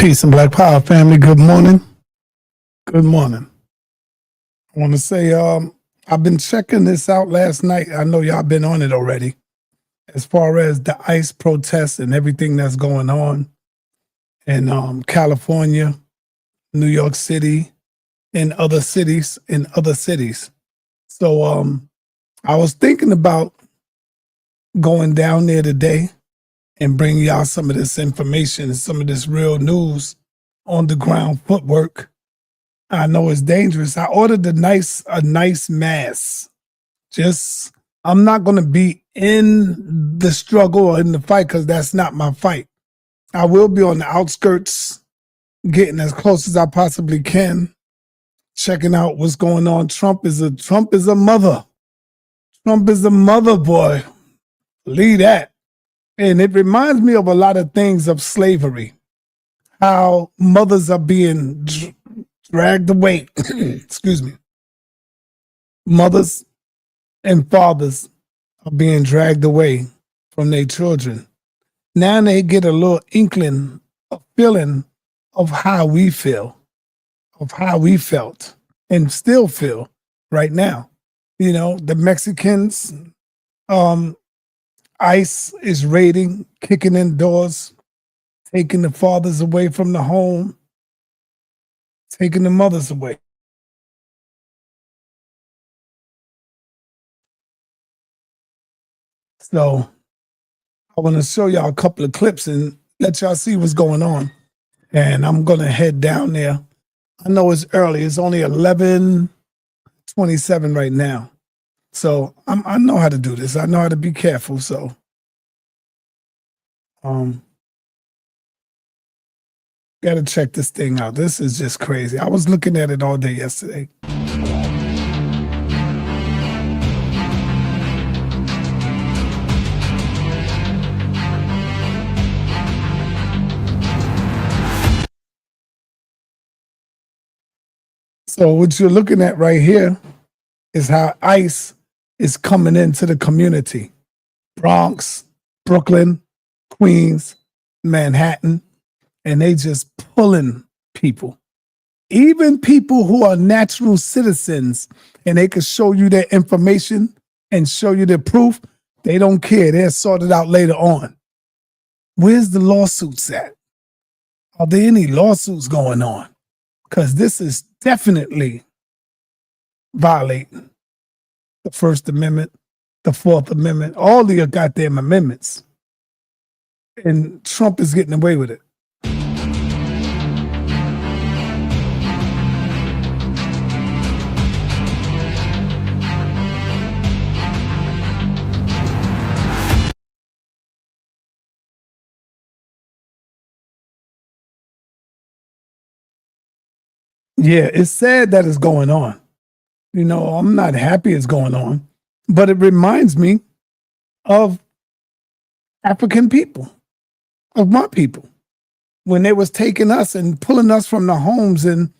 Peace and Black Power family. Good morning. Good morning. I want to say I've been checking this out last night. I know y'all been on it already. As far as the ICE protests and everything that's going on in California, New York City, and other cities. So I was thinking about going down there today and bring y'all some of this information and some of this real news on the ground footwork. I know it's dangerous. I ordered a nice mask. I'm not going to be in the struggle or in the fight because that's not my fight. I will be on the outskirts, getting as close as I possibly can, checking out what's going on. Trump is a mother. Trump is a mother, boy. Believe that. And it reminds me of a lot of things of slavery, how mothers are being dragged away. Excuse me. Mothers and fathers are being dragged away from their children. Now they get a little inkling, a feeling of how we feel, of how we felt and still feel right now. You know, the Mexicans, ICE is raiding, kicking in doors, taking the fathers away from the home, taking the mothers away. So I want to show y'all a couple of clips and let y'all see what's going on. And I'm going to head down there. I know it's early. It's only 11:27 right now. So I know how to do this. I know how to be careful. So got to check this thing out. This is just crazy. I was looking at it all day yesterday. So what you're looking at right here is how ICE is coming into the community. Bronx, Brooklyn, Queens, Manhattan, and they just pulling people. Even people who are natural citizens and they can show you their information and show you their proof, they don't care. They'll sort it out later on. Where's the lawsuits at? Are there any lawsuits going on? Because this is definitely violating the First Amendment, the Fourth Amendment, all the goddamn amendments. And Trump is getting away with it. Yeah, it's sad that it's going on. You know, I'm not happy it's going on, but it reminds me of African people, of my people, when they was taking us and pulling us from the homes and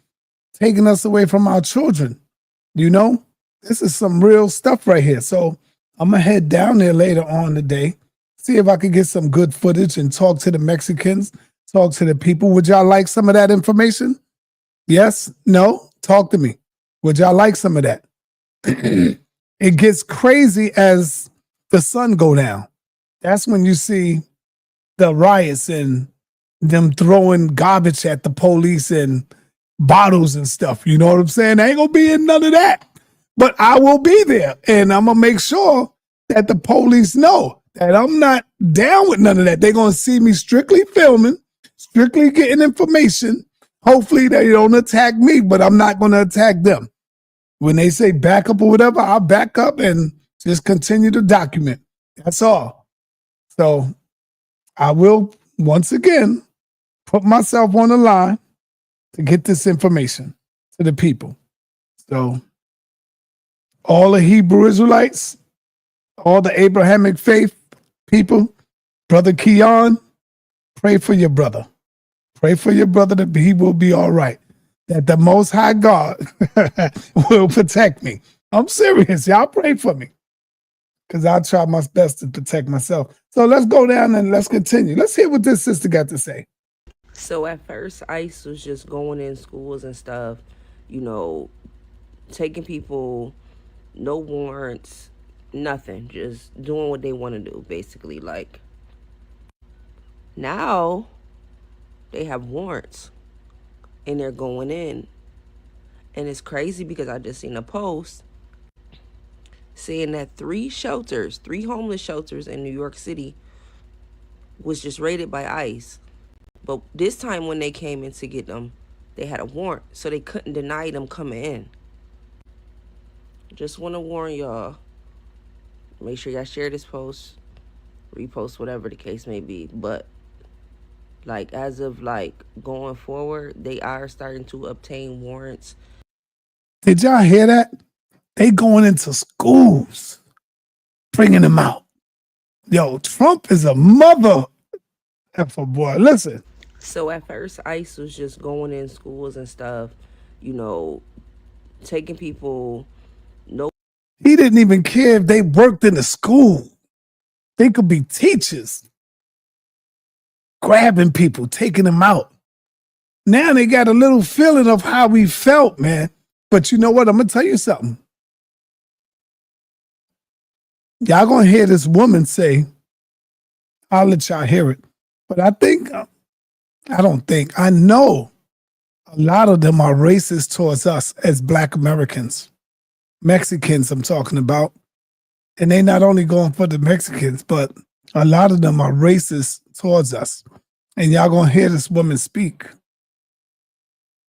taking us away from our children. You know, this is some real stuff right here. So I'm going to head down there later on today, see if I can get some good footage and talk to the Mexicans, talk to the people. Would y'all like some of that information? Yes? No? Talk to me. Would y'all like some of that? It gets crazy as the sun go down. That's when you see the riots and them throwing garbage at the police and bottles and stuff. You know what I'm saying? I ain't gonna be in none of that. But I will be there. And I'm gonna make sure that the police know that I'm not down with none of that. They're gonna see me strictly filming, strictly getting information. Hopefully they don't attack me, but I'm not gonna attack them. When they say back up or whatever, I'll back up and just continue to document. That's all. So I will, once again, put myself on the line to get this information to the people. So all the Hebrew Israelites, all the Abrahamic faith people, Brother Keon, pray for your brother. Pray for your brother that he will be all right. That the Most High God will protect me. I'm serious. Y'all pray for me. Because I'll try my best to protect myself. So let's go down and let's continue. Let's hear what this sister got to say. So at first, ICE was just going in schools and stuff, you know, taking people, no warrants, nothing, just doing what they want to do, basically. Like, now they have warrants and they're going in. And it's crazy because I just seen a post saying that three homeless shelters in New York City was just raided by ICE. But this time when they came in to get them, they had a warrant, so they couldn't deny them coming in. Just want to warn y'all. Make sure y'all share this post, repost, whatever the case may be. But like as of like going forward, they are starting to obtain warrants. Did y'all hear that? They going into schools, bringing them out. Yo, Trump is a mother effer, boy. Listen. So at first, ICE was just going in schools and stuff, you know, taking people. No, He didn't even care if they worked in the school. They could be teachers, grabbing people, taking them out. Now they got a little feeling of how we felt, man. But you know what? I'm going to tell you something. Y'all going to hear this woman say, I'll let y'all hear it. But I know a lot of them are racist towards us as Black Americans. Mexicans, I'm talking about. And they not only going for the Mexicans, but a lot of them are racist towards us. And y'all going to hear this woman speak.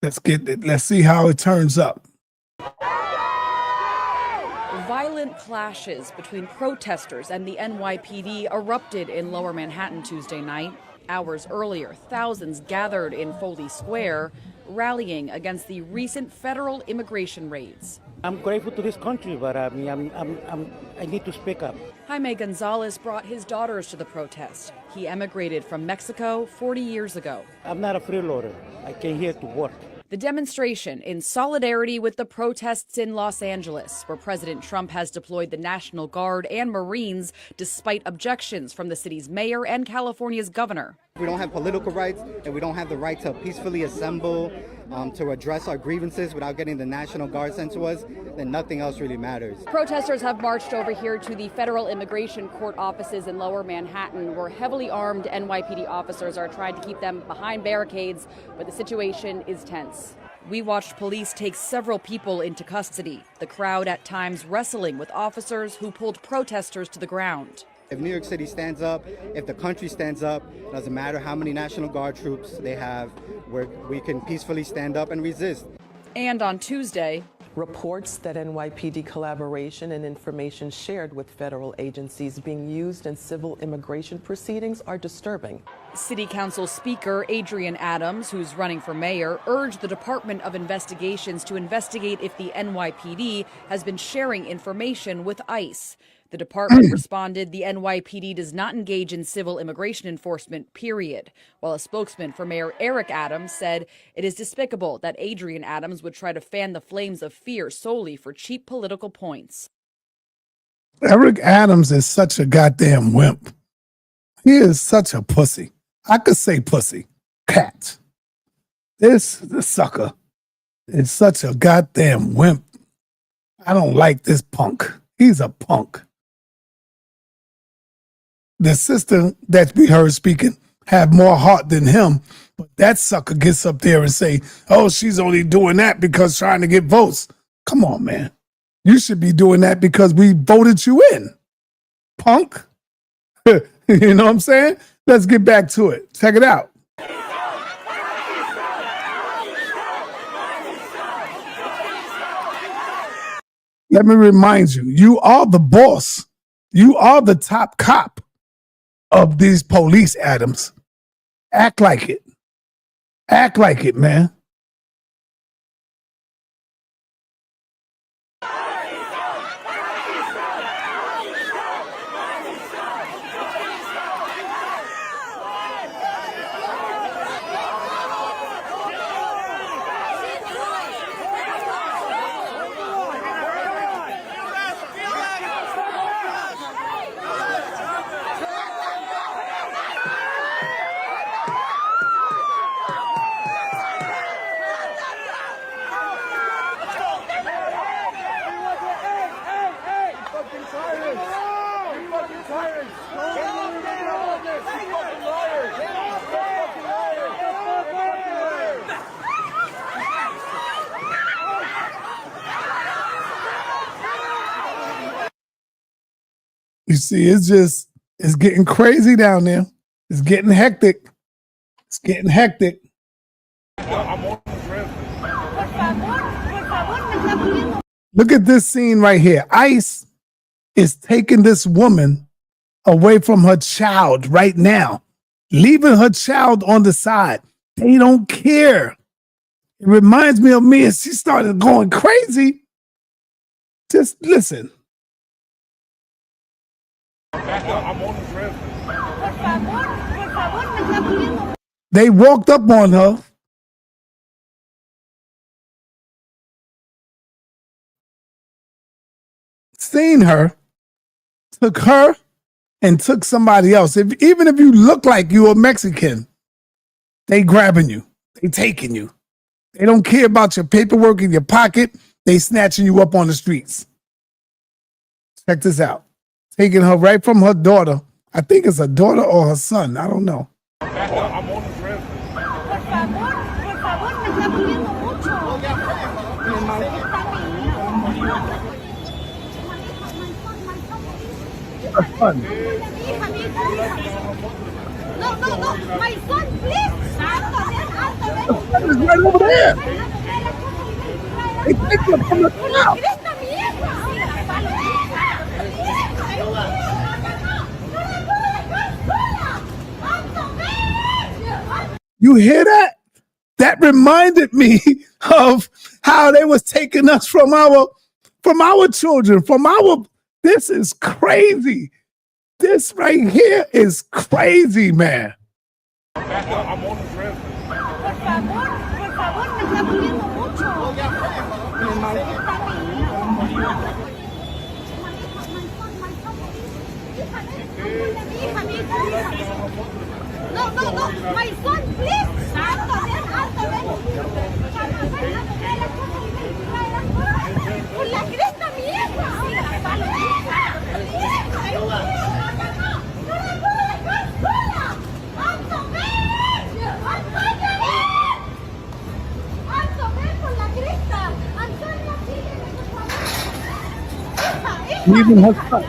Let's see how it turns up. Violent clashes between protesters and the NYPD erupted in Lower Manhattan Tuesday night. Hours earlier, thousands gathered in Foley Square, rallying against the recent federal immigration raids. I'm grateful to this country, but I need to speak up. Jaime Gonzalez brought his daughters to the protest. He emigrated from Mexico 40 years ago. I'm not a freeloader. I came here to work. The demonstration in solidarity with the protests in Los Angeles, where President Trump has deployed the National Guard and Marines despite objections from the city's mayor and California's governor. We don't have political rights, and we don't have the right to peacefully assemble to address our grievances without getting the National Guard sent to us, then nothing else really matters. Protesters have marched over here to the federal immigration court offices in Lower Manhattan, where heavily armed NYPD officers are trying to keep them behind barricades, but the situation is tense. We watched police take several people into custody, the crowd at times wrestling with officers who pulled protesters to the ground. If New York City stands up, if the country stands up, it doesn't matter how many National Guard troops they have, we can peacefully stand up and resist. And on Tuesday, reports that NYPD collaboration and information shared with federal agencies being used in civil immigration proceedings are disturbing. City Council Speaker Adrian Adams, who's running for mayor, urged the Department of Investigations to investigate if the NYPD has been sharing information with ICE. The department responded the NYPD does not engage in civil immigration enforcement, period. While a spokesman for Mayor Eric Adams said it is despicable that Adrian Adams would try to fan the flames of fear solely for cheap political points. Eric Adams is such a goddamn wimp. He is such a pussy. I could say pussy. Cat. The sucker is such a goddamn wimp. I don't like this punk. He's a punk. The sister that we heard speaking have more heart than him, but that sucker gets up there and say, oh, she's only doing that because trying to get votes. Come on, man. You should be doing that because we voted you in, punk. You know what I'm saying? Let's get back to it. Check it out. Let me remind you, you are the boss. You are the top cop of these police, Adams. Act like it. Act like it, man. You see, it's getting crazy down there. It's getting hectic. It's getting hectic. Look at this scene right here. ICE is taking this woman away from her child right now, leaving her child on the side. They don't care. It reminds me of me as she started going crazy. Just listen. They walked up on her. Seen her, took her, and took somebody else. Even if you look like you a Mexican, they grabbing you. They taking you. They don't care about your paperwork in your pocket. They snatching you up on the streets. Check this out. Taking her right from her daughter. I think it's a daughter or her son. I don't know. Her son. No, my son, please. Her son is right over there. They take her from the crowd. You hear that? That reminded me of how they was taking us from our children, this is crazy. This right here is crazy, man. No, my son, please. Por la cresta mierda. Leaving her son.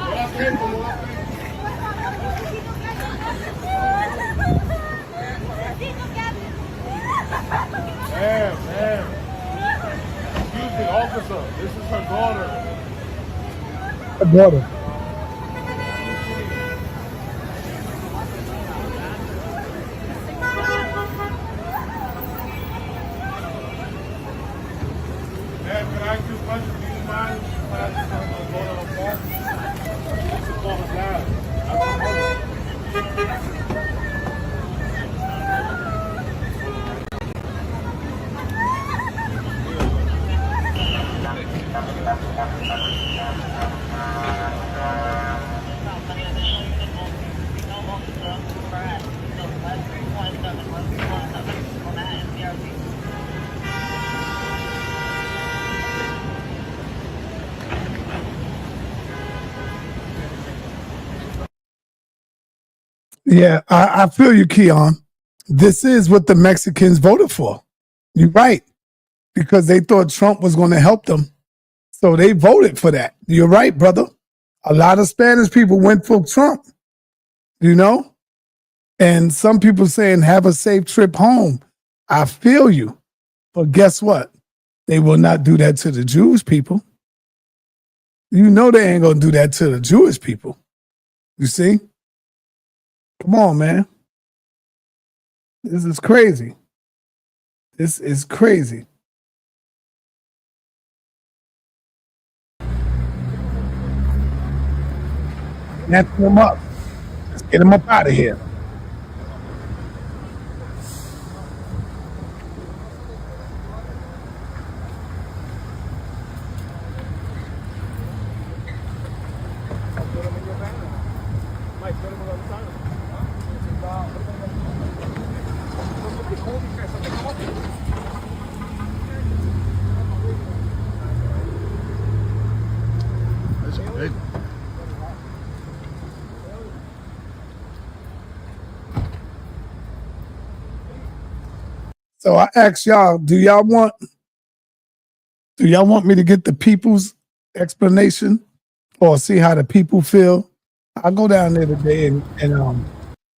Ma'am. Excuse me, officer. This is her daughter. Her daughter. Ma'am, can I ask you a question? Do you mind if I ask her daughter on the phone? This is for her dad. Yeah, I feel you, Keon. This is what the Mexicans voted for. You're right. Because they thought Trump was going to help them. So they voted for that. You're right, brother. A lot of Spanish people went for Trump, you know? And some people saying, have a safe trip home. I feel you. But guess what? They will not do that to the Jewish people. You know they ain't going to do that to the Jewish people. You see? Come on, man. This is crazy. This is crazy. Snatch them up. Let's get them up out of here. So I ask y'all, do y'all want me to get the people's explanation or see how the people feel? I'll go down there today and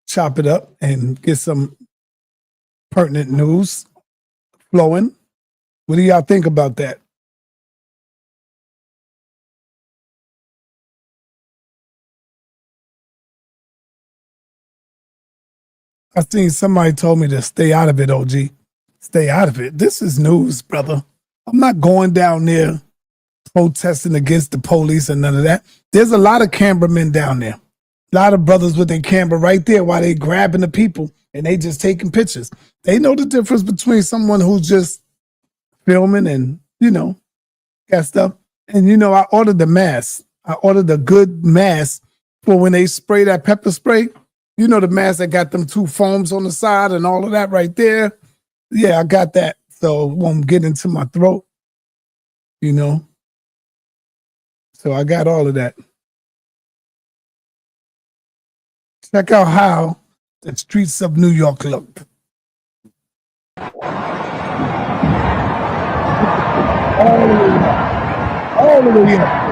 chop it up and get some pertinent news flowing. What do y'all think about that? I seen somebody told me to stay out of it, OG. Stay out of it. This is news, brother. I'm not going down there protesting against the police and none of that. There's a lot of cameramen down there. A lot of brothers with their camera right there while they grabbing the people and they just taking pictures. They know the difference between someone who's just filming and, got stuff. And, I ordered the mask. I ordered a good mask for when they spray that pepper spray. The mask that got them 2 foams on the side and all of that right there. Yeah, I got that. So it won't get into my throat, So I got all of that. Check out how the streets of New York look. All the way up.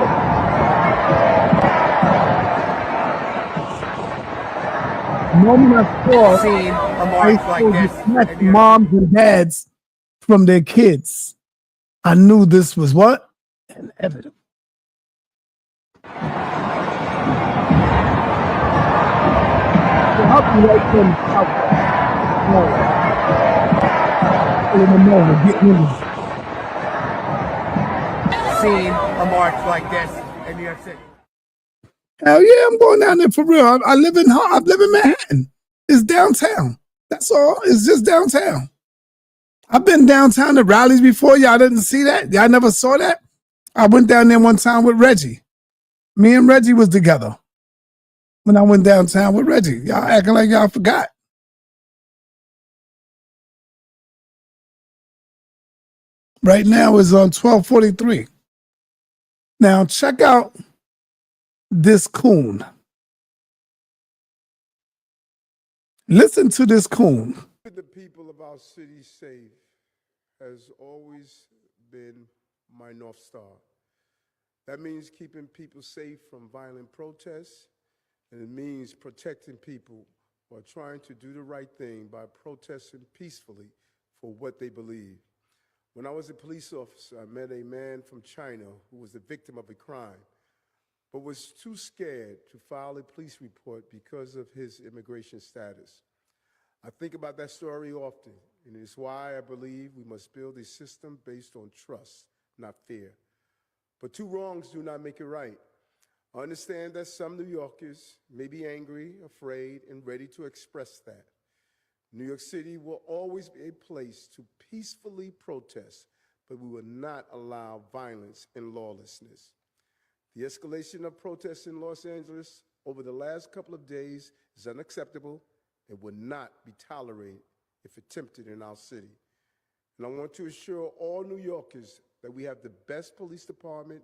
The moment I saw Seen a high march like school this. disconnect moms and dads from their kids, I knew this was what? Inevitable. Help me right from the south. Seen a march like this in New York City. Hell yeah, I'm going down there for real. I live in Manhattan. It's downtown. That's all. It's just downtown. I've been downtown to rallies before. Y'all didn't see that? Y'all never saw that? I went down there one time with Reggie. Me and Reggie was together when I went downtown with Reggie. Y'all acting like y'all forgot. Right now it's on 1243. Now check out this coon. Listen to this coon. The people of our city safe has always been my North Star. That means keeping people safe from violent protests, and it means protecting people who are trying to do the right thing by protesting peacefully for what they believe. When I was a police officer, I met a man from China who was the victim of a crime, but was too scared to file a police report because of his immigration status. I think about that story often, and it's why I believe we must build a system based on trust, not fear. But 2 wrongs do not make it right. I understand that some New Yorkers may be angry, afraid, and ready to express that. New York City will always be a place to peacefully protest, but we will not allow violence and lawlessness. The escalation of protests in Los Angeles over the last couple of days is unacceptable and will not be tolerated if attempted in our city. And I want to assure all New Yorkers that we have the best police department,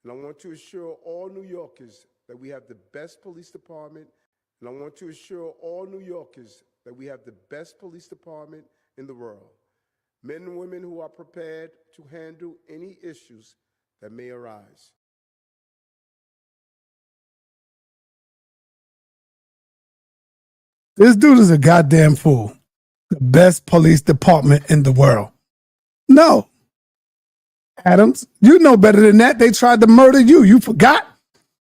and I want to assure all New Yorkers that we have the best police department, and I want to assure all New Yorkers that we have the best police department in the world. Men and women who are prepared to handle any issues that may arise. This dude is a goddamn fool. The best police department in the world. No. Adams, you know better than that. They tried to murder you. You forgot?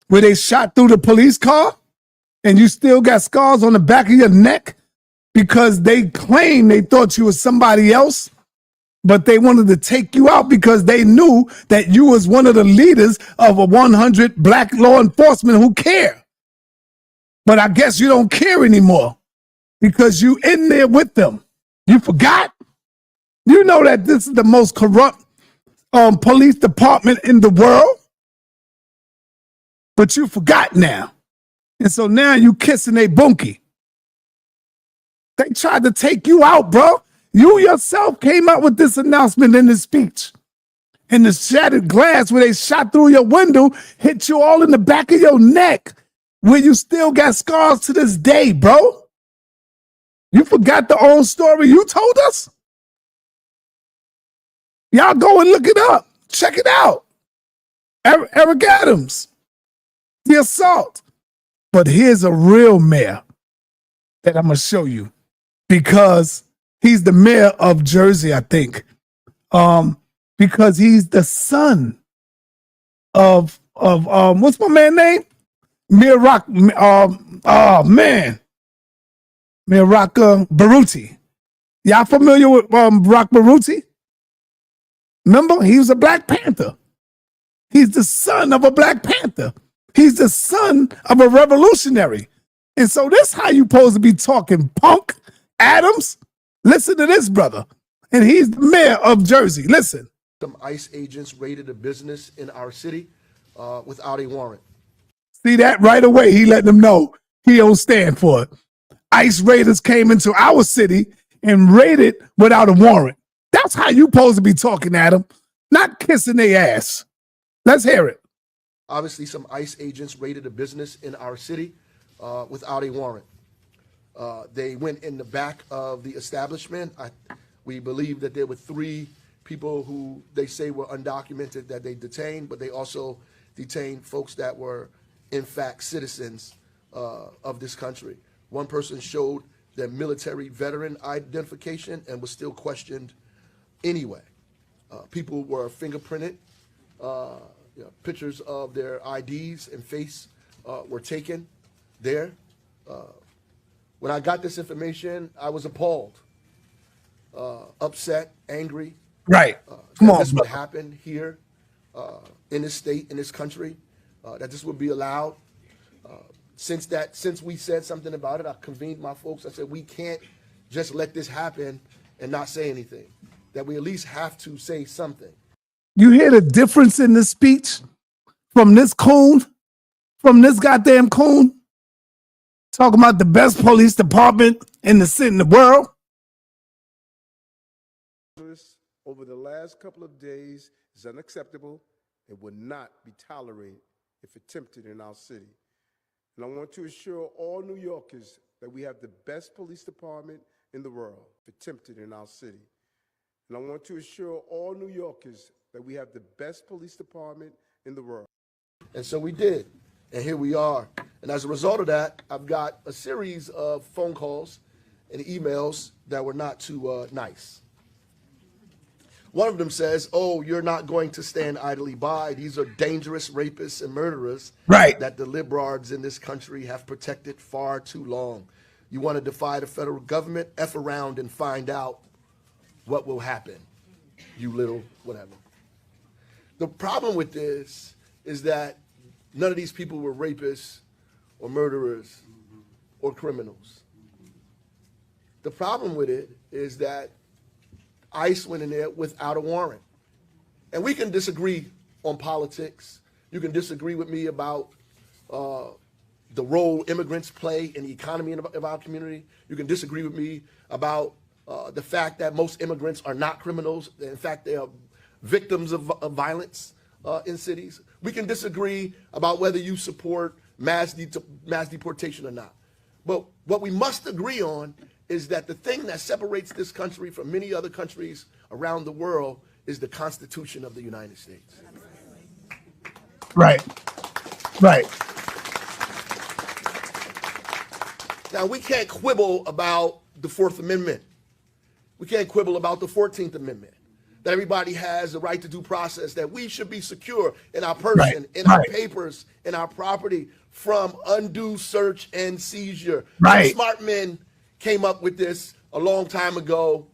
Where they shot through the police car and you still got scars on the back of your neck because they claimed they thought you was somebody else, but they wanted to take you out because they knew that you was one of the leaders of a 100 black law enforcement who care. But I guess you don't care anymore because you in there with them. You forgot? You know that this is the most corrupt police department in the world, but you forgot now. And so now you kissing a bunkie. They tried to take you out, bro. You yourself came out with this announcement in this speech. And the shattered glass where they shot through your window hit you all in the back of your neck, where you still got scars to this day, bro. You forgot the old story you told us? Y'all go and look it up. Check it out. Eric Adams, the assault. But here's a real mayor that I'm going to show you because he's the mayor of Jersey, I think. Because he's the son of what's my man name? Mayor Rock, Mayor Rock Baruti. Y'all familiar with Rock Baruti? Remember, he was a Black Panther. He's the son of a Black Panther. He's the son of a revolutionary. And so this how you supposed to be talking, punk Adams. Listen to this, brother. And he's the mayor of Jersey. Listen. Some ICE agents raided a business in our city without a warrant. See that right away? He let them know he don't stand for it. ICE raiders came into our city and raided without a warrant. That's how you supposed to be talking, Adam. Not kissing their ass. Let's hear it. Obviously, some ICE agents raided a business in our city without a warrant. They went in the back of the establishment. We believe that there were 3 people who they say were undocumented that they detained, but they also detained folks that were, in fact, citizens of this country. One person showed their military veteran identification and was still questioned anyway. People were fingerprinted. Pictures of their IDs and face were taken there. When I got this information, I was appalled, upset, angry. Right. Come on, this would happen here in this state, in this country, that this would be allowed. Since we said something about it, I convened my folks. I said, we can't just let this happen and not say anything, that we at least have to say something. You hear the difference in this speech from this coon, from this goddamn coon, talking about the best police department in the world. Over the last couple of days is unacceptable and would not be tolerated if attempted in our city. And I want to assure all New Yorkers that we have the best police department in the world if attempted in our city. And I want to assure all New Yorkers that we have the best police department in the world. And so we did, and here we are. And as a result of that, I've got a series of phone calls and emails that were not too nice. One of them says, oh, you're not going to stand idly by. These are dangerous rapists and murderers that the liberals in this country have protected far too long. You want to defy the federal government? F around and find out what will happen, you little whatever. The problem with this is that none of these people were rapists or murderers or criminals. The problem with it is that ICE went in there without a warrant. And we can disagree on politics. You can disagree with me about the role immigrants play in the economy of our community. You can disagree with me about the fact that most immigrants are not criminals. In fact, they are victims of violence in cities. We can disagree about whether you support mass deportation or not. But what we must agree on is that the thing that separates this country from many other countries around the world is the Constitution of the United States. Right. Right. Now, we can't quibble about the 4th Amendment. We can't quibble about the 14th Amendment, that everybody has the right to due process, that we should be secure in our person, in our papers, in our property from undue search and seizure. Some smart men came up with this a long time ago,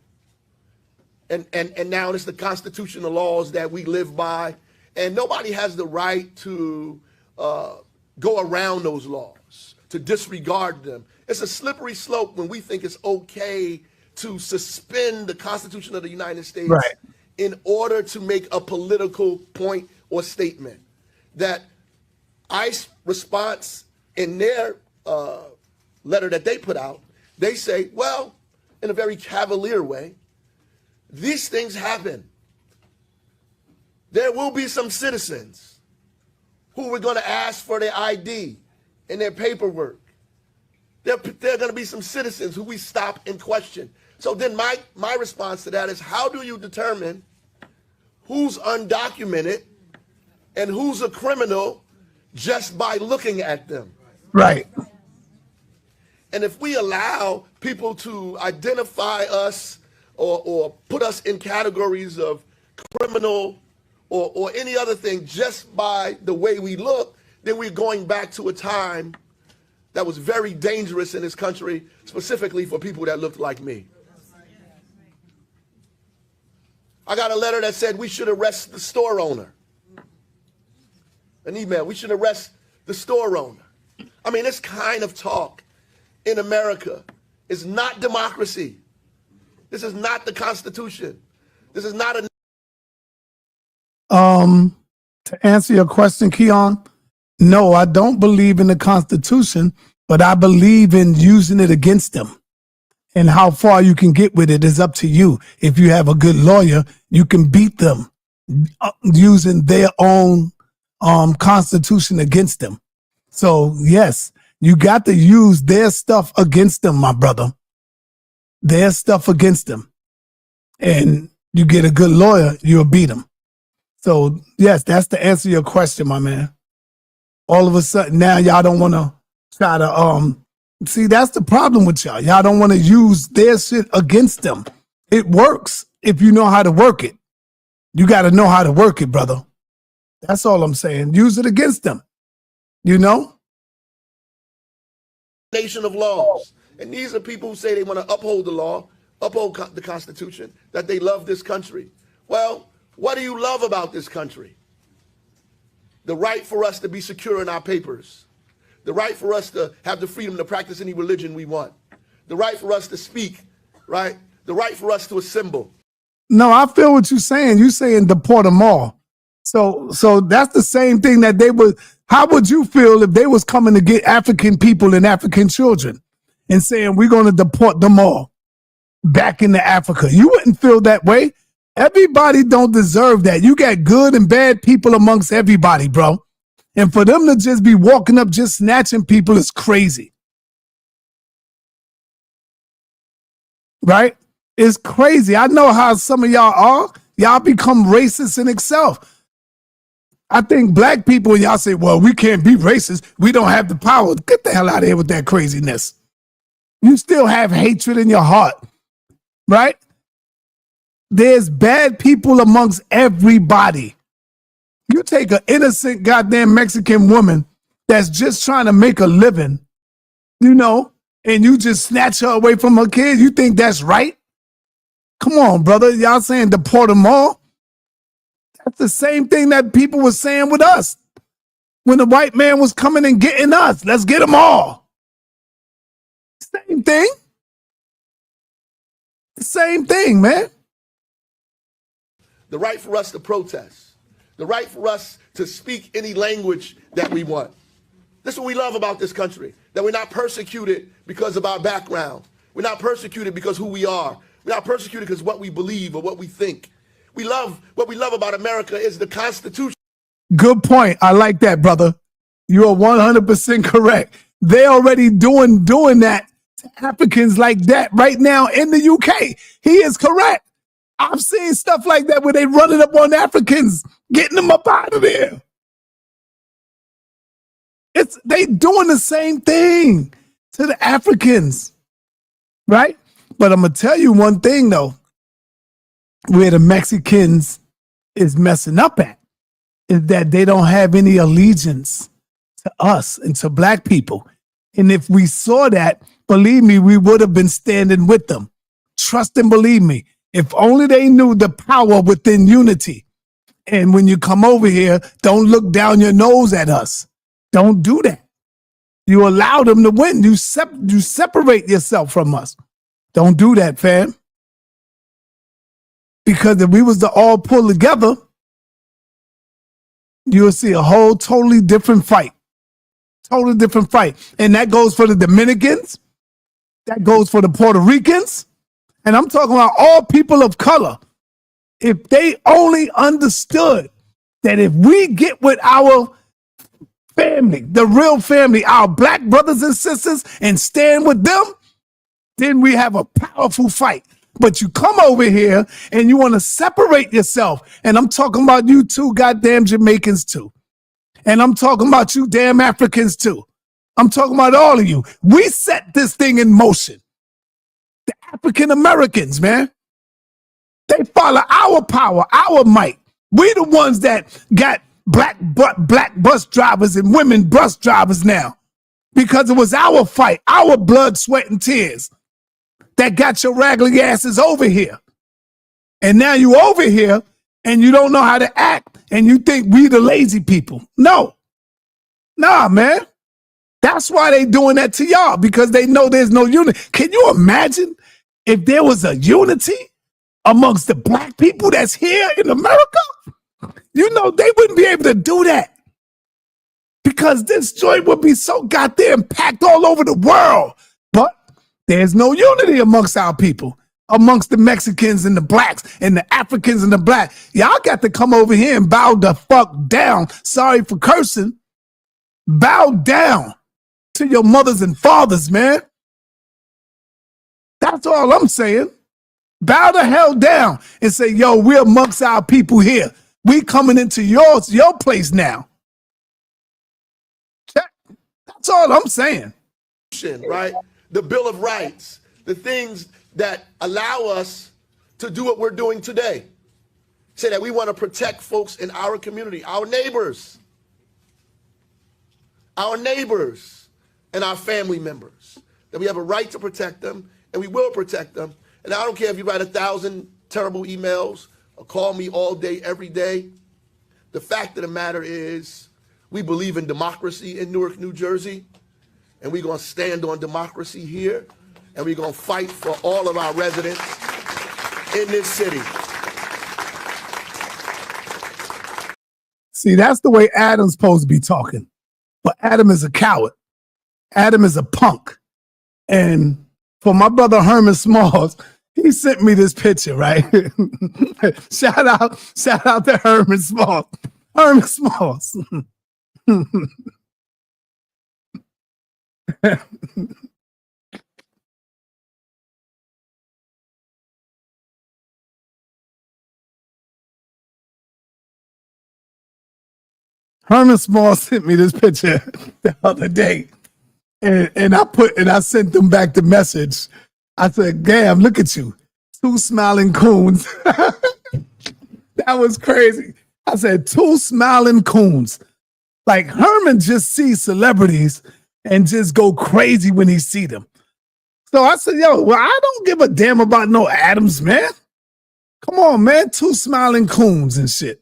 and now it's the constitutional laws that we live by, and nobody has the right to go around those laws, to disregard them. It's a slippery slope when we think it's okay to suspend the Constitution of the United States in order to make a political point or statement. That ICE response in their letter that they put out, they say, well, in a very cavalier way, these things happen. There will be some citizens who are going to ask for their ID and their paperwork. There are going to be some citizens who we stop and question. So then my response to that is, how do you determine who's undocumented and who's a criminal just by looking at them. Right. And if we allow people to identify us or put us in categories of criminal or any other thing just by the way we look, then we're going back to a time that was very dangerous in this country, specifically for people that looked like me. I got a letter that said we should arrest the store owner. An email, we should arrest the store owner. I mean, this kind of talk in America is not democracy. This is not the Constitution. This is not a... To answer your question, Keon, no, I don't believe in the Constitution, but I believe in using it against them. And how far you can get with it is up to you. If you have a good lawyer, you can beat them using their own Constitution against them. So, yes, you got to use their stuff against them, my brother. Their stuff against them. And you get a good lawyer, you'll beat them. So, yes, that's to answer your question, my man. All of a sudden, now y'all don't want to try to, see, that's the problem with y'all. Y'all don't want to use their shit against them. It works if you know how to work it. You got to know how to work it, brother. That's all I'm saying. Use it against them. You know? Nation of laws. And these are people who say they want to uphold the law, uphold the Constitution, that they love this country. Well, what do you love about this country? The right for us to be secure in our papers. The right for us to have the freedom to practice any religion we want. The right for us to speak, right? The right for us to assemble. No, I feel what you're saying. You're saying deport them all. So that's the same thing that they would. How would you feel if they was coming to get African people and African children and saying we're going to deport them all back into Africa? You wouldn't feel that way. Everybody don't deserve that. You got good and bad people amongst everybody, bro. And for them to just be walking up, just snatching people is crazy. Right? It's crazy. I know how some of y'all are. Y'all become racist in itself. I think black people, y'all say, well, we can't be racist. We don't have the power. Get the hell out of here with that craziness. You still have hatred in your heart. Right? There's bad people amongst everybody. You take an innocent goddamn Mexican woman that's just trying to make a living, you know, and you just snatch her away from her kids. You think that's right? Come on, brother. Y'all saying deport them all? That's the same thing that people were saying with us when the white man was coming and getting us. Let's get them all. Same thing. Same thing, man. The right for us to protest. The right for us to speak any language that we want. This is what we love about this country, that we're not persecuted because of our background. We're not persecuted because who we are. We're not persecuted because what we believe or what we think. What we love about America is the Constitution. Good point. I like that, brother. You are 100% correct. They're already doing that to Africans like that right now in the UK. He is correct. I've seen stuff like that where they running up on Africans, getting them up out of there. They doing the same thing to the Africans, right? But I'm gonna tell you one thing though, where the Mexicans is messing up at is that they don't have any allegiance to us and to black people. And if we saw that, believe me, we would have been standing with them. Trust and believe me. If only they knew the power within unity. And when you come over here, don't look down your nose at us. Don't do that. You allow them to win. You separate yourself from us. Don't do that, fam. Because if we was to all pull together, you'll see a whole totally different fight. Totally different fight. And that goes for the Dominicans. That goes for the Puerto Ricans. And I'm talking about all people of color. If they only understood that if we get with our family, the real family, our black brothers and sisters, and stand with them, then we have a powerful fight. But you come over here and you want to separate yourself. And I'm talking about you two goddamn Jamaicans too. And I'm talking about you damn Africans too. I'm talking about all of you. We set this thing in motion. The African Americans, man. They follow our power, our might. We the ones that got black bus drivers and women bus drivers now. Because it was our fight, our blood, sweat, and tears that got your raggedy asses over here. And now you over here and you don't know how to act and you think we the lazy people. No. Nah, man. That's why they doing that to y'all, because they know there's no unity. Can you imagine if there was a unity amongst the black people that's here in America? You know, they wouldn't be able to do that because this joint would be so goddamn packed all over the world. But there's no unity amongst our people, amongst the Mexicans and the blacks and the Africans and the black. Y'all got to come over here and bow the fuck down. Sorry for cursing. Bow down to your mothers and fathers, man. That's all I'm saying. Bow the hell down and say, yo, we're amongst our people here. We coming into your place now. That's all I'm saying. Right? The Bill of Rights, the things that allow us to do what we're doing today. Say that we want to protect folks in our community, our neighbors, and our family members. That we have a right to protect them, and we will protect them. And I don't care if you write 1,000 terrible emails or call me all day, every day. The fact of the matter is, we believe in democracy in Newark, New Jersey, and we're going to stand on democracy here, and we're going to fight for all of our residents in this city. See, that's the way Adam's supposed to be talking. But Adam is a coward. Adam is a punk. And for my brother Herman Smalls, he sent me this picture, right? shout out to Herman Smalls. Herman Smalls. Herman Smalls sent me this picture the other day. And I sent them back the message. I said, damn, look at you. 2 smiling coons. That was crazy. I said, 2 smiling coons. Like Herman just sees celebrities and just go crazy when he see them. So I said, yo, well, I don't give a damn about no Adams, man. Come on, man. 2 smiling coons and shit.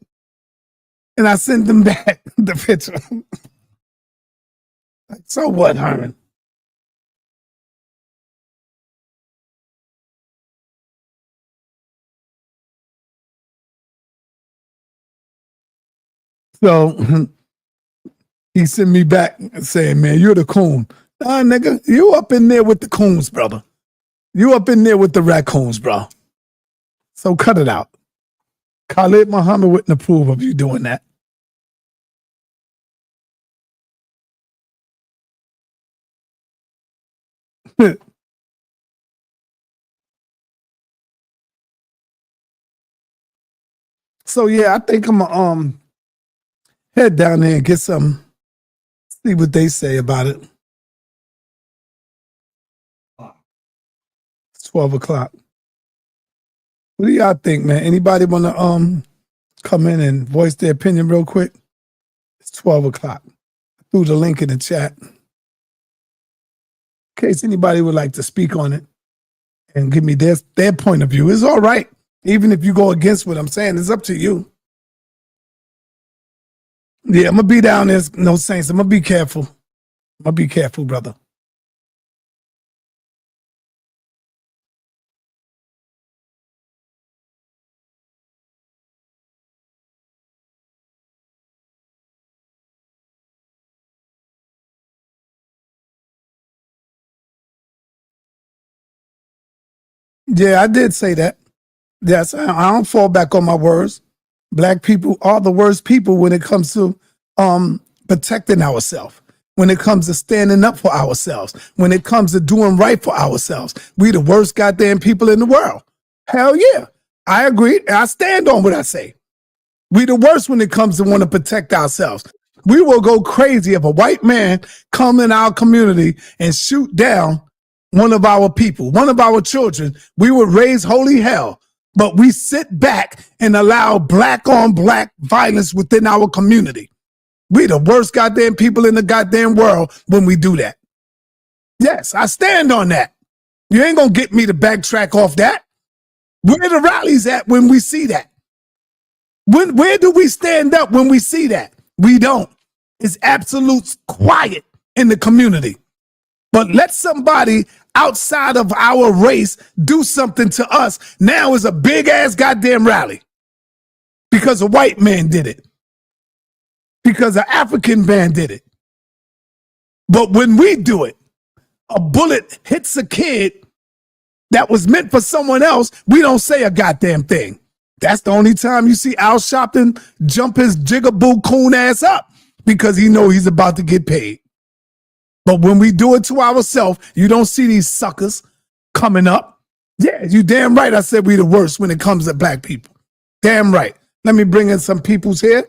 And I sent them back the picture. Like, so what, Herman? So he sent me back saying, man, you're the coon. Nah, nigga, you up in there with the coons, brother. You up in there with the raccoons, bro. So cut it out. Khalid Muhammad wouldn't approve of you doing that. So yeah, I think I'm gonna head down there and get some, see what they say about it. It's 12 o'clock. What do y'all think, man? Anybody want to come in and voice their opinion real quick? It's 12 o'clock. I threw the link in the chat. In case anybody would like to speak on it and give me their point of view. It's all right. Even if you go against what I'm saying, it's up to you. Yeah, I'm going to be down there. No saints. I'm going to be careful. I'm going to be careful, brother. Yeah, I did say that. Yes, I don't fall back on my words. Black people are the worst people when it comes to protecting ourselves, when it comes to standing up for ourselves, when it comes to doing right for ourselves. We the worst goddamn people in the world. Hell yeah. I agree. And I stand on what I say. We the worst when it comes to want to protect ourselves. We will go crazy if a white man come in our community and shoot down one of our people, one of our children. We would raise holy hell, but we sit back and allow black on black violence within our community. We the worst goddamn people in the goddamn world when we do that. Yes, I stand on that. You ain't gonna get me to backtrack off that. Where the rallies at when we see that? Where do we stand up when we see that? We don't. It's absolute quiet in the community. But let somebody outside of our race do something to us. Now is a big ass goddamn rally. Because a white man did it. Because an African man did it. But when we do it, a bullet hits a kid that was meant for someone else, we don't say a goddamn thing. That's the only time you see Al Sharpton jump his jigaboo coon ass up because he know he's about to get paid. But when we do it to ourselves, you don't see these suckers coming up. Yeah, you damn right I said we the worst when it comes to black people. Damn right. Let me bring in some peoples here.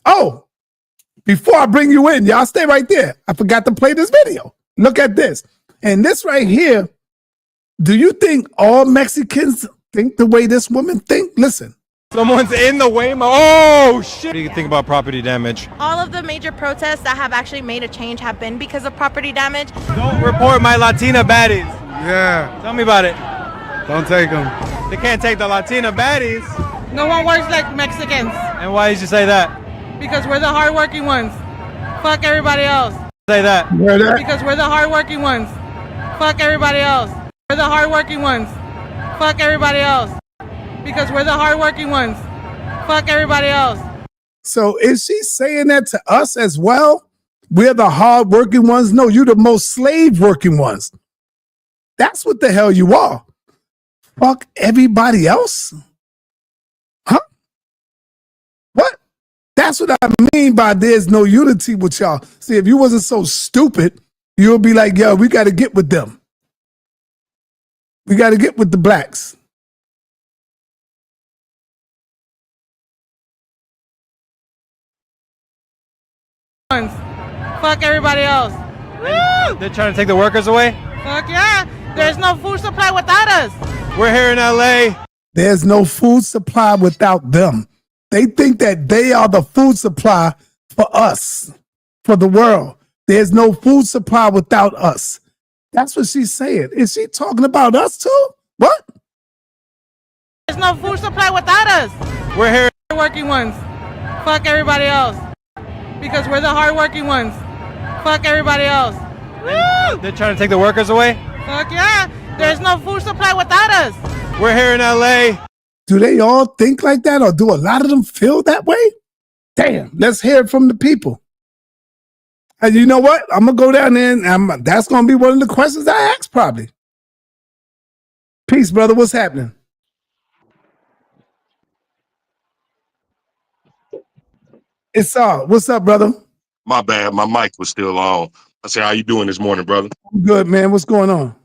Oh, before I bring you in, y'all stay right there. I forgot to play this video. Look at this. And this right here, do you think all Mexicans think the way this woman think? Listen. Someone's in the way. Oh, shit. What do you think about property damage? All of the major protests that have actually made a change have been because of property damage. Don't report my Latina baddies. Yeah. Tell me about it. Don't take them. They can't take the Latina baddies. No one works like Mexicans. And why did you say that? Because we're the hardworking ones. Fuck everybody else. Say that. Because we're the hardworking ones. Fuck everybody else. We're the hardworking ones. Fuck everybody else. Because we're the hardworking ones. Fuck everybody else. So is she saying that to us as well? We're the hardworking ones? No, you're the most slave working ones. That's what the hell you are. Fuck everybody else? Huh? What? That's what I mean by there's no unity with y'all. See, if you wasn't so stupid, you'll be like, yo, we got to get with them. We got to get with the blacks. Fuck everybody else. They're trying to take the workers away? Fuck yeah. There's no food supply without us. We're here in LA. There's no food supply without them. They think that they are the food supply for us, for the world. There's no food supply without us. That's what she's saying. Is she talking about us too? What? There's no food supply without us. We're here. Hardworking ones. Fuck everybody else. Because we're the hardworking ones. Fuck everybody else. They're trying to take the workers away? Fuck yeah. There's no food supply without us. We're here in LA. Do they all think like that, or do a lot of them feel that way? Damn, let's hear it from the people. And you know what? I'm going to go down there and that's going to be one of the questions I ask probably. Peace, brother. What's happening? It's all. What's up, brother? My bad. My mic was still on. I say, how you doing this morning, brother? I'm good, man. What's going on?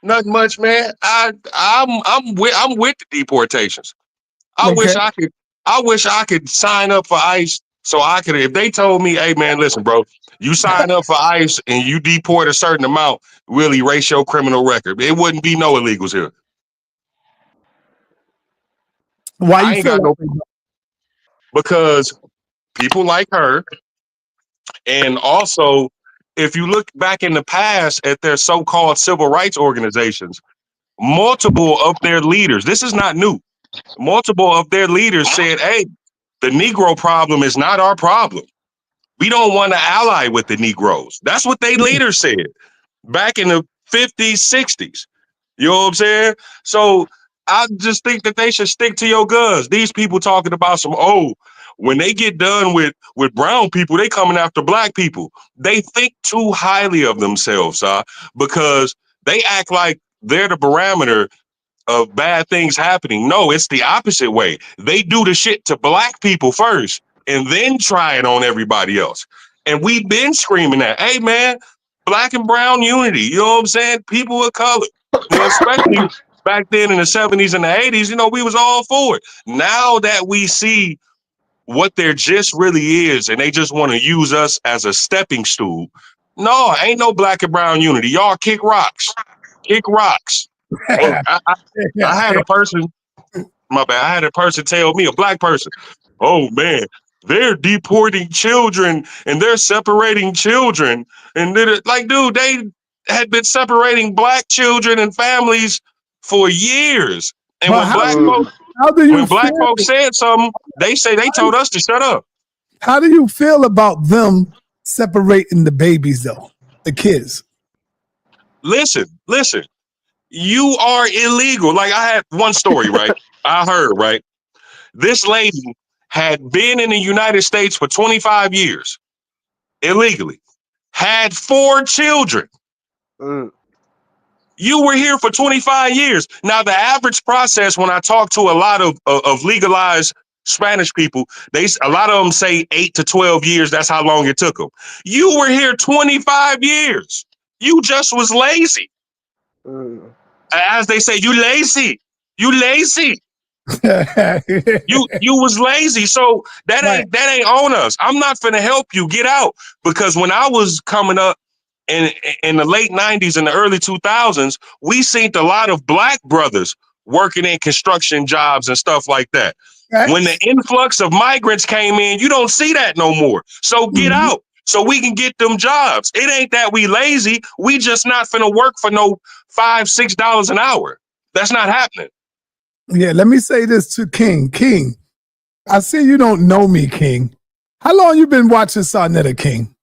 Nothing much, man. I'm with the deportations. I wish I could sign up for ICE so I could. If they told me, hey man, listen, bro, you sign up for ICE and you deport a certain amount, we'll erase your criminal record. It wouldn't be no illegals here. Why you feel like because people like her, and also if you look back in the past at their so-called civil rights organizations, multiple of their leaders, this is not new, multiple of their leaders said, hey, the Negro problem is not our problem. We don't want to ally with the Negroes. That's what they leaders said back in the 50s, 60s. You know what I'm saying? So I just think that they should stick to your guns. These people talking about some, when they get done with brown people, they coming after black people. They think too highly of themselves, because they act like they're the barometer of bad things happening. No, it's the opposite way. They do the shit to black people first and then try it on everybody else. And we've been screaming that, hey man, black and brown unity. You know what I'm saying? People of color, you know, back then in the 70s and the 80s, you know, we was all for it. Now that we see what their gist really is, and they just want to use us as a stepping stool. No, ain't no black and brown unity. Y'all kick rocks. Kick rocks. I had a person, my bad, I had a person tell me, a black person, oh man, they're deporting children and they're separating children. And they're like, dude, they had been separating black children and families for years. And But when how do you black feel? folks said something, they told us to shut up. How do you feel about them separating the babies though, the kids? Listen, you are illegal. Like I had one story, right? I heard, right? This lady had been in the United States for 25 years, illegally, had 4 children. You were here for 25 years. Now, the average process, when I talk to a lot of legalized Spanish people, a lot of them say 8 to 12 years. That's how long it took them. You were here 25 years. You just was lazy. As they say, you lazy. You lazy. you was lazy. So that ain't on us. I'm not finna help you get out, because when I was coming up in the late 90s and the early 2000s, we seen a lot of black brothers working in construction jobs and stuff like that. When the influx of migrants came in, you don't see that no more. So get out so we can get them jobs. It ain't that we lazy. We just not finna work for no $5-6 an hour. That's not happening. Yeah, let me say this to King. King, I see you don't know me, King. How long you been watching sa.neter, King?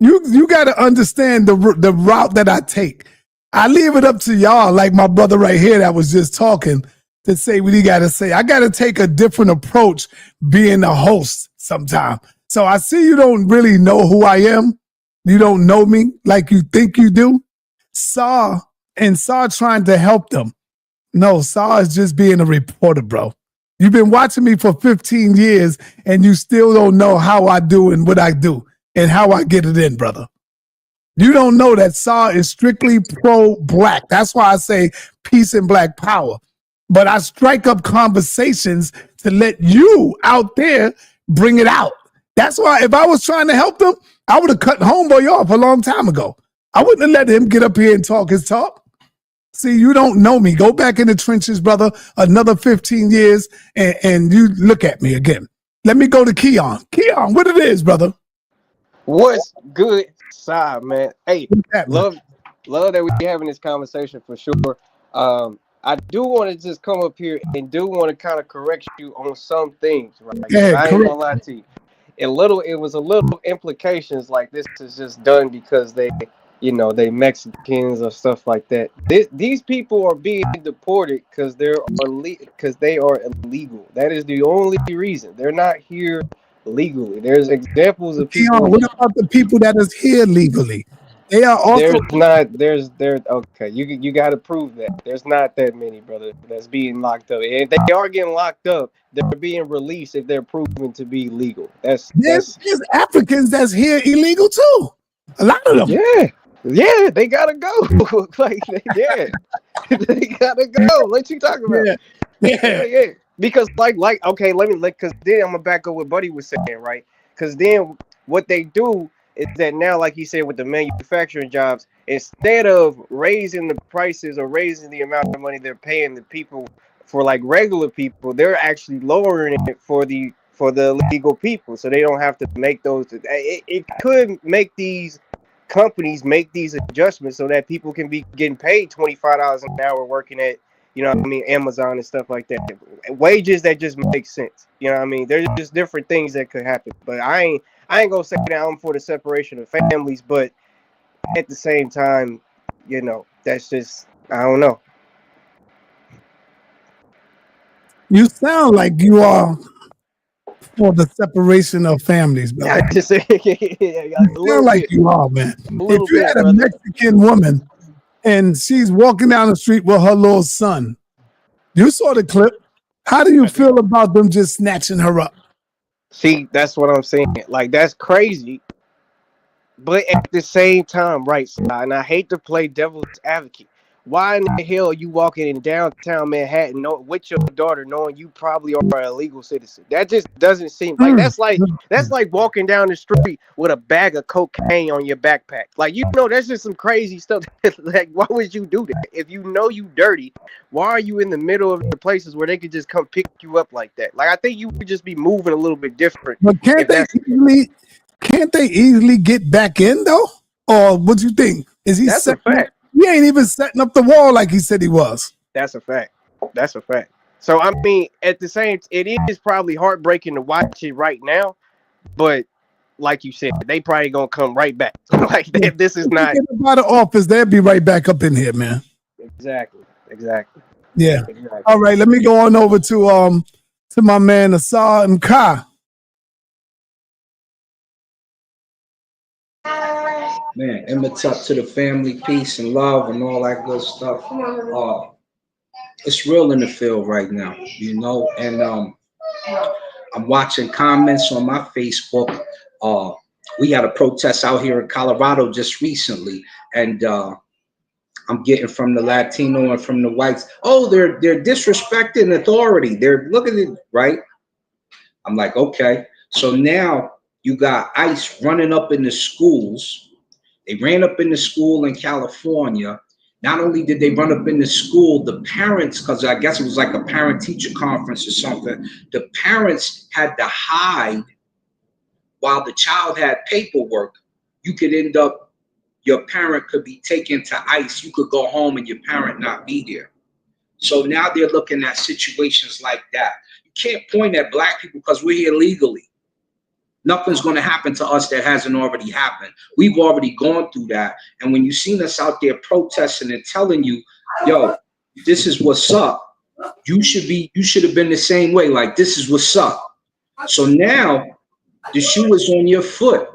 You got to understand the route that I take. I leave it up to y'all, like my brother right here that was just talking, to say what he got to say. I got to take a different approach being a host sometime. So I see you don't really know who I am. You don't know me like you think you do. Sa trying to help them. No, Sa is just being a reporter, bro. You've been watching me for 15 years and you still don't know how I do and what I do and how I get it in, brother. You don't know that Sa is strictly pro-black. That's why I say peace and black power. But I strike up conversations to let you out there bring it out. That's why if I was trying to help them, I would have cut homeboy off a long time ago. I wouldn't have let him get up here and talk his talk. See, you don't know me. Go back in the trenches, brother, another 15 years, and you look at me again. Let me go to Keon. Keon, what it is, brother? What's good, side, man? Hey, love that we're having this conversation for sure. I do want to just come up here and do want to kind of correct you on some things, right? Yeah, I ain't gonna lie to you. It was a little implications like this is just done because they Mexicans or stuff like that. These people are being deported because they are illegal. That is the only reason. They're not here legally. There's examples of people. Keon, what about the people that is here legally? They are also okay. You got to prove that. There's not that many, brother, that's being locked up. And if they are getting locked up, they're being released if they're proven to be legal. There's Africans that's here illegal too. A lot of them. Yeah, they gotta go. They gotta go. What you talking about? Yeah. Because because then I'm gonna back up what Buddy was saying, right? Because then what they do is that now, like he said, with the manufacturing jobs, instead of raising the prices or raising the amount of money they're paying the people for, like regular people, they're actually lowering it for the legal people, so they don't have to make those. It could make these companies make these adjustments so that people can be getting paid $25 an hour working at, Amazon and stuff like that. Wages that just make sense. There's just different things that could happen. But I ain't gonna say that I'm for the separation of families, but at the same time, that's just, I don't know. You sound like you are for the separation of families, bro. I just say, you sound like you are, man. If you had a Mexican woman and she's walking down the street with her little son, you saw the clip. How do you feel about them just snatching her up? See, that's what I'm saying. Like, that's crazy. But at the same time, right, and I hate to play devil's advocate, why in the hell are you walking in downtown Manhattan with your daughter, knowing you probably are a legal citizen? That just doesn't seem like that's like walking down the street with a bag of cocaine on your backpack. Like, you know, that's just some crazy stuff. Like, why would you do that if you know you dirty? Why are you in the middle of the places where they could just come pick you up like that? Like, I think you would just be moving a little bit different. But can't they easily get back in though? Or what do you think? Is he? That's a fact. He ain't even setting up the wall like he said he was. That's a fact. That's a fact. So I mean, at the same, it is probably heartbreaking to watch it right now, but like you said, they probably gonna come right back. Like this is not by the office. They'll be right back up in here, man. Exactly. Yeah. Exactly. All right. Let me go on over to my man Asar and Ka. Man, Emmett's up to the family, peace and love and all that good stuff. It's real in the field right now, you know, and I'm watching comments on my Facebook. We had a protest out here in Colorado just recently, and I'm getting from the Latino and from the whites, oh, they're disrespecting authority. They're looking at it, right? I'm like, okay. So now you got ICE running up in the schools. They ran up in the school in California. Not only did they run up in the school, the parents, because I guess it was like a parent-teacher conference or something, the parents had to hide while the child had paperwork. You could end up, your parent could be taken to ICE. You could go home and your parent not be there. So now they're looking at situations like that. You can't point at black people because we're here legally. Nothing's going to happen to us that hasn't already happened. We've already gone through that. And when you seen us out there protesting and telling you, yo, this is what's up, you should have been the same way. Like, this is what's up. So now the shoe is on your foot.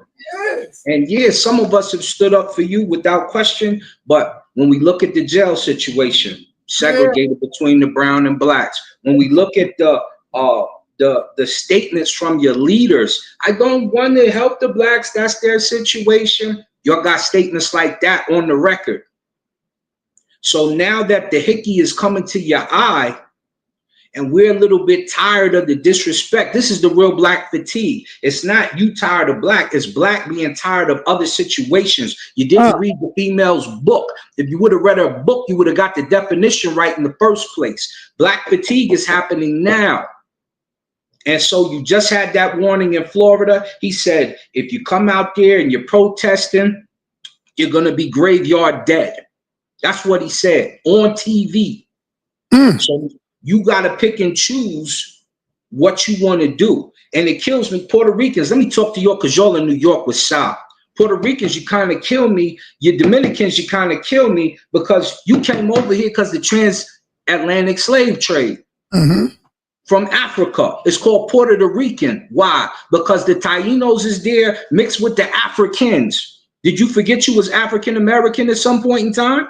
And yeah, some of us have stood up for you without question. But when we look at the jail situation, segregated between the brown and blacks, when we look at the statements from your leaders, I don't want to help the blacks, that's their situation. Y'all got statements like that on the record. So now that the hickey is coming to your eye and we're a little bit tired of the disrespect, this is the real black fatigue. It's not you tired of black, it's black being tired of other situations. You didn't read the female's book. If you would have read her book, you would have got the definition right in the first place. Black fatigue is happening now. And so you just had that warning in Florida. He said, if you come out there and you're protesting, you're going to be graveyard dead. That's what he said on TV. So you got to pick and choose what you want to do. And it kills me. Puerto Ricans, let me talk to y'all because y'all in New York with South. Puerto Ricans, you kind of kill me. You Dominicans, you kind of kill me because you came over here because the transatlantic slave trade. From Africa. It's called Puerto Rican. Why? Because the Tainos is there mixed with the Africans. Did you forget you was African American at some point in time?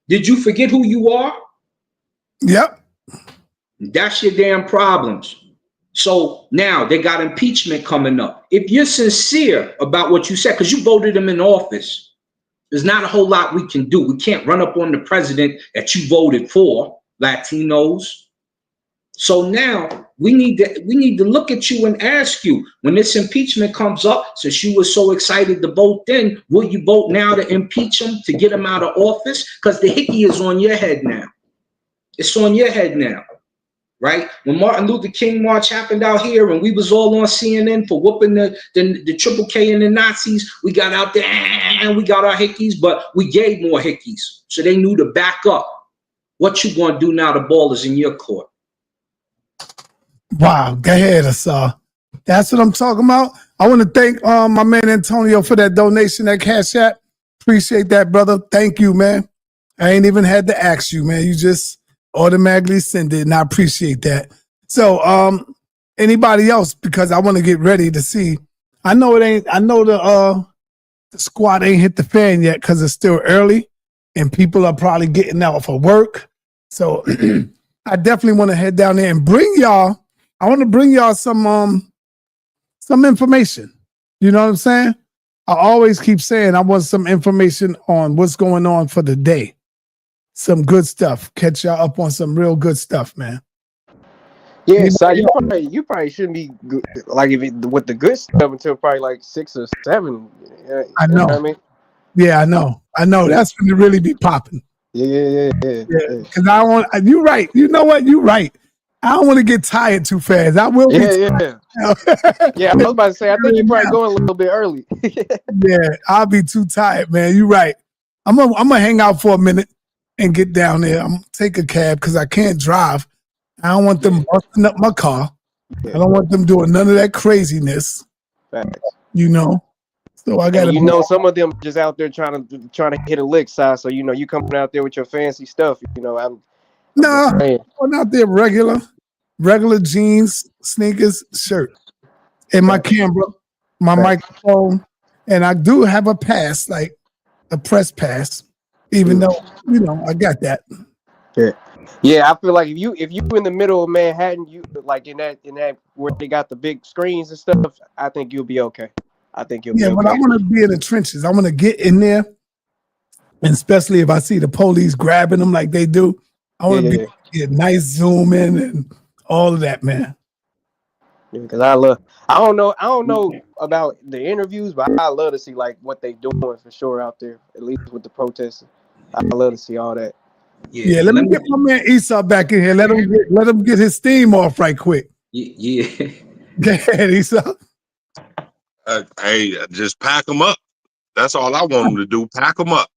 Did you forget who you are? Yep. That's your damn problems. So now they got impeachment coming up. If you're sincere about what you said, because you voted him in office, there's not a whole lot we can do. We can't run up on the president that you voted for, Latinos. So now we need to look at you and ask you, when this impeachment comes up, since you were so excited to vote then, will you vote now to impeach him, to get him out of office? Because the hickey is on your head now. It's on your head now, right? When Martin Luther King March happened out here and we was all on CNN for whooping the Triple K and the Nazis, we got out there and we got our hickeys, but we gave more hickeys. So they knew to back up. What you gonna do now? The ball is in your court. Wow, go ahead, Asar. That's what I'm talking about. I want to thank my man Antonio for that donation, that Cash App. Appreciate that, brother. Thank you, man. I ain't even had to ask you, man. You just automatically send it, and I appreciate that. So, anybody else? Because I want to get ready to see. I know it ain't. I know the squad ain't hit the fan yet because it's still early, and people are probably getting out for work. So, I definitely want to head down there and bring y'all. I want to bring y'all some information. You know what I'm saying? I always keep saying I want some information on what's going on for the day. some good stuff. Catch y'all up on some real good stuff, man. Yeah, so you probably shouldn't be good, like with the good stuff until probably like 6 or 7. I know. You know what I mean? Yeah, I know. That's when it really be popping. Yeah. Because I want. You're right. You know what? You're right. I don't want to get tired too fast. I will. Yeah. Yeah, I was about to say. I think you're probably going a little bit early. Yeah, I'll be too tired, man. You're right. I'm gonna hang out for a minute and get down there. I'm gonna take a cab because I can't drive. I don't want them busting up my car. I don't want them doing none of that craziness. Facts. You know. So I got. You know, some of them just out there trying to hit a lick side. So you know, you coming out there with your fancy stuff. You know, I'm going out there regular jeans, sneakers, shirt, and my camera, my microphone, and I do have a pass, like a press pass, even though I got that. Yeah, I feel like if you in the middle of Manhattan, you like in that where they got the big screens and stuff, I think you'll be okay. I think you'll be okay. Yeah, but I want to be in the trenches. I want to get in there, and especially if I see the police grabbing them like they do, I want to get nice zoom in and all of that, man. Yeah, because I don't know about the interviews, but I love to see like what they doing for sure out there, at least with the protests. I love to see all that. Yeah, let me get my man Esau back in here. Let him get his steam off right quick. Yeah. Go ahead, Esau. Hey, just pack them up. That's all I want them to do. Pack them up.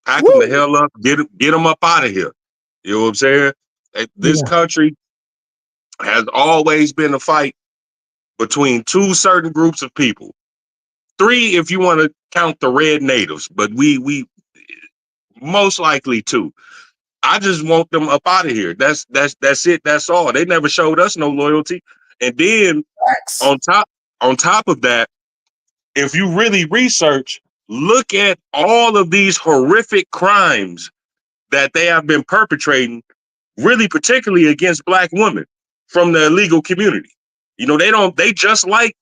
Pack them the hell up. Get them up out of here. You know what I'm saying? This country has always been a fight between two certain groups of people. 3, if you want to count the red natives, but we most likely 2. I just want them up out of here. That's it. That's all. They never showed us no loyalty. And then on top of that, if you really research, look at all of these horrific crimes that they have been perpetrating, really particularly against Black women from the illegal community. You know, they just like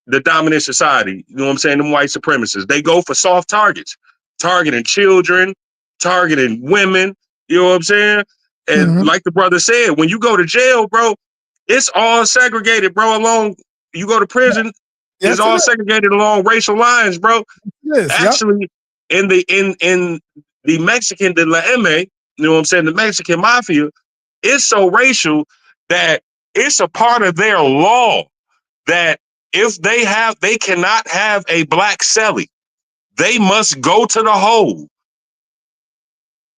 the dominant society, you know what I'm saying, them white supremacists. They go for soft targets, targeting children, targeting women, you know what I'm saying? And like the brother said, when you go to jail, bro, it's all segregated, bro, you go to prison, it's all segregated along racial lines, bro. Actually, in the Mexican, the La M, you know what I'm saying, the Mexican mafia, it's so racial that it's a part of their law that if they cannot have a Black cellie, they must go to the hole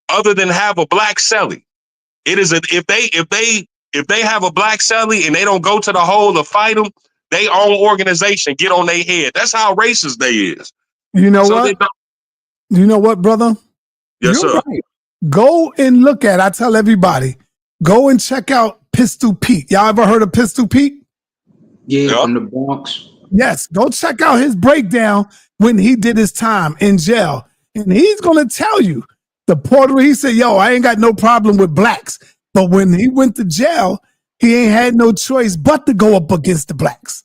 other than have a Black cellie. It is if they have a Black cellie and they don't go to the hole to fight them, they own organization get on their head. That's how racist they is. You know what? You know what, brother? Yes, You're sir. Right. Go and look at. I tell everybody, go and check out Pistol Pete. Y'all ever heard of Pistol Pete? Yeah, from the Bronx. Yes, go check out his breakdown when he did his time in jail, and he's gonna tell you he said, "Yo, I ain't got no problem with Blacks, but when he went to jail, he ain't had no choice but to go up against the Blacks."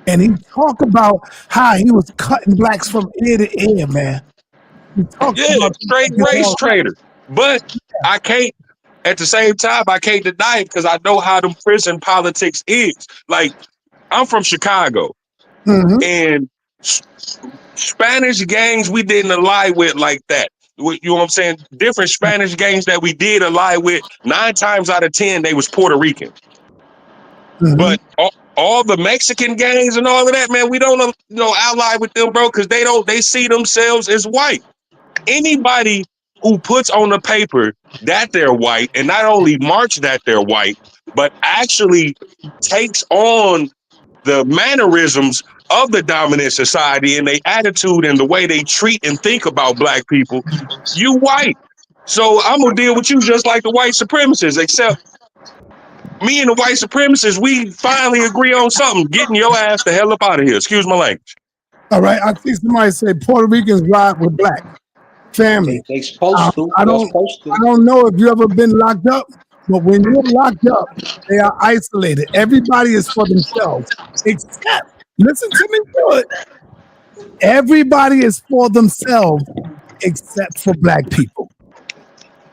And he talked about how he was cutting Blacks from ear to ear, man. Straight race traitor. But I can't, at the same time, I can't deny it because I know how them prison politics is. Like, I'm from Chicago, and Spanish gangs we didn't ally with like that. You know what I'm saying? Different Spanish gangs that we did ally with, 9 times out of 10, they was Puerto Rican. But all the Mexican gangs and all of that, man, we don't ally with them, bro, because they see themselves as white. Anybody who puts on the paper that they're white and not only march that they're white, but actually takes on the mannerisms of the dominant society and their attitude and the way they treat and think about Black people, you white. So I'm gonna deal with you just like the white supremacists, except me and the white supremacists, we finally agree on something, getting your ass the hell up out of here. Excuse my language. All right, I see somebody say Puerto Ricans ride with Black family. They supposed to. I don't know if you ever been locked up, but when you're locked up, they are isolated. Everybody is for themselves, except, listen to me good, everybody is for themselves except for Black people.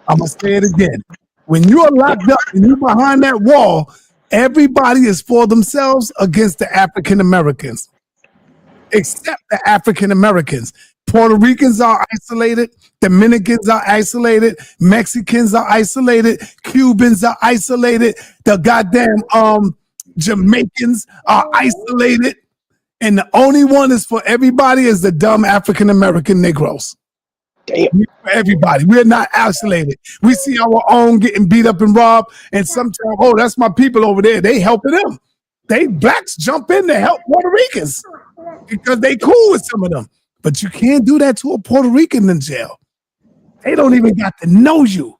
I'm going to say it again. When you are locked up and you're behind that wall, everybody is for themselves against the African Americans, except the African Americans. Puerto Ricans are isolated. Dominicans are isolated. Mexicans are isolated. Cubans are isolated. The goddamn Jamaicans are isolated. And the only one is for everybody is the dumb African American Negroes. Damn. For everybody. We're not isolated. We see our own getting beat up and robbed. And sometimes, oh, that's my people over there. They helping them. Blacks jump in to help Puerto Ricans because they cool with some of them. But you can't do that to a Puerto Rican in jail. They don't even got to know you.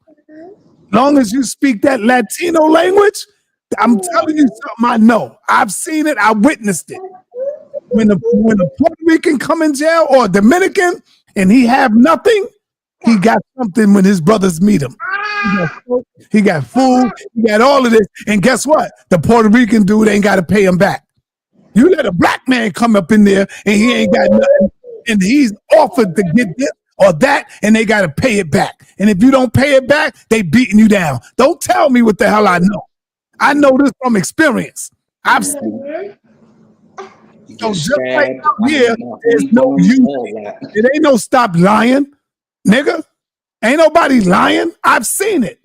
Long as you speak that Latino language, I'm telling you something I know. I've seen it. I witnessed it. When a Puerto Rican come in jail or a Dominican and he have nothing, he got something when his brothers meet him. He got food. He got all of this. And guess what? The Puerto Rican dude ain't got to pay him back. You let a black man come up in there and he ain't got nothing. And he's offered to get this or that, and they got to pay it back. And if you don't pay it back, they beating you down. Don't tell me what the hell I know. I know this from experience. I've seen it. So just like out here, there's no unity. It ain't no stop lying, nigga. Ain't nobody lying. I've seen it.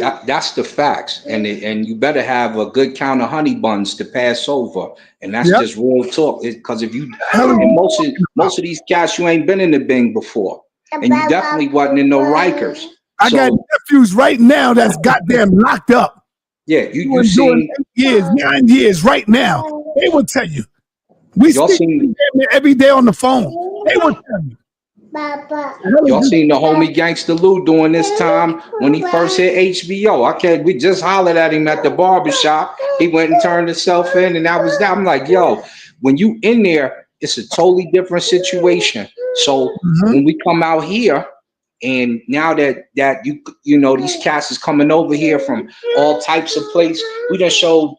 That's the facts, and you better have a good count of honey buns to pass over, and that's just real talk. Because if you, and most of these cats, you ain't been in the Bing before, and you definitely wasn't in no Rikers. I got nephews right now that's goddamn locked up. Yeah, you seen 8 years, 9 years right now. They will tell you. We see every day on the phone. They will tell you. Y'all seen the homie Gangsta Lou doing this time when he first hit HBO. We just hollered at him at the barbershop. He went and turned himself in, and that was that. I'm like, yo, when you in there, it's a totally different situation. So when we come out here, and now that you know these cats is coming over here from all types of places, we done showed.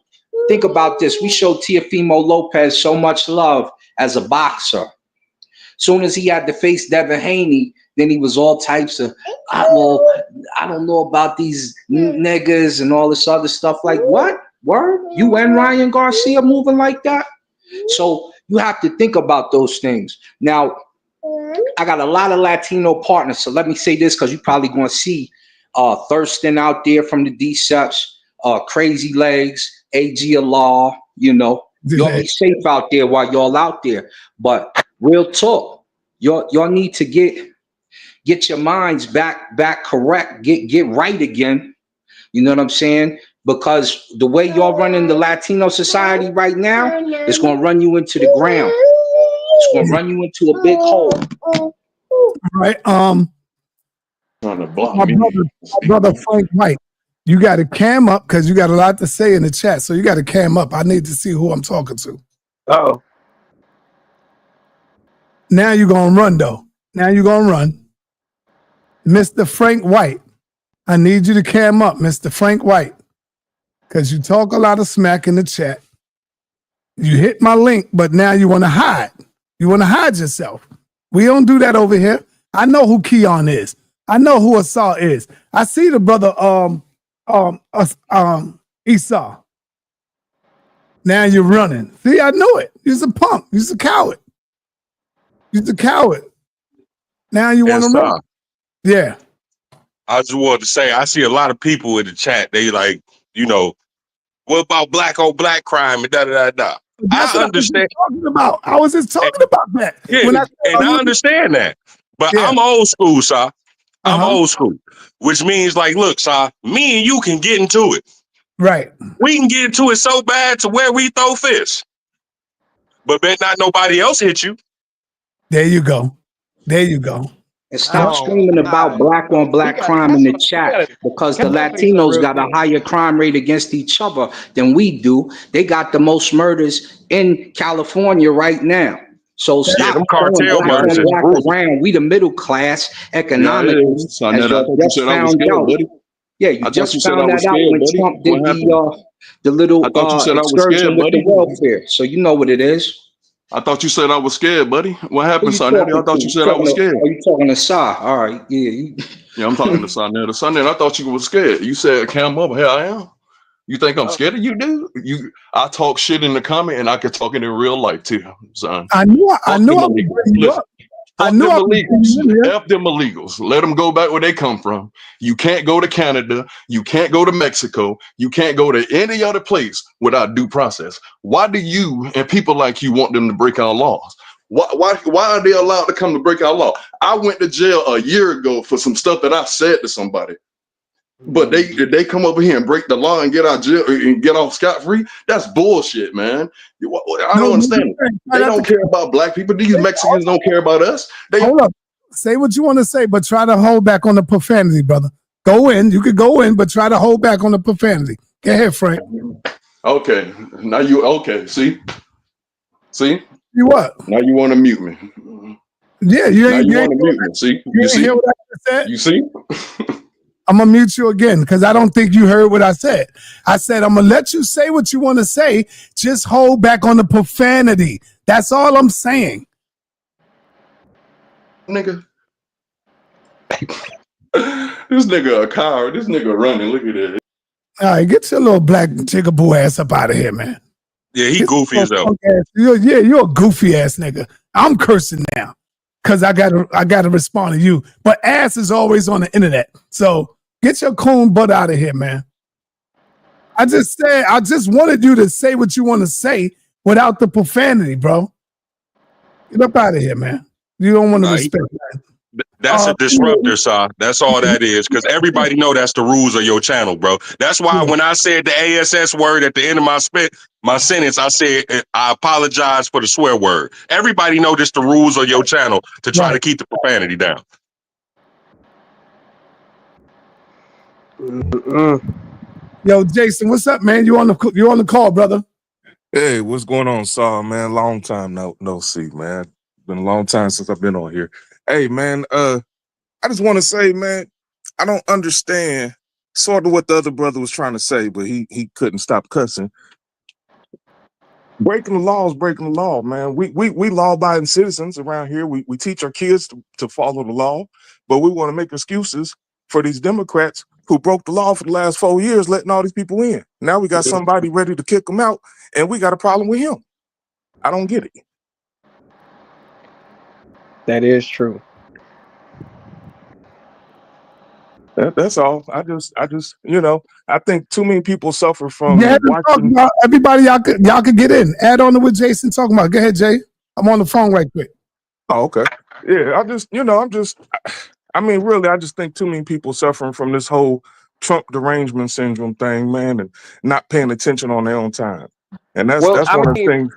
Think about this. We showed Teofimo Lopez so much love as a boxer. Soon as he had to face Devin Haney, then he was all types of, I don't know about these niggas and all this other stuff. Like, what? Word? You and Ryan Garcia moving like that? So you have to think about those things. Now, I got a lot of Latino partners. So let me say this, because you're probably going to see Thurston out there from the Deceps, Crazy Legs, AG Law, you know. Y'all be safe out there while y'all out there. But real talk, y'all need to get your minds back correct, get right again. You know what I'm saying? Because the way y'all running the Latino society right now, it's gonna run you into the ground. It's gonna run you into a big hole. All right. My brother Frank White. You got to cam up because you got a lot to say in the chat. So you got to cam up. I need to see who I'm talking to. Oh. Now you're going to run, though. Now you're going to run. Mr. Frank White, I need you to cam up, Mr. Frank White, because you talk a lot of smack in the chat. You hit my link, but now you want to hide. You want to hide yourself. We don't do that over here. I know who Keon is. I know who Asal is. I see the brother Esau. Now you're running. See, I knew it. You're a punk. You're a coward. You're a coward. Now you want to run. Yeah. I just wanted to say, I see a lot of people in the chat. They like, you know, what about black on black crime and da-da-da-da. I understand. I was just talking about that. Yeah, I understand that. But I'm old school, sir. I'm old school. Which means, like, look, sir, me and you can get into it. Right. We can get into it so bad to where we throw fists. But bet not nobody else hit you. There you go. There you go. And stop screaming about black on black crime in the chat, because the Latinos got a higher crime rate against each other than we do. They got the most murders in California right now. So stop them cartel murders around. We the middle class economically. You just found out. Yeah, you just found that out when Trump did the little excursion with the welfare. So you know what it is. I thought you said I was scared, buddy. What Who happened, you sa.neter? I talking thought to? you said I was scared. Are you talking to Sa? All right, yeah. Yeah, I'm talking to sa.neter. Sa.neter, I thought you were scared. You said, "Cam up, here I am." You think I'm scared of you, dude? I talk shit in the comment, and I could talk it in real life too, son. I knew I Fuck them was illegals. bringing you Listen, up. I fuck knew them I was bringing you in illegals. here. F them illegals. Let them go back where they come from. You can't go to Canada. You can't go to Mexico. You can't go to any other place without due process. Why do you and people like you want them to break our laws? Why are they allowed to come to break our law? I went to jail a year ago for some stuff that I said to somebody. But they come over here and break the law and get out jail and get off scot-free. That's bullshit, man. I don't understand it. They don't care about black people. These Mexicans don't care about us. Hold up. Say what you want to say, but try to hold back on the profanity, brother. Go in. You could go in, but try to hold back on the profanity. Go ahead, Frank. Okay. Now you okay. See? You what? Now you want to mute me. Yeah, you Now ain't you want to mute me. See? You see? hear what I just said? You see? I'm gonna mute you again because I don't think you heard what I said. I said I'm gonna let you say what you want to say. Just hold back on the profanity. That's all I'm saying. Nigga. This nigga a coward. This nigga running. Look at that. All right, get your little black jigaboo ass up out of here, man. Yeah, he goofy as hell. You're a goofy ass nigga. I'm cursing now because I gotta respond to you. But ass is always on the internet. So get your coon butt out of here, man. I just wanted you to say what you want to say without the profanity, bro. Get up out of here, man. You don't want to respect that. That's a disruptor, Sa. That's all that is. Because everybody know that's the rules of your channel, bro. That's why when I said the ASS word at the end of my sentence, I said I apologize for the swear word. Everybody know this the rules of your channel to try to keep the profanity down. Yo, Jason, what's up, man? You on the call, brother? Hey, what's going on, Saul, man? Long time no see, man. Been a long time since I've been on here. Hey, man, I just want to say, man, I don't understand sort of what the other brother was trying to say, but he couldn't stop cussing. Breaking the law is breaking the law, man. We law-abiding citizens around here. We teach our kids to follow the law, but we want to make excuses for these Democrats who broke the law for the last 4 years, letting all these people in. Now we got somebody ready to kick them out, and we got a problem with him. I don't get it. That is true. That's all. I just, I think too many people suffer from watching. Everybody, y'all could get in. Add on to what Jason talking about. Go ahead, Jay. I'm on the phone right quick. Oh, okay. Yeah, I just think too many people suffering from this whole Trump derangement syndrome thing, man, and not paying attention on their own time. And that's one of the things.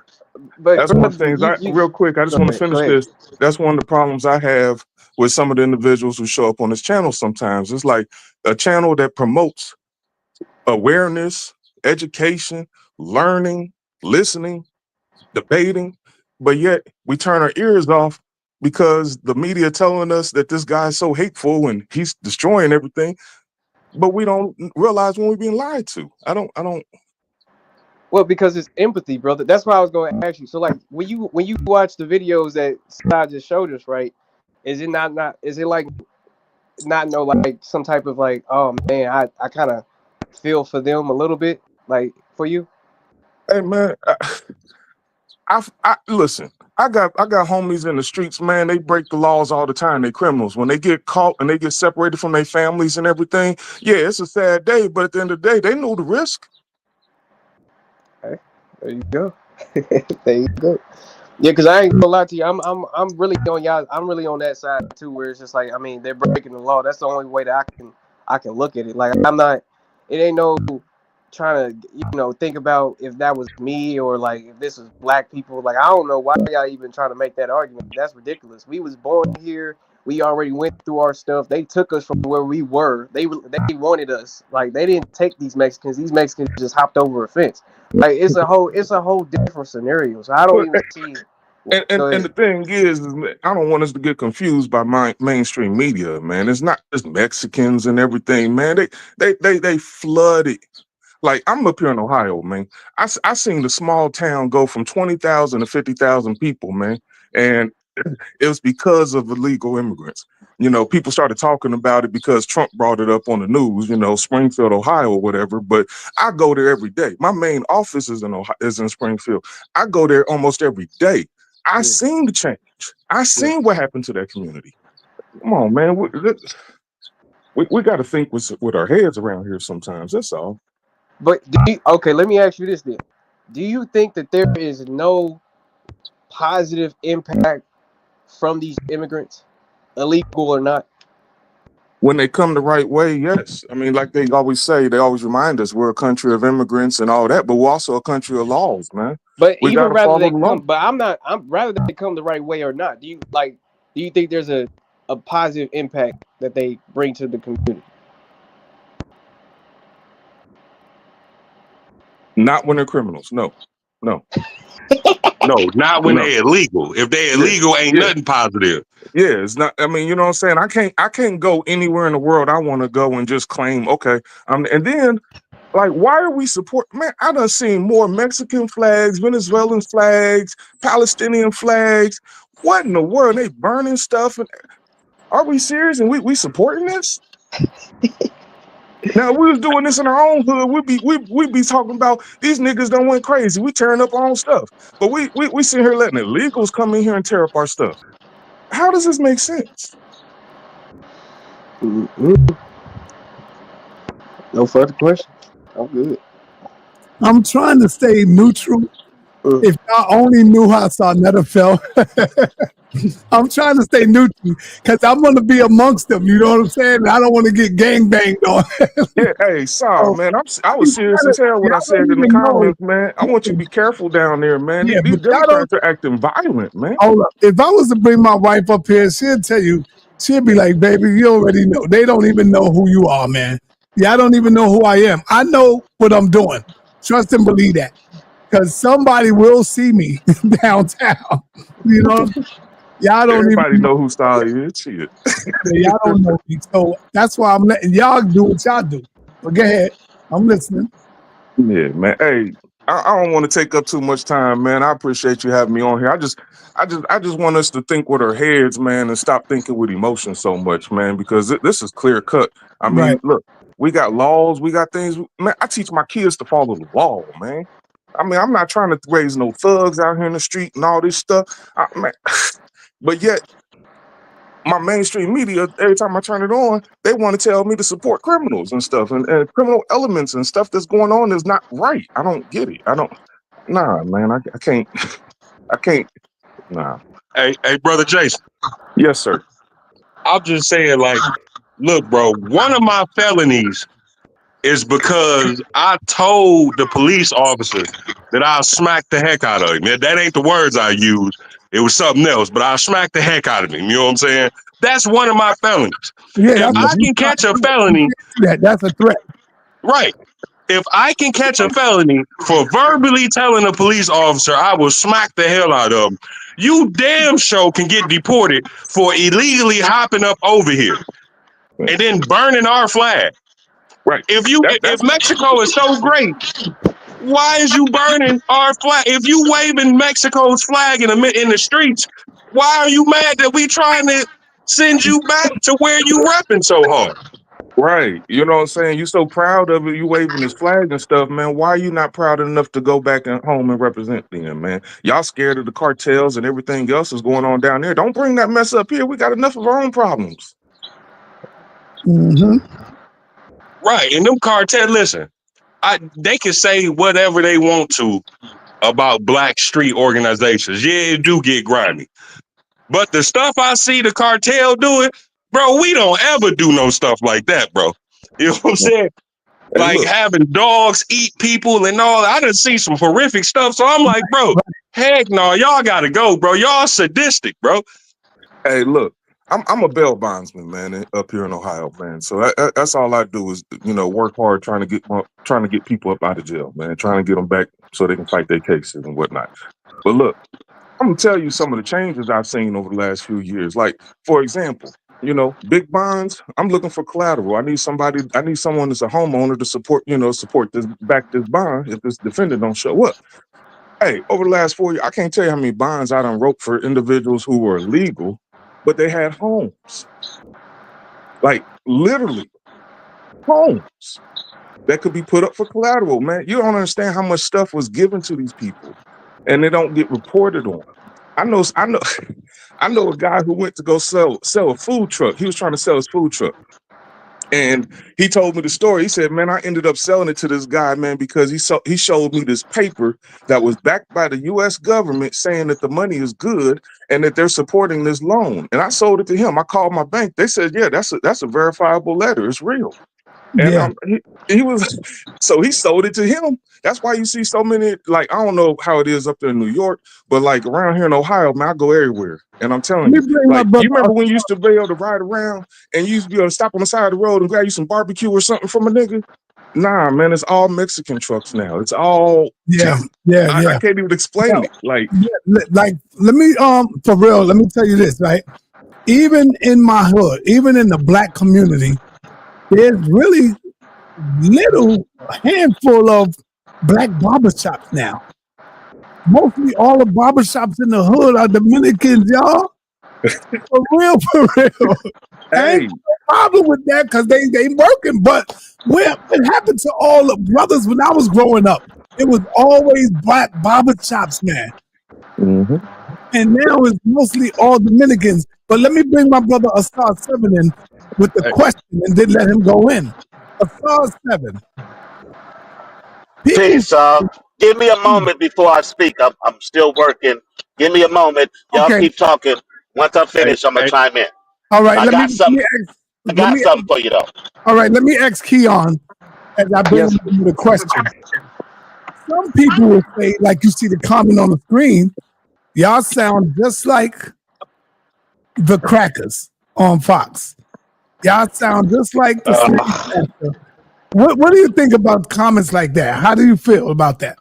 That's one of the things. Real quick, I just want to finish this. That's one of the problems I have with some of the individuals who show up on this channel sometimes. It's like a channel that promotes awareness, education, learning, listening, debating, but yet we turn our ears off because the media telling us that this guy's so hateful and he's destroying everything, but we don't realize when we're being lied to. I don't. Well, because it's empathy, brother. That's why I was going to ask you. So, like, when you watch the videos that Scott just showed us, right? Is it not? Is it like not like some type of like, oh man, I kind of feel for them a little bit, like for you? Hey man, I listen. I got homies in the streets, man. They break the laws all the time. They criminals. When they get caught and they get separated from their families and everything, yeah, it's a sad day. But at the end of the day, they know the risk. Okay, there you go. There you go. Yeah, because I ain't gonna lie to you. I'm really on y'all. I'm really on that side too, where it's just like, I mean, they're breaking the law. That's the only way that I can look at it. Like, I'm not. It ain't no trying to think about if that was me or like if this was black people. Like, I don't know why y'all even trying to make that argument. That's ridiculous. We was born here. We already went through our stuff. They took us from where we were. They wanted us. Like, they didn't take these Mexicans. These Mexicans just hopped over a fence. Like, it's a whole different scenario. So I don't even see. And the thing is, I don't want us to get confused by mainstream media, man. It's not just Mexicans and everything, man. They flooded Like, I'm up here in Ohio, man. I seen the small town go from 20,000 to 50,000 people, man. And it was because of illegal immigrants. You know, people started talking about it because Trump brought it up on the news, you know, Springfield, Ohio or whatever. But I go there every day. My main office is in Springfield. I go there almost every day. I seen the change. I seen what happened to that community. Come on, man. We got to think with our heads around here sometimes. That's all. But okay, let me ask you this then. Do you think that there is no positive impact from these immigrants, illegal or not? When they come the right way, yes. I mean, like they always say, they always remind us we're a country of immigrants and all that, but we're also a country of laws, man. But we even gotta rather follow they the law. come, but I'm rather they come the right way or not. Do you think there's a positive impact that they bring to the community? Not when they're criminals. No. No, not when they're illegal. If they're illegal, ain't nothing positive. Yeah, it's not. I mean, you know what I'm saying? I can't go anywhere in the world I want to go and just claim, okay. And then, like, why are we man? I done seen more Mexican flags, Venezuelan flags, Palestinian flags. What in the world? They burning stuff. And are we serious? And we supporting this? Now, if we was doing this in our own hood, we'd be talking about these niggas done went crazy. We tearing up our own stuff. But we sit here letting illegals come in here and tear up our stuff. How does this make sense? No further questions. I'm good. I'm trying to stay neutral. If y'all only knew how sa.neter felt. I'm trying to stay neutral because I'm going to be amongst them. You know what I'm saying? I don't want to get gang banged on. Yeah, hey, sorry, man. I was serious as hell what I said in the comments, man. I want you to be careful down there, man. Yeah, These but y'all Democrats are acting violent, man. Hold up. If I was to bring my wife up here, she'll tell you, she'll be like, baby, you already know. They don't even know who you are, man. Yeah, I don't even know who I am. I know what I'm doing. Trust and believe that. Because somebody will see me downtown. You know? Y'all don't Everybody even know who style is. Shit. Y'all don't know me. So that's why I'm letting y'all do what y'all do. But go ahead. I'm listening. Yeah, man. Hey, I don't want to take up too much time, man. I appreciate you having me on here. I just want us to think with our heads, man, and stop thinking with emotion so much, man, because this is clear cut. I mean, look, we got laws, we got things. Man, I teach my kids to follow the law, man. I mean, I'm not trying to raise no thugs out here in the street and all this stuff. But yet, my mainstream media, every time I turn it on, they want to tell me to support criminals and stuff and criminal elements and stuff that's going on is not right. I don't get it. Nah, man, I can't, nah. Hey, brother Jason. Yes, sir. I'm just saying, like, look, bro, one of my felonies is because I told the police officer that I'll smack the heck out of him. That ain't the words I used. It was something else, but I'll smack the heck out of him. You know what I'm saying? That's one of my felonies. Yeah, if I can catch a felony, that's a threat. Right. If I can catch a felony for verbally telling a police officer I will smack the hell out of him, you damn sure can get deported for illegally hopping up over here and then burning our flag. Right. If Mexico is so great, why is you burning our flag? If you waving Mexico's flag in the streets, why are you mad that we trying to send you back to where you repping so hard? Right. You know what I'm saying? You so proud of it, you waving his flag and stuff, man. Why are you not proud enough to go back home and represent them, man? Y'all scared of the cartels and everything else is going on down there. Don't bring that mess up here. We got enough of our own problems. Right. And them cartel, listen, they can say whatever they want to about black street organizations. Yeah, it do get grimy. But the stuff I see the cartel doing, bro, we don't ever do no stuff like that, bro. You know what I'm saying? Like having dogs eat people and all. I done see some horrific stuff. So I'm like, bro, heck no, y'all gotta go, bro. Y'all sadistic, bro. Hey, look, I'm a bail bondsman, man, up here in Ohio, man. So that's all I do is, you know, work hard trying to get people up out of jail, man, trying to get them back so they can fight their cases and whatnot. But look, I'm gonna tell you some of the changes I've seen over the last few years. Like, for example, You know, big bonds. I'm looking for collateral. I need someone that's a homeowner to support. Support this, back this bond if this defendant don't show up. Hey, over the last 4 years, I can't tell you how many bonds I done wrote for individuals who were legal, but they had homes. Like literally homes that could be put up for collateral, man. You don't understand how much stuff was given to these people and they don't get reported on. I know I know a guy who went to go sell a food truck. He was trying to sell his food truck. And he told me the story. He said, man, I ended up selling it to this guy, man, because he showed me this paper that was backed by the U.S. government saying that the money is good and that they're supporting this loan. And I sold it to him. I called my bank. They said, yeah, that's a verifiable letter. It's real. And he was, so he sold it to him. That's why you see so many, like, I don't know how it is up there in New York, but like around here in Ohio, man, I go everywhere. And I'm telling you, like, you remember when you used to be able to ride around and you used to be able to stop on the side of the road and grab you some barbecue or something from a nigga? Nah, man, it's all Mexican trucks now. It's all, I can't even explain it. Like, let me, for real, let me tell you this, right? Even in my hood, even in the black community, there's really little handful of black barbershops now. Mostly all the barbershops in the hood are Dominicans, y'all. For real. I ain't no problem with that because they working. But what happened to all the brothers when I was growing up? It was always black barbershops, man. Mm-hmm. And now it's mostly all Dominicans. But let me bring my brother Asar 7 in with the question and then let him go in. Asar 7. Peace. Give me a moment before I speak. I'm still working. Give me a moment. Y'all keep talking. Once I'm finished, I'm gonna chime in. All right, I got something for you though. All right, let me ask Keon as I bring him with the question. Some people will say, like you see the comment on the screen, y'all sound just like the crackers on Fox. Y'all sound just like the slave. What do you think about comments like that? How do you feel about that?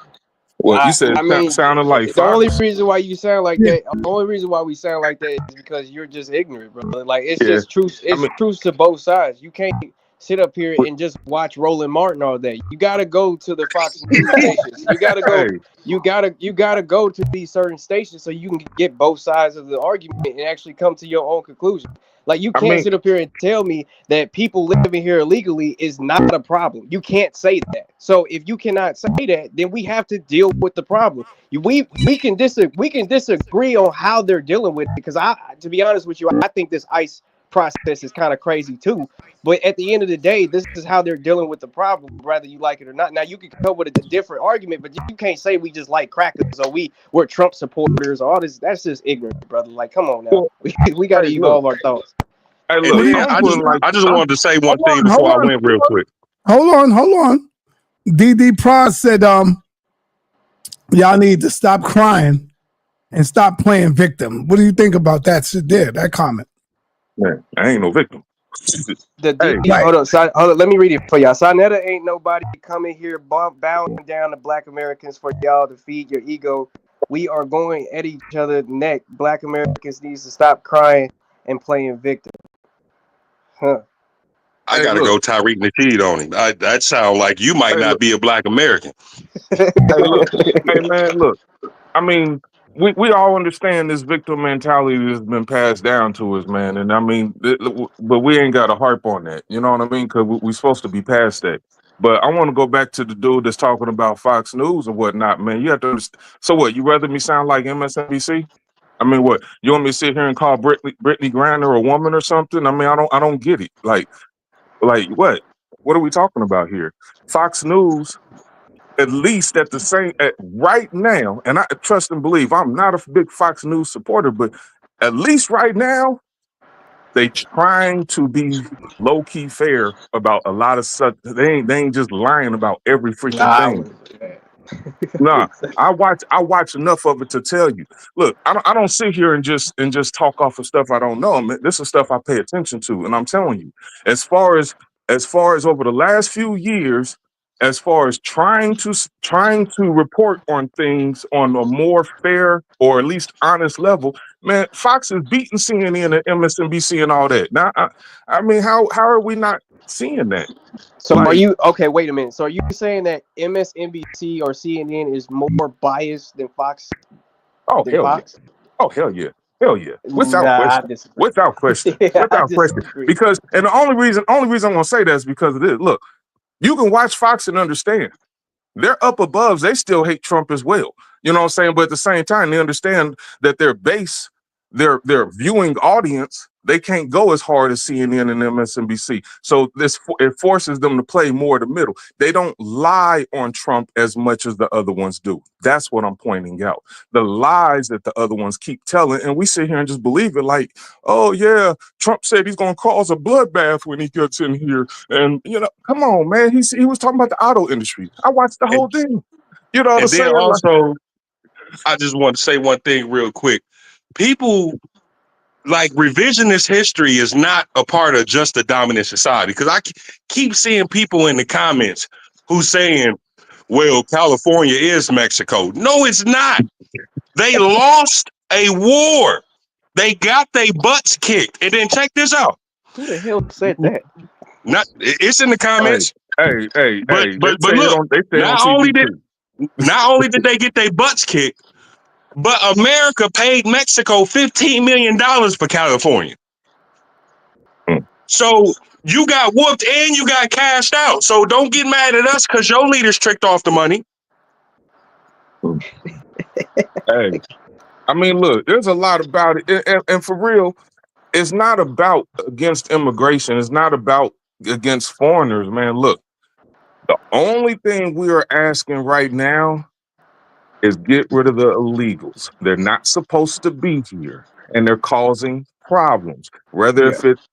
What you said? Sounded like the only reason why you sound like that. The only reason why we sound like that is because you're just ignorant, brother. Like it's just truth. It's truth to both sides. You can't sit up here and just watch Roland Martin all day. You gotta go to the Fox News stations. You gotta go. You gotta go to these certain stations so you can get both sides of the argument and actually come to your own conclusion. Like you can't sit up here and tell me that people living here illegally is not a problem. You can't say that. So if you cannot say that, then we have to deal with the problem. We can disagree on how they're dealing with it because to be honest with you, I think this ICE process is kind of crazy too. But at the end of the day, this is how they're dealing with the problem, whether you like it or not. Now you can come up with a different argument, but you can't say we just like crackers or we're Trump supporters or all this. That's just ignorant, brother. Like, come on now. We got to evolve our thoughts. Hey, look, I just wanted to say one thing before I went real quick. Hold on. DD Pros said, y'all need to stop crying and stop playing victim. What do you think about that? That comment. Man, I ain't no victim. Hold on. Let me read it for y'all. sa.neter ain't nobody coming here bowing down to black Americans for y'all to feed your ego. We are going at each other's neck. Black Americans needs to stop crying and playing victim. I gotta go Tyreek Nasheed on him. That sound like you might not be a black American. Hey, man, look. I mean, we all understand this victim mentality that's been passed down to us, man. And I mean, but we ain't got to harp on that. You know what I mean? Because we're supposed to be past that. But I want to go back to the dude that's talking about Fox News and whatnot, man. You have to understand. So what? You rather me sound like MSNBC? I mean, what? You want me to sit here and call Brittany Griner a woman or something? I mean, I don't get it. Like what? What are we talking about here? Fox News, at least right now, and I trust and believe I'm not a big Fox News supporter, but at least right now, they trying to be low key fair about a lot of stuff. They ain't just lying about every freaking thing. Nah, I watch enough of it to tell you. Look, I don't sit here and just talk off of stuff I don't know. I mean, this is stuff I pay attention to, and I'm telling you, as far as over the last few years, as far as trying to report on things on a more fair or at least honest level, man, Fox is beating CNN and MSNBC and all that. Now, I mean, how are we not seeing that? So are you okay? Wait a minute. So are you saying that MSNBC or CNN is more biased than Fox? Oh hell Fox? yeah! Oh hell yeah! Hell yeah! Without Nah, question. I disagree. Without question. Yeah, I Without question. disagree. Because, and the only reason I'm gonna say that is because of this. Look, you can watch Fox and understand. They're up above. They still hate Trump as well. You know what I'm saying? But at the same time, they understand that their base, their viewing audience, they can't go as hard as CNN and MSNBC. So it forces them to play more the middle. They don't lie on Trump as much as the other ones do. That's what I'm pointing out. The lies that the other ones keep telling, and we sit here and just believe it like, oh yeah, Trump said he's going to cause a bloodbath when he gets in here. And, you know, come on, man. He was talking about the auto industry. I watched the whole thing. You know what I'm And then saying? also, I just want to say one thing real quick. People, like, revisionist history is not a part of just a dominant society, because I keep seeing people in the comments who saying, well, California is Mexico. No, it's not. They lost a war. They got their butts kicked. And then check this out. Who the hell said that? It's in the comments. Hey, but look, not only did they get their butts kicked, but America paid Mexico $15 million for California. So you got whooped and you got cashed out. So don't get mad at us because your leaders tricked off the money. Hey, I mean, look, there's a lot about it. And for real, it's not about against immigration. It's not about against foreigners, man. Look, the only thing we are asking right now is get rid of the illegals. They're not supposed to be here, and they're causing problems. Whether if it's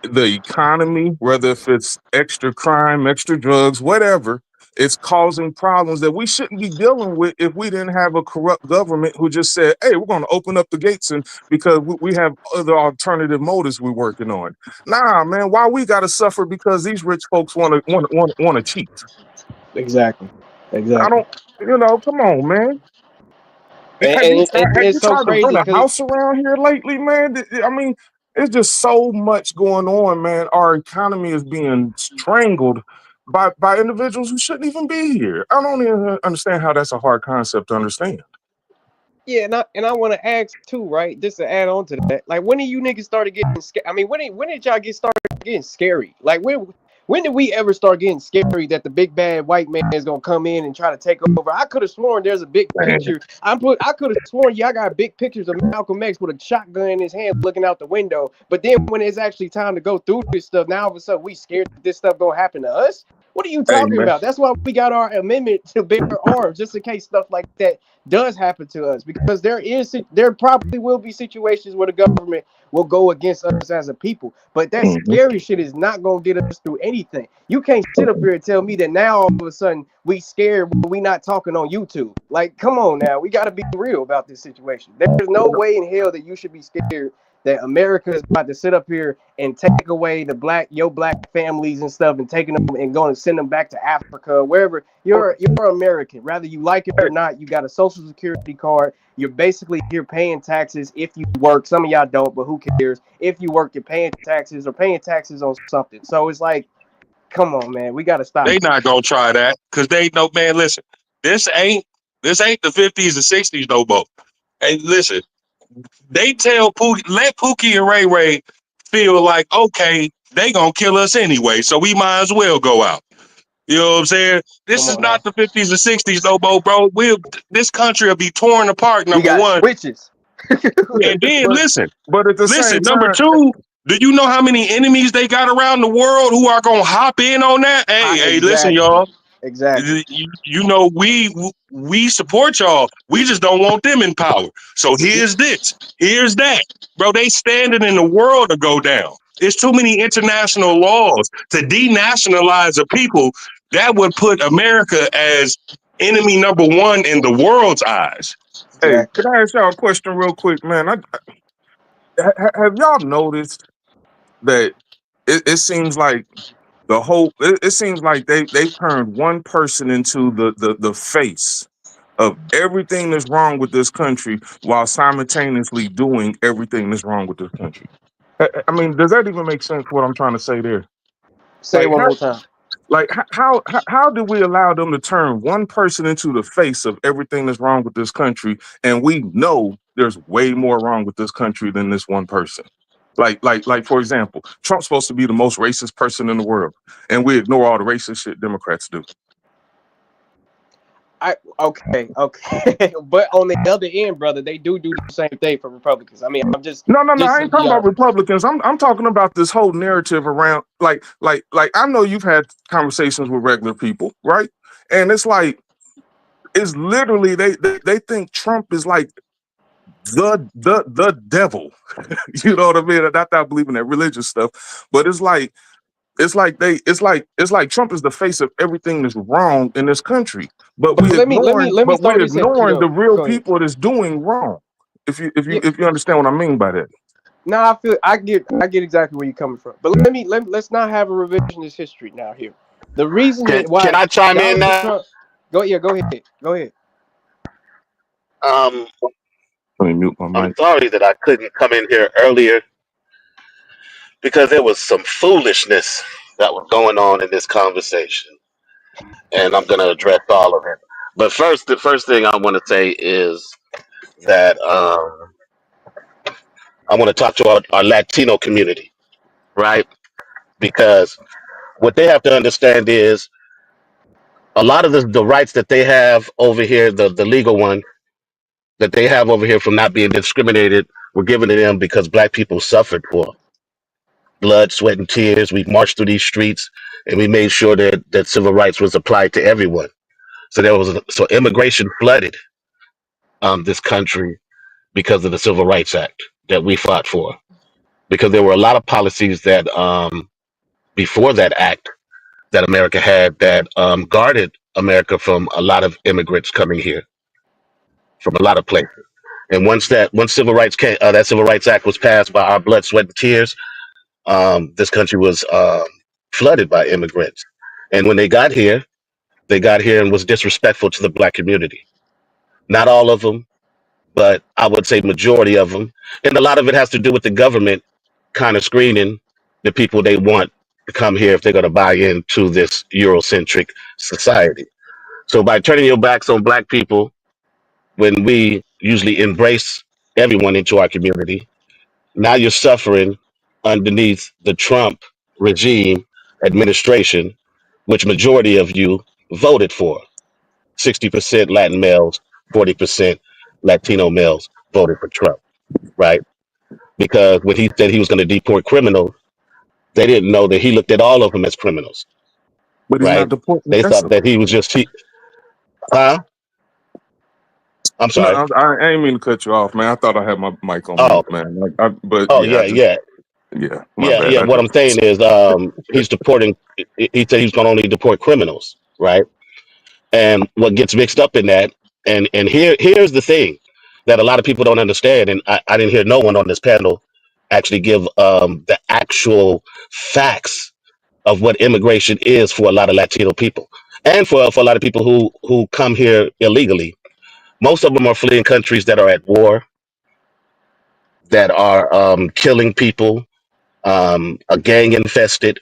the economy, whether if it's extra crime, extra drugs, whatever, it's causing problems that we shouldn't be dealing with if we didn't have a corrupt government who just said, hey, we're going to open up the gates and because we have other alternative motives we're working on. Nah, man, why we got to suffer because these rich folks want to cheat? Exactly. I don't, you know, come on, man. Have you tried to rent a house around here lately, man? I mean, it's just so much going on, man. Our economy is being strangled by individuals who shouldn't even be here. I don't even understand how that's a hard concept to understand. Yeah, and I want to ask too, right? Just to add on to that, like, when did you niggas started getting scared? I mean, when did y'all started getting scary? Like, when did we ever start getting scary that the big bad white man is gonna come in and try to take over? I could have sworn there's a big picture. I could have sworn y'all got big pictures of Malcolm X with a shotgun in his hand looking out the window. But then when it's actually time to go through this stuff, now all of a sudden we scared that this stuff gonna happen to us. What are you talking about? That's why we got our amendment to bear arms, just in case stuff like that does happen to us, because there probably will be situations where the government will go against us as a people, but that scary shit is not going to get us through anything. You can't sit up here and tell me that now all of a sudden we scared when we not talking on YouTube. Like, come on now, we got to be real about this situation. There's no way in hell that you should be scared that America is about to sit up here and take away your black families and stuff and taking them and going to send them back to Africa, wherever. You're American, whether you like it or not. You got a Social Security card. You're basically here paying taxes if you work. Some of y'all don't, but who cares? If you work, you're paying taxes on something. So it's like, come on, man, we got to stop. They not gonna try that because they know, man. Listen, this ain't the 50s or 60s no more. Hey, listen. They tell Pookie, let Pookie and Ray Ray feel like, okay, they gonna kill us anyway, so we might as well go out. You know what I'm saying? This is not the 50s or 60s no more, bro. This country will be torn apart. Number one, witches. And then listen, at the same number time, two, do you know how many enemies they got around the world who are gonna hop in on that? Hey, listen, y'all. Exactly. You know, we support y'all. We just don't want them in power. So here's this. Here's that. Bro, they standing in the world to go down. There's too many international laws to denationalize a people that would put America as enemy number one in the world's eyes. Hey, can I ask y'all a question real quick, man? Have y'all noticed that it seems like the whole. It seems like they've turned one person into the face of everything that's wrong with this country, while simultaneously doing everything that's wrong with this country. I mean, does that even make sense? What I'm trying to say there? Say it one more time. Like how do we allow them to turn one person into the face of everything that's wrong with this country, and we know there's way more wrong with this country than this one person? Like for example, Trump's supposed to be the most racist person in the world, and we ignore all the racist shit Democrats do. Okay, but on the other end, brother, they do the same thing for Republicans. I mean, I'm just no. I ain't talking about Republicans. I'm talking about this whole narrative around like I know you've had conversations with regular people, right? And it's like it's literally they think Trump is like the devil. You know what I mean? Not that I believe in that religious stuff, but it's like Trump is the face of everything that's wrong in this country. But we're ignoring the real people that's doing wrong. If you understand what I mean by that. No, I get exactly where you're coming from. But let's not have a revisionist history now here. The reason why can I chime in now? Trump, go ahead. Let me mute my mic. I'm sorry that I couldn't come in here earlier because there was some foolishness that was going on in this conversation, and I'm going to address all of it. But first, the first thing I want to say is that I want to talk to our Latino community, right? Because what they have to understand is a lot of the rights that they have over here, the legal one that they have over here from not being discriminated, were given to them because Black people suffered for blood, sweat, and tears. We marched through these streets, and we made sure that civil rights was applied to everyone. So immigration flooded this country because of the Civil Rights Act that we fought for. Because there were a lot of policies that before that act that America had that guarded America from a lot of immigrants coming here from a lot of places. And once Civil Rights came, that Civil Rights Act was passed by our blood, sweat, and tears, this country was flooded by immigrants. And when they got here and was disrespectful to the Black community. Not all of them, but I would say majority of them. And a lot of it has to do with the government kind of screening the people they want to come here if they're going to buy into this Eurocentric society. So by turning your backs on Black people, when we usually embrace everyone into our community, now you're suffering underneath the Trump regime administration, which majority of you voted for. 60% Latin males, 40% Latino males voted for Trump, right? Because when he said he was going to deport criminals, they didn't know that he looked at all of them as criminals. But he's right? not deporting. They thought that he was just huh? I'm sorry. No, I ain't mean to cut you off, man. I thought I had my mic on mute, man. Yeah. What I'm saying is, he's deporting. He said he's going to only deport criminals, right? And what gets mixed up in that, and here's the thing that a lot of people don't understand, and I didn't hear no one on this panel actually give the actual facts of what immigration is for a lot of Latino people, and for a lot of people who come here illegally. Most of them are fleeing countries that are at war, that are killing people, a gang infested.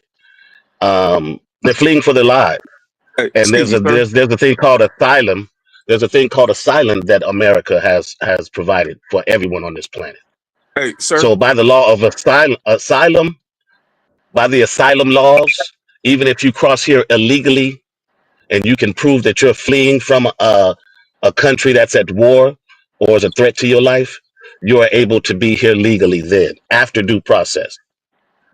They're fleeing for their lives. And there's a thing called asylum. There's a thing called asylum that America has provided for everyone on this planet. Hey, sir. So by the law of asylum, by the asylum laws, even if you cross here illegally and you can prove that you're fleeing from a country that's at war or is a threat to your life, you are able to be here legally then, after due process.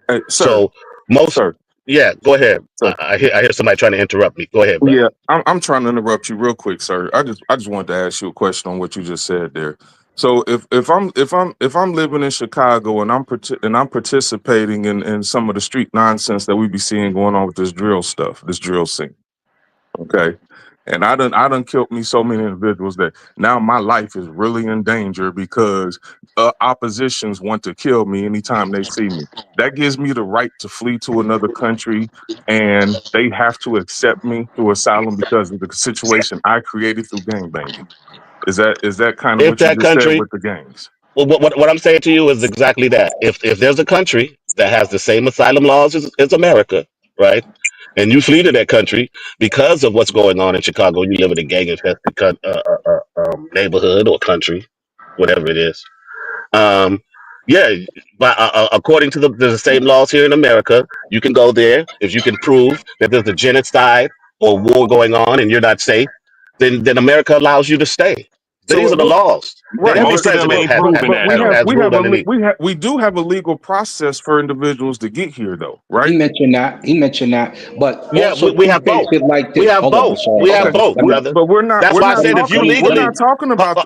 Hey, sir. So most, yeah, go ahead. I hear somebody trying to interrupt me. Go ahead, brother. Yeah, I'm trying to interrupt you real quick, sir. I just wanted to ask you a question on what you just said there. So if I'm living in Chicago and I'm participating in some of the street nonsense that we be seeing going on with this drill stuff, this drill scene, okay, And I done killed me so many individuals that now my life is really in danger because oppositions want to kill me anytime they see me. That gives me the right to flee to another country, and they have to accept me through asylum because of the situation I created through gangbanging. Is that kind of If what you that just said country, with the gangs? well, what I'm saying to you is exactly that. If there's a country that has the same asylum laws as America, right, and you flee to that country because of what's going on in Chicago, you live in a gang-infested neighborhood or country, whatever it is. Yeah, but according to the same laws here in America, you can go there if you can prove that there's a genocide or war going on and you're not safe. Then America allows you to stay. These are the laws that Right, every Most of them president ain't proving but that though. has ruled underneath. we do have a legal process for individuals to get here, though, right? He mentioned that, but Yeah, also we have both. preface it like We this. have Hold on, both. sorry, We have sorry. both, Let me, brother. But we're not That's why I said if you legally, talking about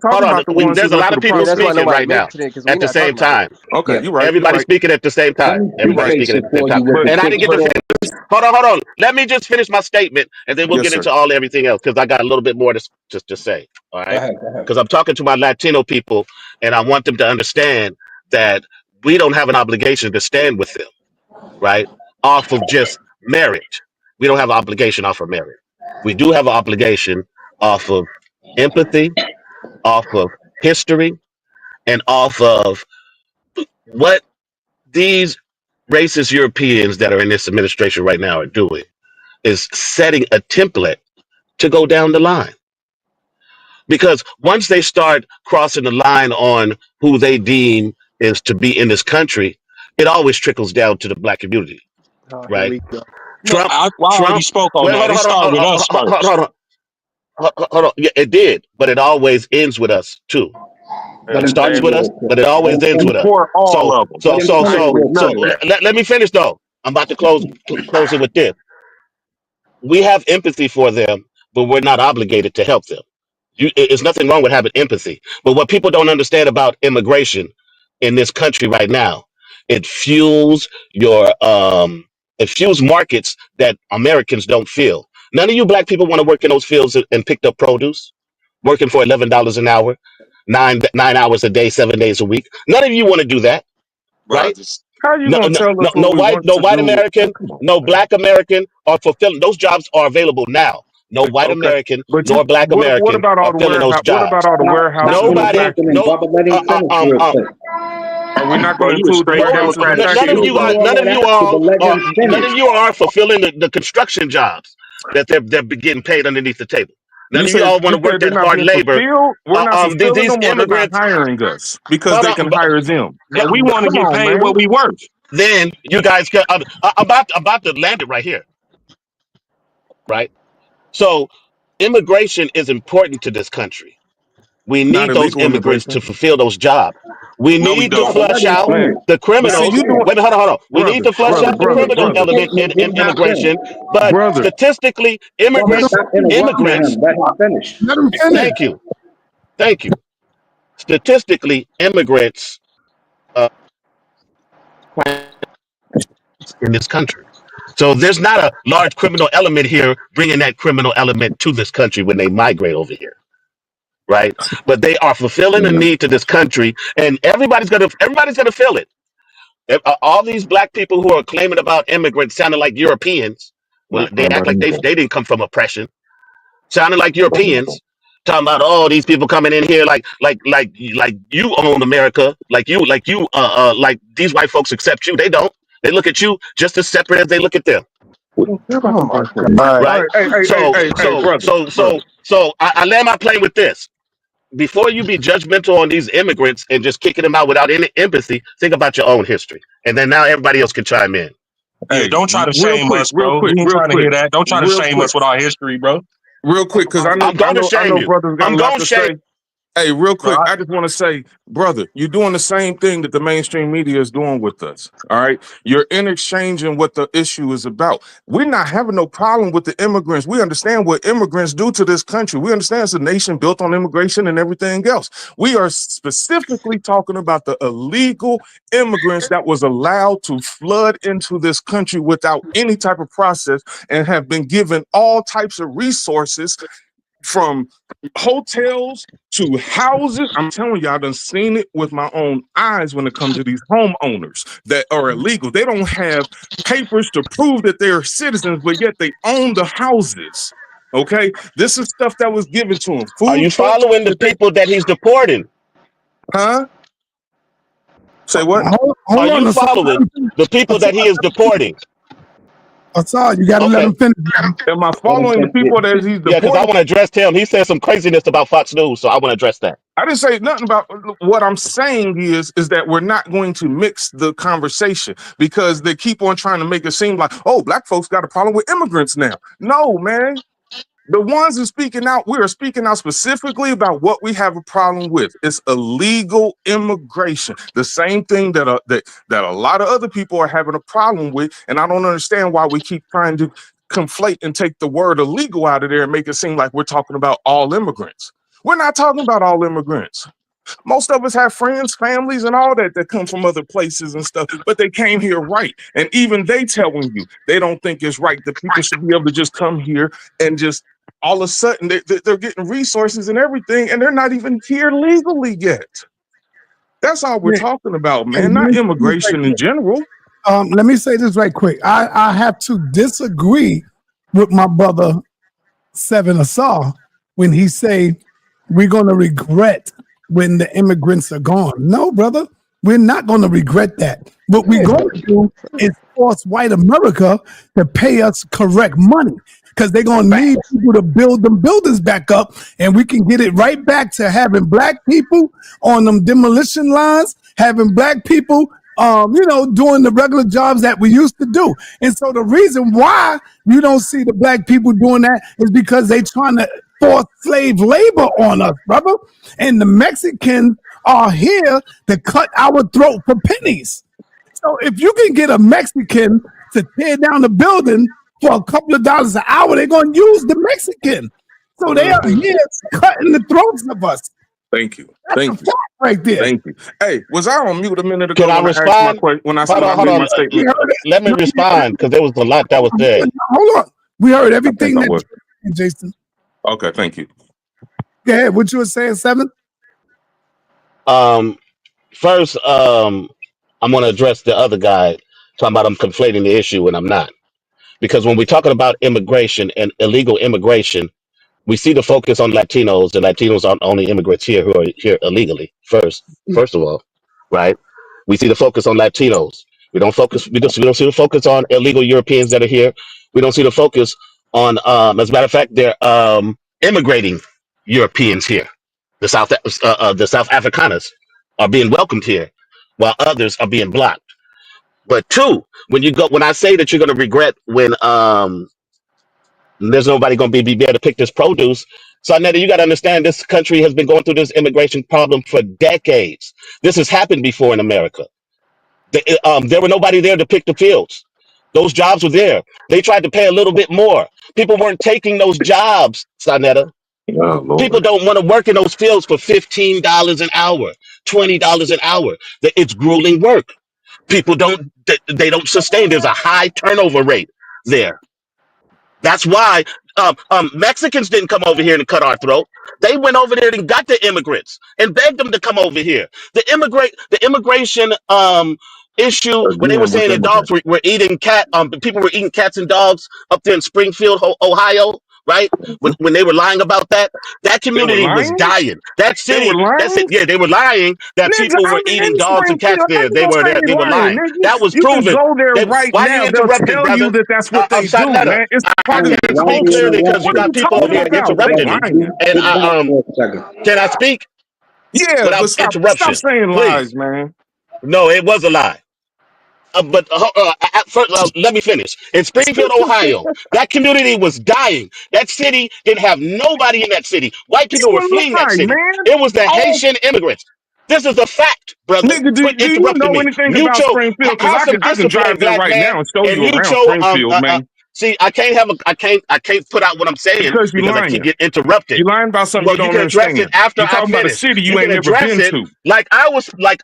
hold on, the ones who Yeah, there's a went lot through of the people that's why process. speaking nobody right now mentioned it, because at we're the not same talking about time. that. Okay, Yeah, you're right. everybody's speaking at the same let time. me Everybody's preface speaking it at the same for time. you with And the I didn't get to picture. finish. Hold on. Let me just finish my statement, and then we'll Yes, get sir. into all everything else because I got a little bit more to just to say. All Go right, ahead, go ahead. because I'm talking to my Latino people, and I want them to understand that we don't have an obligation to stand with them, right? Off of just marriage. We don't have an obligation off of marriage. We do have an obligation off of empathy, off of history, and off of what these racist Europeans that are in this administration right now are doing is setting a template to go down the line. Because once they start crossing the line on who they deem is to be in this country, it always trickles down to the black community, Oh, here right? we go. No, I already Trump. spoke on Wait, that. It started with us first. hold on. Yeah, it did, but it always ends with us too. Let It him starts finish with us, real quick. but it always ends We with us. for all So, of them. so, Let him so, finish so, real so, quick. let me finish though. I'm about to close it with this. We have empathy for them, but we're not obligated to help them. It's nothing wrong with having empathy. But what people don't understand about immigration in this country right now, it fuels it fuels markets that Americans don't feel. None of you black people want to work in those fields and picked up produce, working for $11 an hour, nine hours a day, 7 days a week. None of you want to do that, Bro, right? just How you No, gonna no, tell us no, what we want no to white do? American, Come on, no man. black American are fulfilling those jobs are available now. No white Okay, American but nor black what American about all are the filling those warehouse? What about jobs. all the warehouse Stop doing Nobody, interrupting him, packages? no, brother. Let him finish real quick. Are we not bro, going to you a include the straight warehouses and Democratic none of shield, you factories? are, bro. Do all that after, but let him none finish. of you are fulfilling the construction jobs that they're getting paid underneath the table. None of you all want You to work said they're that not hard being labor. fulfilled. We're not fulfilling These them, or they're not immigrants, hiring us because hold they on, can hire them. And we want to Come get on, paid man. what we worth. then you guys can. I'm about to land it right here, right? So immigration is important to this country. We Not need those illegal immigrants to immigration. fulfill those jobs. We No, we need to don't. Brother, let flush him out finish. Man, the but see, criminals. you doing, Wait, hold on. We need brother, to flush brother, out the brother, criminal brother, element Let in him finish. immigration, but brother. statistically, Brother, stop interrupting immigrants. him. Let him finish. Let him finish. Thank you. Statistically, immigrants in this country. So there's not a large criminal element here bringing that criminal element to this country when they migrate over here, right? But they are fulfilling a need to this country, and everybody's gonna feel it. All these black people who are claiming about immigrants sounding like Europeans, well, Not they talking act about like anything. they didn't come from oppression, sounding like Europeans, talking about these people coming in here like you own America, like these white folks accept you. They don't. They look at you just as separate as they look at them, We don't care about Oh them my black folks. God. All right? right, hey, brother, brother. So I land my plane with this. Before you be judgmental on these immigrants and just kicking them out without any empathy, think about your own history, and then now everybody else can chime in. Yeah, Hey, don't try to real shame quick, us, bro. We ain't trying to hear that. Don't try to real shame quick, us with our history, bro. real quick, because I'm going to I shame know you. brothers got I'm a lot going to to shame. say. Hey, real quick, I just want to say, brother, you're doing the same thing that the mainstream media is doing with us. All right. You're interchanging what the issue is about. We're not having no problem with the immigrants. We understand what immigrants do to this country. We understand it's a nation built on immigration and everything else. We are specifically talking about the illegal immigrants that was allowed to flood into this country without any type of process and have been given all types of resources from hotels to houses. I'm telling you, I've done seen it with my own eyes when it comes to these homeowners that are illegal. They don't have papers to prove that they're citizens, but yet they own the houses. Okay, this is stuff that was given to them. Are you following the people that he's deporting? Huh? Say what? Are you following the people that he is deporting? That's all. You got to let him finish. Am I following the people that he's deporting? Yeah, because I want to address him. He said some craziness about Fox News, so I want to address that. I didn't say nothing about what I'm saying is that we're not going to mix the conversation because they keep on trying to make it seem like, oh, black folks got a problem with immigrants now. No, man. The ones who are speaking out, we are speaking out specifically about what we have a problem with. It's illegal immigration. The same thing that a lot of other people are having a problem with. And I don't understand why we keep trying to conflate and take the word illegal out of there and make it seem like we're talking about all immigrants. We're not talking about all immigrants. Most of us have friends, families, and all that come from other places and stuff, but they came here right. And even they telling you they don't think it's right that people should be able to just come here and just all of a sudden they're getting resources and everything, and they're not even here legally yet. That's all we're talking about, man, not immigration in general. Let me say this right quick. I have to disagree with my brother Seven Asar when he say we're going to regret when the immigrants are gone. No, brother, we're not going to regret that. What we're going to do is force white America to pay us correct money because they're going to need people to build them buildings back up, and we can get it right back to having black people on them demolition lines, having black people doing the regular jobs that we used to do. And so the reason why you don't see the black people doing that is because they trying to force slave labor on us, brother. And the Mexicans are here to cut our throat for pennies. So if you can get a Mexican to tear down the building for a couple of dollars an hour, they're going to use the Mexican. So they are here cutting the throats of us. Thank you. That's Thank you. Right there. Thank you. Hey, was I on mute a minute ago? Can I respond? When I hold on. my statement? Let me respond because there was a lot that was said. Hold on. We heard everything that Jason. Okay, thank you. Go ahead. What you were saying, Seven? First, I'm going to address the other guy talking about I'm conflating the issue, and I'm not. Because when we're talking about immigration and illegal immigration, we see the focus on Latinos, and Latinos aren't only immigrants here who are here illegally. First of all, right? We see the focus on Latinos. We don't see the focus on illegal Europeans that are here. We don't see the focus on, as a matter of fact, they're immigrating Europeans here. The South Afrikaners are being welcomed here, while others are being blocked. But two, when I say that you're going to regret when there's nobody going to be able to pick this produce. So, Netta, you got to understand this country has been going through this immigration problem for decades. This has happened before in America. There were nobody there to pick the fields. Those jobs were there. They tried to pay a little bit more. People weren't taking those jobs, Sonetta. People don't want to work in those fields for $15 an hour, $20 an hour. It's grueling work. People they don't sustain. There's a high turnover rate there. That's why Mexicans didn't come over here and cut our throat. They went over there and got the immigrants and begged them to come over here. The immigration issue when they were saying that dogs were eating people were eating cats and dogs up there in Springfield, Ohio, right? When they were lying about that community was dying. That city, yeah, they were lying that people were eating dogs and cats there. They were lying. That was proven. You can go there right why now. you interrupting, tell you that that's what they do, man. It's part of their culture because you got people over here interrupting me. And can I speak? Yeah, without but stop interruption. saying Please. lies, man. No, it was a lie. First, let me finish. In Springfield, Ohio, that community was dying. That city didn't have nobody in that city. White You people were a fleeing that lie, city. man. It was the Oh, Haitian immigrants. This is a fact, brother. nigga, Quit do you interrupting know me. anything about Mutual, Springfield? Because have some I can discipline, drive there black right man. now and show And you around mutual, Springfield, man. see, I can't put out what I'm saying Because you because I keep lying. getting interrupted. You lying about something you Well, you don't can address it understand. after You I talking about a finish. city You you can ain't never address been it to. like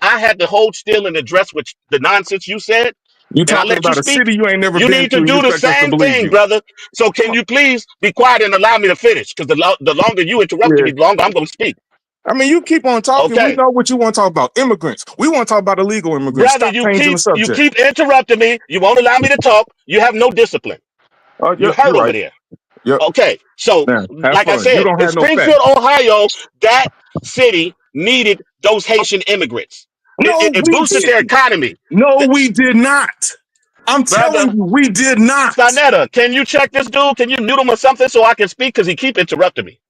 I had to hold still and address what the nonsense you said, You and I talking let you about a speak. city you ain't never You been need to, to and you do the expect us to same believe thing, you. brother. So can you please be quiet and allow me to finish? Because the longer you interrupting Yeah. me, the longer I'm going to speak. I mean, you keep on talking. We Okay, know what you want to talk about. Immigrants. We want to talk about illegal immigrants. brother, Stop changing the you subject. keep interrupting me. You won't allow me to talk. You have no discipline. You Yep, hurt you're over right. there. Yep. Okay, so Now, have like I fun. You said, don't in have no Springfield, facts. Ohio, that city needed those Haitian immigrants. No, It we boosted their didn't. economy. No, we did not. I'm telling Brother, you, we did not. sa.neter, can you check this dude? Can you mute him or something so I can speak? Because he keep interrupting me.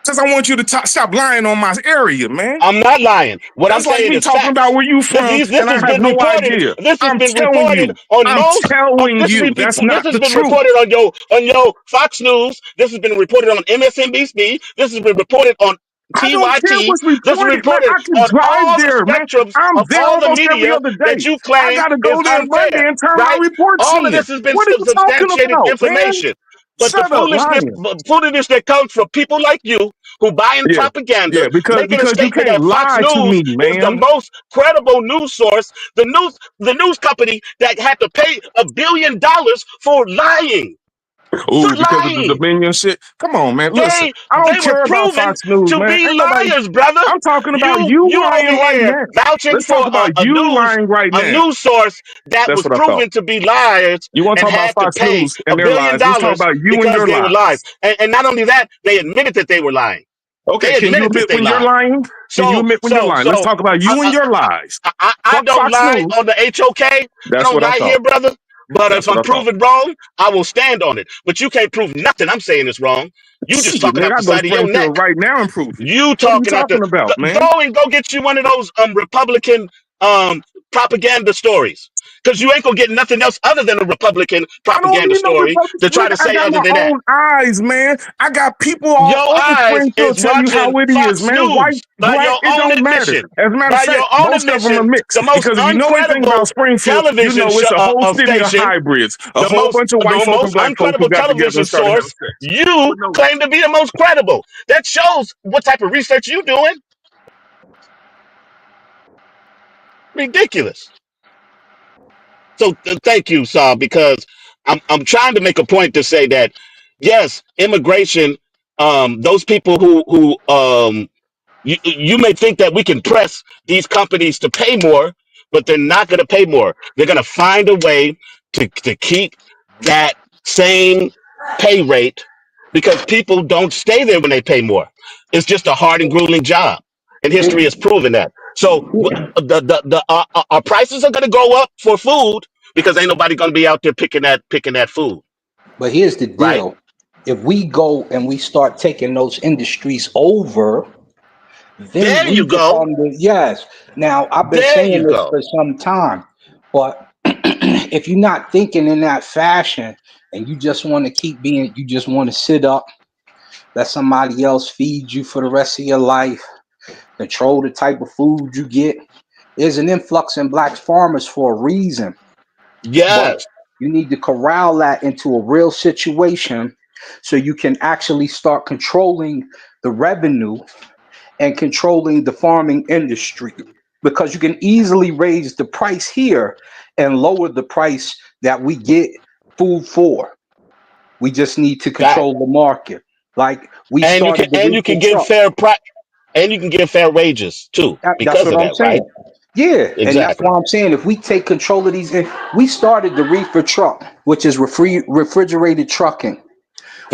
Since I want you to stop lying on my area, man. I'm not lying. What I'm That's like saying me is talking about facts. where you from, This and I has have been no reported. idea. This has I'm been telling reported you. on I'm most. telling you. That's This not has the been truth. reported on your Fox News. This has been reported on MSNBC. This has been reported on I don't care TYT. what's This is reported, man. reported I can on drive all the there, man. spectrums I'm of there all the almost every media other that day. you I claim gotta is go there Monday unfair, and turn my right? reports All of in. this has been What are you talking substantiated about, man? information. But the Shut up, lying. foolishness that comes from people like you who buying Yeah, propaganda, yeah, making a because you statement can't that Fox lie to News me, is the man. most credible news source, the news company that had to pay $1 billion for lying. Ooh, For because of the lying. Dominion shit. Come on, man. Listen, I They don't were care about proven Fox News, to man. be Ain't nobody. liars, brother. I'm talking about you You over lying right here now. vouching Let's talk for about you lying right a now. news source that That's was what I thought. proven to be liars You want to and talk about had to Fox pay News and $1 their billion lies? Let's talk about you and because your they were lying. lies. And not only that, they admitted that they were lying. Okay, They can you admitted that admit they when you're lied. lying? Can you admit when you're lying? Let's talk about you and your lies. I Fuck don't Fox lie News. on the HOK. I That's don't what I lie thought. here, brother. But if That's what I'm I thought. proven wrong, I will stand on it. But you can't prove nothing I'm saying is wrong. You just Shit, talking nigga, out the I go side of your neck. Springfield right now and prove it. You What are you talking out the talking about, man? go and go get you one of those Republican propaganda stories. Because you ain't gonna get nothing else other than a Republican I don't propaganda need no story Republican. to try Nigga, to I say got other my than that. own eyes, man. I got people all Your over eyes Springfield is tell you how watching it is, Fox man. White, News by black, your it own don't matter. admission. As a matter of By your fact, own most of them are admission, mixed. the most Because if you know anything about uncredible Springfield, you television know it's a whole city of station, hybrids. A whole bunch of white folk and most black folk who uncredible got together television and started having source, sex. You you would know that. claim to be the most credible. That shows what type of research you doing. Ridiculous. So thank you, Saul, because I'm trying to make a point to say that yes, immigration, those people who you may think that we can press these companies to pay more, but they're not going to pay more. They're going to find a way to keep that same pay rate because people don't stay there when they pay more. It's just a hard and grueling job, and history has proven that. So our prices are going to go up for food because ain't nobody going to be out there picking that food, But here's the right? deal. If we go and we start taking those industries over, then There we you go. become the, yes. Now, I've been There saying you this go. for some time, but if you're not thinking in that fashion and you just want to keep being, you just want to sit up, let somebody else feed you for the rest of your life, control the type of food you get. There's an influx in black farmers for a reason, but Yes. you need to corral that into a real situation so you can actually start controlling the revenue and controlling the farming industry, because you can easily raise the price here and lower the price that we get food for. We just need to Fact. control the market. Like we And started the you can reefer get truck. fair price, and you can get fair wages too That's because what of I'm that, right? saying. Yeah, and that's Exactly. why I'm saying if we take control of these, we started the reefer truck, which is refrigerated trucking.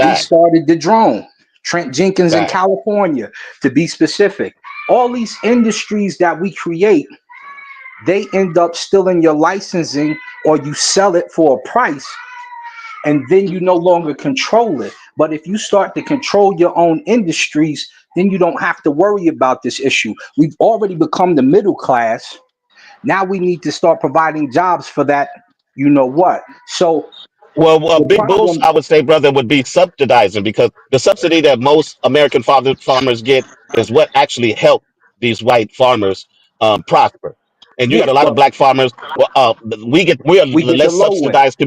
We Fact. started the drone, Trent Jenkins in Fact. California, to be specific. All these industries that we create, they end up stealing your licensing or you sell it for a price and then you no longer control it. But if you start to control your own industries, then you don't have to worry about this issue. We've already become the middle class Now we need to start providing jobs for that. You know what? So Well, the big boost, problem, I would say, brother, would be subsidizing, because the subsidy that most American farmers get is what actually help these white farmers prosper. And you yeah, got a lot of but black farmers. Well, we are we the get the less low end. subsidized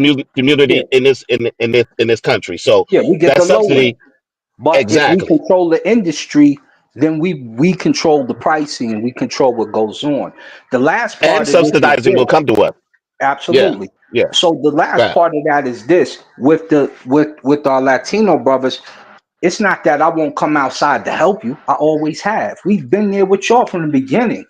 Yeah, community in this country. So yeah, we get that the low end. subsidy, But if we exactly, control the industry, then we control the pricing and we control what goes on. The last and part of this is subsidizing will this. come to us. Yeah, Absolutely. yeah, So the last right. part of that is this: with our Latino brothers, it's not that I won't come outside to help you. I always have. We've been there with y'all from the beginning.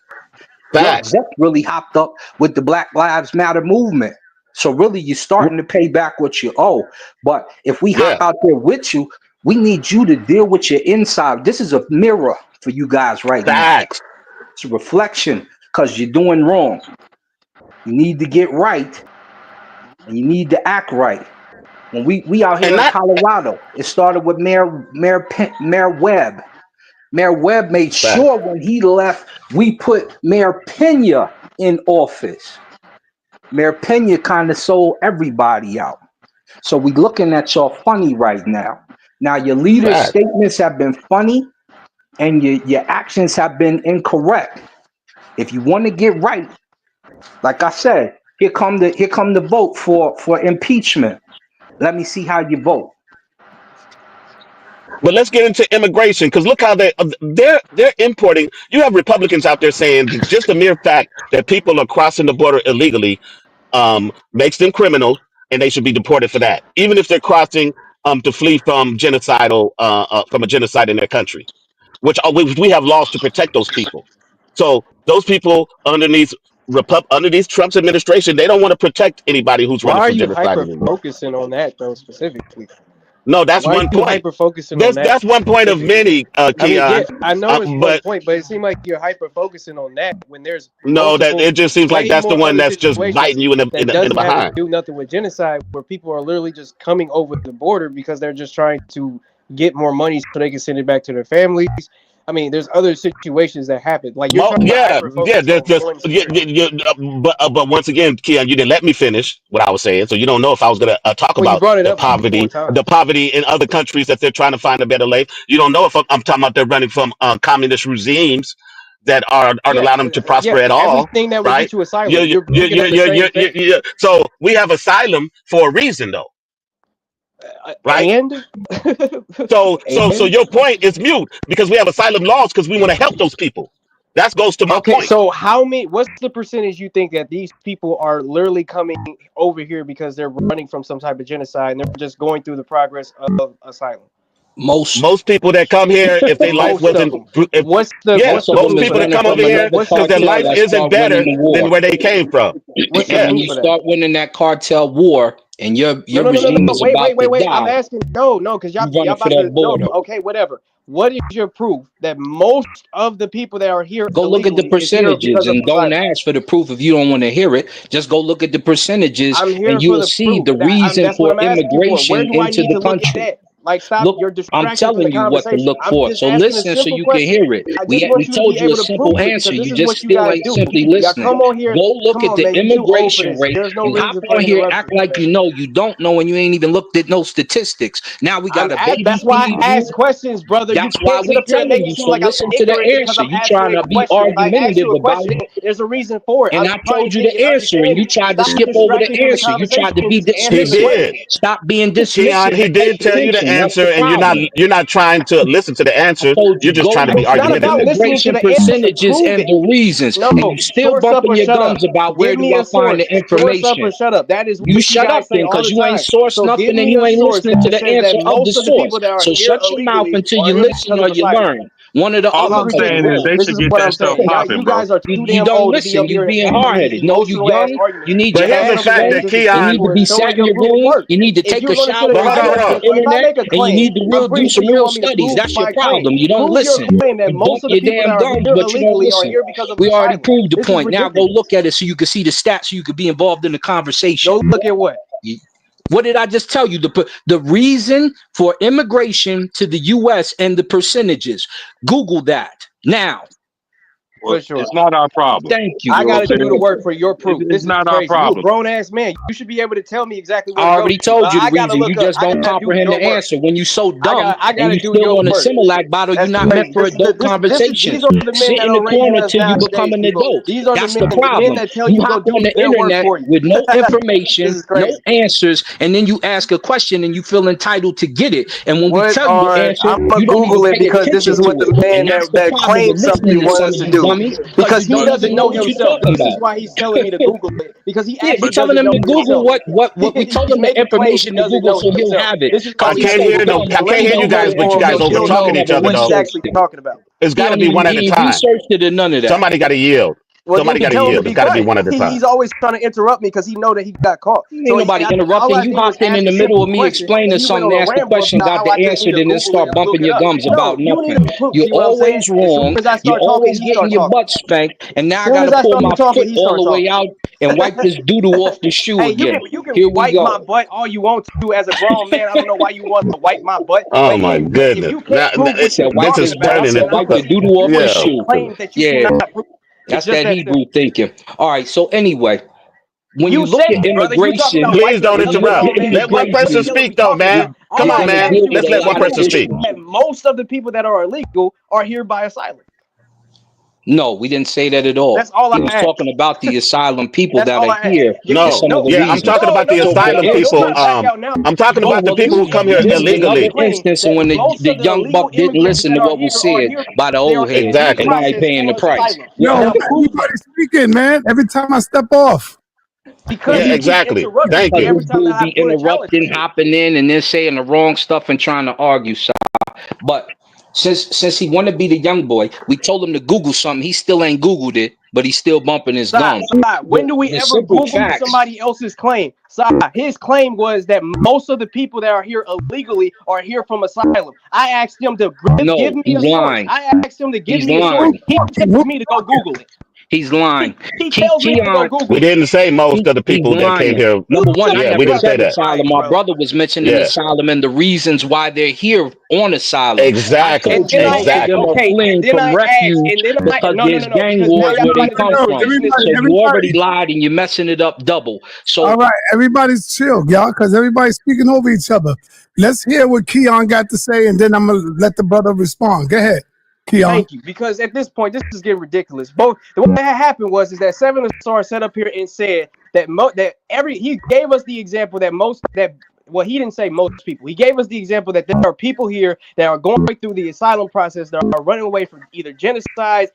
Your Facts. exec really hopped up with the Black Lives Matter movement. So really, you're starting to pay back what you owe. But if we hop Yeah, out there with you, we need you to deal with your inside. This is a mirror for you guys right now. facts. It's a reflection because you're doing wrong. You need to get right and you need to act right. When we out here And in not Colorado, it started with Mayor Webb. Mayor Webb made facts. sure when he left, we put Mayor Pena in office. Mayor Pena kind of sold everybody out. So we looking at y'all funny right now. Now your leaders' Facts. statements have been funny and your actions have been incorrect. If you want to get right, like I said, here come the vote for impeachment. Let me see how you vote. But let's get into immigration, because look how they're importing. You have Republicans out there saying that just the mere fact that people are crossing the border illegally makes them criminals, and they should be deported for that, even if they're crossing to flee from from a genocide in their country, which we have laws to protect those people. So those people underneath Trump's administration, they don't want to protect anybody who's Why running are from you genocide hyper anymore. focusing on that though specifically? No, that's Why are one you point. hyper focusing on that That's one point of specifically? many, I mean, yeah, Keon. I know it's one But point, but it seems like you're hyper focusing on that when there's no, that multiple, it just seems like way that's the more one other that's just situations biting you in that the doesn't have to behind. do nothing with genocide, where people are literally just coming over the border because they're just trying to get more money so they can send it back to their families. I mean, there's other situations that happen. Like you're trying to Yeah, hyper yeah. focus There's on just one situation. but once again, Keon, you didn't let me finish what I was saying, so you don't know if I was going to talk Well, you about brought it up like 4 times. the poverty in other countries that they're trying to find a better life. You don't know if I'm talking about they're running from communist regimes that aren't Yeah, allowing them to prosper yeah. at all, Everything that would right? get you asylum, you're bringing up the same thing. So we have asylum for a reason, though, right? And So and your point is mute because we have asylum laws because we want to help those people. That goes to my okay, point. so what's the percentage you think that these people are literally coming over here because they're running from some type of genocide and they're just going through the progress of asylum? Most people that come here, if their life Most of wasn't, them. What's the yeah, Most of them most is people that running come from over here another what's the because their cartel life that proof? isn't start winning better the than war. where they came from. What's the And when Yeah, proof you of that? start winning that cartel war and your regime No. is about to Wait. I'm die, asking. No, because you y'all running for about that to no. border. Okay, whatever. What is your proof that most of the people that are here Go look at the illegally is here percentages because of and don't asylum? ask for the proof if you don't want to hear it. Just go look at the percentages I'm and here you for will the see proof. the reason That's what for I'm asking you for. Where immigration do I into need the to look at country. that? Like, stop Look, your I'm distraction from the telling you what to conversation. look I'm for. just So asking a listen so simple you can question. hear it. I just We want you to told be you a able to simple prove it answer. because this You is just what you still guys ain't do. simply Y'all listening. come on here. Go look Come at on, the man. You too old for immigration this. rate There's no and hop reason for on here, act interruptions, like man. you know you don't know and you ain't even looked at no statistics. Now we got a baby That's why feed I you. ask questions, brother. You That's why can't sit we up here and make telling it you. seem So like I'm listen to the ignorant because answer. I'm You asking trying a to be question. If I ask argumentative you a about question, it. there's a reason for it. And I'm I trying to told you gain the an answer, and you understanding. tried to Stop skip over the distracting from the answer. You tried conversation to and be just answer he the dismissive. did. question. Stop being Keon, dismissive he and pay did tell you the attention. That's answer, the and problem. you're not trying to listen to the I answer. told You're you, just go trying to be look It's at not the about argumentative. listening to immigration the answer. percentages Prove and it. the reasons, No, and you still source up bumping or your shut up. gums about where Give do me I a find the source. Source up information. or shut up. That is You what you shut up guys say then, all because the you ain't time. sourced So give nothing and me you a ain't source listening to that the says that answer of the most of the source. people that are So here shut your mouth illegally until are you here listen because or of you asylum. learn. One or the All other, I'm because Okay, saying you're is cool. they wrong. This is should get what I'm that stuff saying. You popping, bro. guys are too You damn don't old to be listen. up You here being having hard these headed. No, you emotional ass young. You arguments need But your and here's the asking fact Asperger. that questions You Keon, need to for be showing sat in your your proof of room. work. You need to If take you're a going to sit, shower but and get off hold the on. if I internet. make a And you claim, need to I'm real do pretty sure some you real want me to studies. prove That's your my claim. problem. You don't Prove your listen. claim that You bump most of the your people that damn are gums, here but you don't illegally are listen. here because of We already asylum. proved the This is point. Now go ridiculous. look at it so you can see the stats so you can be involved in the conversation. Go look at what? What did I just tell you? The reason for immigration to the U.S. and the percentages. Google that now. Well, For sure. it's not our problem. Thank you. I You know what gotta I'm do saying? the work for your proof. It's This is not our crazy. You a problem. grown ass man. You should be able to tell me exactly where I to go already to. told you the I gotta reason. You look up. just I don't gotta do comprehend the your work. answer. When you so dumb I and gotta you do still your on the work. Similac bottle, you're That's not meant crazy. for adult These conversations. are the men Sit that in are the raising corner us till you nowadays, become an people. adult. These are That's the the men problem. that tell You you to go hop on do the their work internet for you. with no This information, is no crazy. answers, and then you ask a question and you feel entitled to get it. And when we What tell you the are answer, I'm gonna you don't even Google it pay because this attention is to what the it. man And that's the that problem with claims listening something to wants some us of to you do. dummies, because Because you he don't even doesn't know know what you're himself. talking This is about. why he's telling me to Google it. Because he Yeah, actually you're telling doesn't him know to Google himself. what we told He's him the making claims he information to doesn't Google know so he'll himself. have it. This is I why Because we he's can't have so to hear Google no. it. dumb I So let can't me hear you Google guys, it but you for him guys so over he'll talking know each other what he's though. actually talking about. It's he got to don't be even one at a he time. searched it and none of that. Somebody got to yield. Well, then Somebody got to tell him to yield. be It's got to be quiet. one at a time. He's always trying to interrupt me because he know that he got caught. Ain't So nobody all interrupting. I You did was hopped in ask the a middle simple of me question, and explaining he went something, on a asked the ramble question, about got how I the just need answer, to then Google it start and look bumping it your up. gums No, about you nothing. need the proof. You're See what I'm saying? always As soon wrong. as I You're start talking, always he start getting your talking. butt spanked. And now As I soon got as to I pull start my talking, foot he all start the way talking. out and wipe this doodle off the shoe Hey, again. you can Here we wipe my go. butt all you want to as a grown man. I don't know why you want to wipe my butt. Oh But my anyway, if goodness! you can't prove He what said you're wipe This talking is his butt. I about, turning said then I'm wipe gonna the into give you doodle off his yeah. shoe. claims that you Yeah, cannot prove. It's that's just that that simple. Hebrew thinking. All right. So anyway, when you You look said at it, brother. You talking immigration, about Please wiping don't when you another look interrupt. at grown man. Let You one ain't person even immigration, dealing speak we though, talking you're, man. about. Come All you're I on, gonna man. said deal to with Let's a you let one lot of person is speak. issues. that most of the people that are illegal are here by asylum. No, we didn't say that at all. That's all I He was asked. talking about the asylum people That's that all are I asked. here and No, some of the yeah, I'm reasons. talking about the So, for asylum Don't people. try to instance, back out now. I'm talking oh about the well, people who come here this is another illegally. Claim instance of that when most the of the young buck illegal didn't immigrants listen that to are what was here are said here. by the They old are head, in due and Exactly. now he process paying the for price. asylum. Yo, Yep, why Now prove that. everybody speaking, man? Every time I step off. Because Yeah, he keeps exactly. interrupting Thank me because you. every this time that dude I be put a challenge interrupting, to him. hopping in, and then saying the wrong stuff and trying to argue. But since he want to be the young boy, we told him to Google something. He still ain't Googled it, but he's still bumping his gums. When do we The ever simple Google facts. somebody else's claim? His claim was that most of the people that are here illegally are here from asylum. I asked him to give No, me he's a source. lying. I asked him to give He's me a source. lying. He tells me to go Google it. He's lying. He tells me to go Keon, Google We it. didn't say most of the he's people that came lying. here. Number one, I Yeah, we never didn't said say that. asylum. Right, My bro. brother was mentioning Yeah, asylum and the reasons why they're here on asylum. I exactly. And told you then I most of asked, them Exactly. are okay, and fleeing then from I asked, refuge and then I because no, there's gang because now wars y'all where they about to do come this Yo, from. business. everybody, So you already everybody. lied and you're messing it up double. All So right, everybody's chill, y'all, because everybody's speaking over each other. Let's hear what Keon got to say, and then I'm gonna let the brother respond. Go ahead, Keon. Thank you, because at this point, this is getting ridiculous. Both the way that happened was that Seven Star set up here and said that he gave us the example that well, he didn't say most people. He gave us the example that there are people here that are going through the asylum process that are running away from either genocide,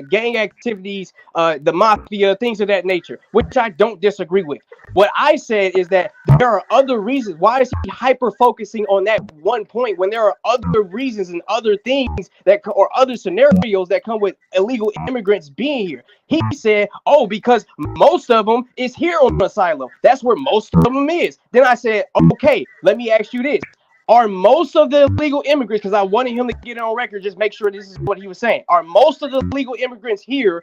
gang activities, the mafia, things of that nature, which I don't disagree with. What I said is that there are other reasons. Why is he hyper focusing on that one point when there are other reasons and other things or other scenarios that come with illegal immigrants being here? He said, oh, because most of them is here on asylum. That's where most of them is. Then I said, okay, let me ask you this. Are most of the illegal immigrants, because I wanted him to get it on record, just make sure this is what he was saying. Are most of the illegal immigrants here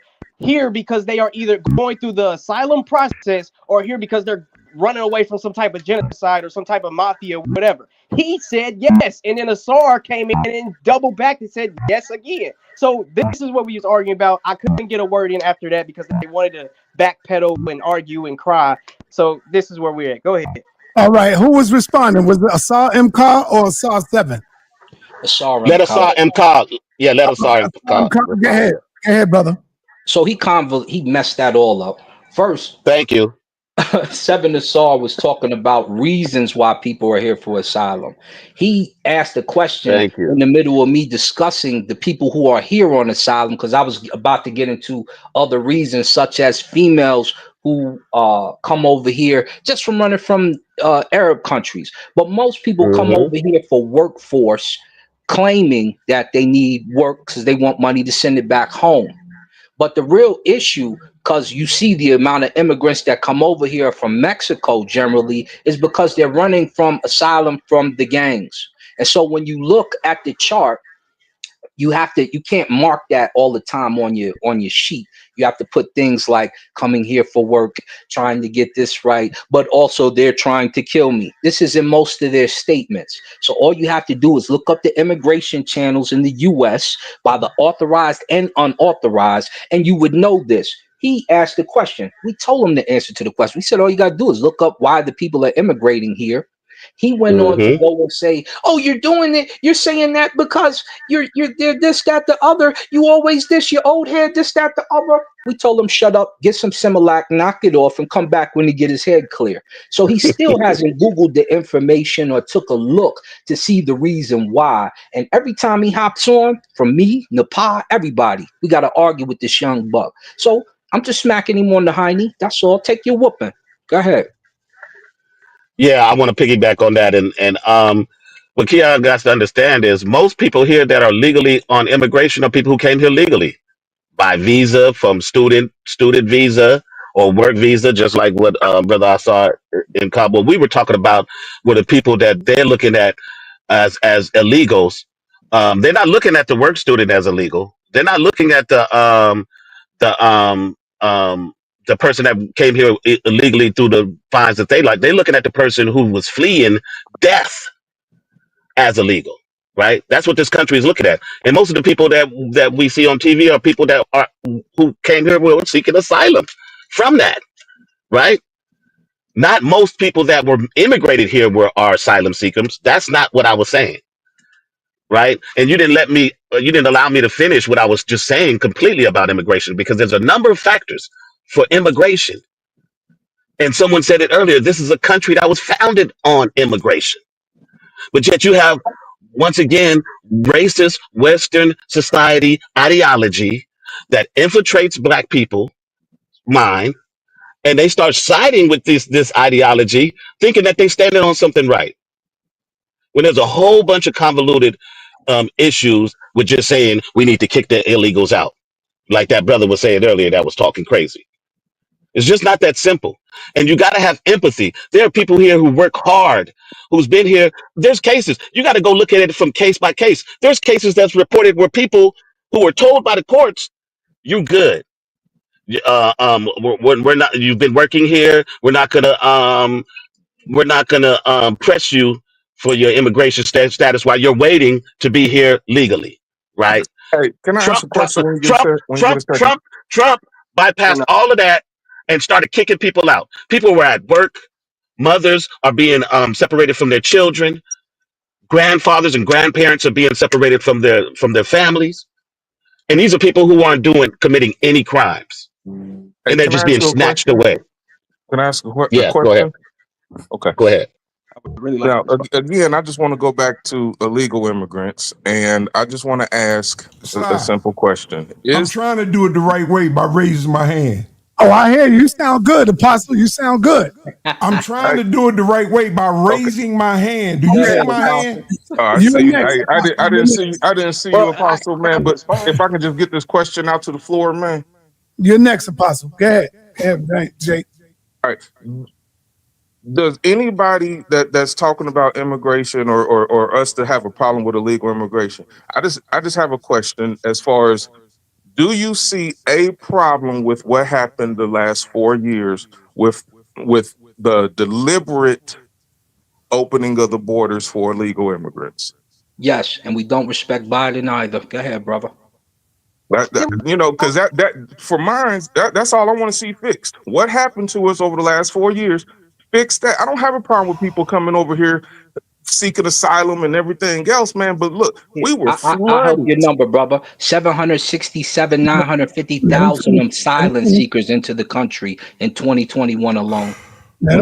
because they are either going through the asylum process or here because they're running away from some type of genocide or some type of mafia or whatever? He said yes. And then Asar came in and doubled back and said yes again. So this is what we was arguing about. I couldn't get a word in after that because they wanted to backpedal and argue and cry. So this is where we're at. Go ahead. All right, who was responding? Was it Asar MK or Asar 7? Let us saw him call. Yeah, let us saw him call. Go ahead. Go ahead, brother. So he messed that all up. First, thank you. Seven Asar was talking about reasons why people are here for asylum. He asked a question in the middle of me discussing the people who are here on asylum because I was about to get into other reasons, such as females who come over here just from running from Arab countries. But most people come over here for workforce, claiming that they need work because they want money to send it back home. But the real issue, because you see the amount of immigrants that come over here from Mexico generally, is because they're running from asylum from the gangs. And so when you look at the chart, you can't mark that all the time on your sheet. You have to put things like coming here for work, trying to get this right, but also they're trying to kill me. This is in most of their statements. So all you have to do is look up the immigration channels in the US by the authorized and unauthorized, and you would know this. He asked the question. We told him the answer to the question. We said, all you got to do is look up why the people are immigrating here. He went on to go and say, oh, you're doing it. You're saying that because you're this, that, the other. You always this, your old head, this, that, the other. We told him, shut up, get some Similac, knock it off, and come back when he get his head clear. So he still hasn't Googled the information or took a look to see the reason why. And every time he hops on, from me, Napa, everybody, we got to argue with this young buck. So I'm just smacking him on the hiney. That's all. Take your whooping. Go ahead. Yeah, I want to piggyback on that, and what Keon got to understand is most people here that are legally on immigration are people who came here legally by visa, from student visa or work visa, just like what Brother Assad in Kabul we were talking about, were the people that they're looking at as illegals. They're not looking at the work student as illegal. They're not looking at the person that came here illegally through the fines that they like. They're looking at the person who was fleeing death as illegal, right? That's what this country is looking at. And most of the people that we see on TV are people that are who came here were seeking asylum from that, right? Not most people that were immigrated here are asylum seekers. That's not what I was saying, right? And you didn't allow me to finish what I was just saying completely about immigration, because there's a number of factors for immigration. And someone said it earlier, this is a country that was founded on immigration. But yet you have, once again, racist Western society ideology that infiltrates Black people's mind, and they start siding with this ideology, thinking that they're standing on something right. When there's a whole bunch of convoluted issues with just saying we need to kick the illegals out. Like that brother was saying earlier that was talking crazy. It's just not that simple. And you got to have empathy. There are people here who work hard, who's been here. There's cases. You got to go look at it from case by case. There's cases that's reported where people who were told by the courts, you're good. We're not, you've been working here. We're not gonna press you for your immigration status while you're waiting to be here legally, right? Hey, can I ask a question when you get a second? Trump bypassed all of that and started kicking people out. People were at work. Mothers are being separated from their children. Grandfathers and grandparents are being separated from their families. And these are people who aren't committing any crimes. Hey, and they're just being snatched away. Can I ask a Yeah, question? go ahead. Okay. Go ahead. Now, again, I just want to go back to illegal immigrants, and I just want to ask a simple question. I'm trying to do it the right way by raising my hand. Oh, I hear you. You sound good, Apostle. You sound good. I'm trying to do it the right way by raising my hand. Do you see my hand? I see. I didn't see you, Apostle, man. But if I can just get this question out to the floor, man. You're next, Apostle. Go ahead. Go ahead, Jake. All right. Does anybody that's talking about immigration or us to have a problem with illegal immigration? I just have a question as far as, do you see a problem with what happened the last 4 years with the deliberate opening of the borders for illegal immigrants? Yes, and we don't respect Biden either. Go ahead, brother. Because that for mine, that's all I want to see fixed. What happened to us over the last 4 years? Fix that. I don't have a problem with people coming over here seeking asylum and everything else, man. But look, we were flooded. I'll help your number, brother. 950,000 asylum seekers into the country in 2021 alone. Go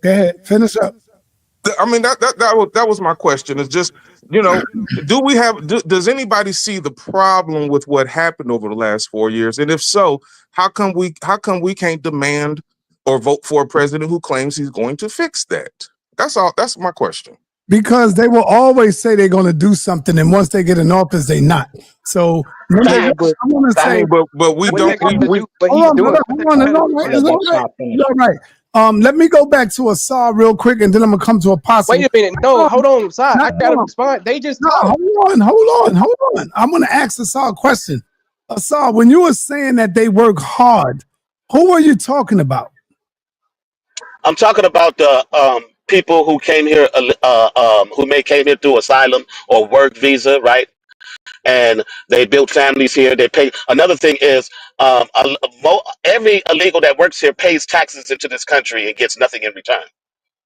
ahead, finish up. I mean, that was my question. It's just, does anybody see the problem with what happened over the last 4 years? And if so, how come we can't demand or vote for a president who claims he's going to fix that? That's all. That's my question. Because they will always say they're going to do something, and once they get in office, they not. So I want to say, but we don't. Hold on. It's all right. Let me go back to Asar real quick, and then I'm gonna come to Apostle. Wait a minute. No, hold on, Sai. I gotta respond. They just talked. Hold on. I'm gonna ask Asar a question. Asar, when you were saying that they work hard, who are you talking about? I'm talking about the people who came here, came here through asylum or work visa, right? And they build families here. They pay. Another thing is, every illegal that works here pays taxes into this country and gets nothing in return.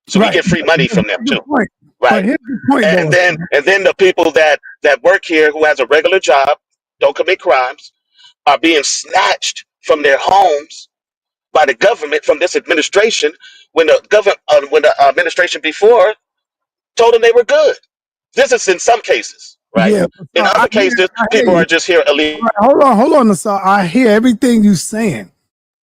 So we get free money from them too, But right? here's the point, And though. then the people that work here who has a regular job, don't commit crimes, are being snatched from their homes by the government from this administration when the administration before told them they were good. This is in some cases, right? Yeah, In other cases, people are just here illegally. Hold on, Asar. I hear everything you're saying.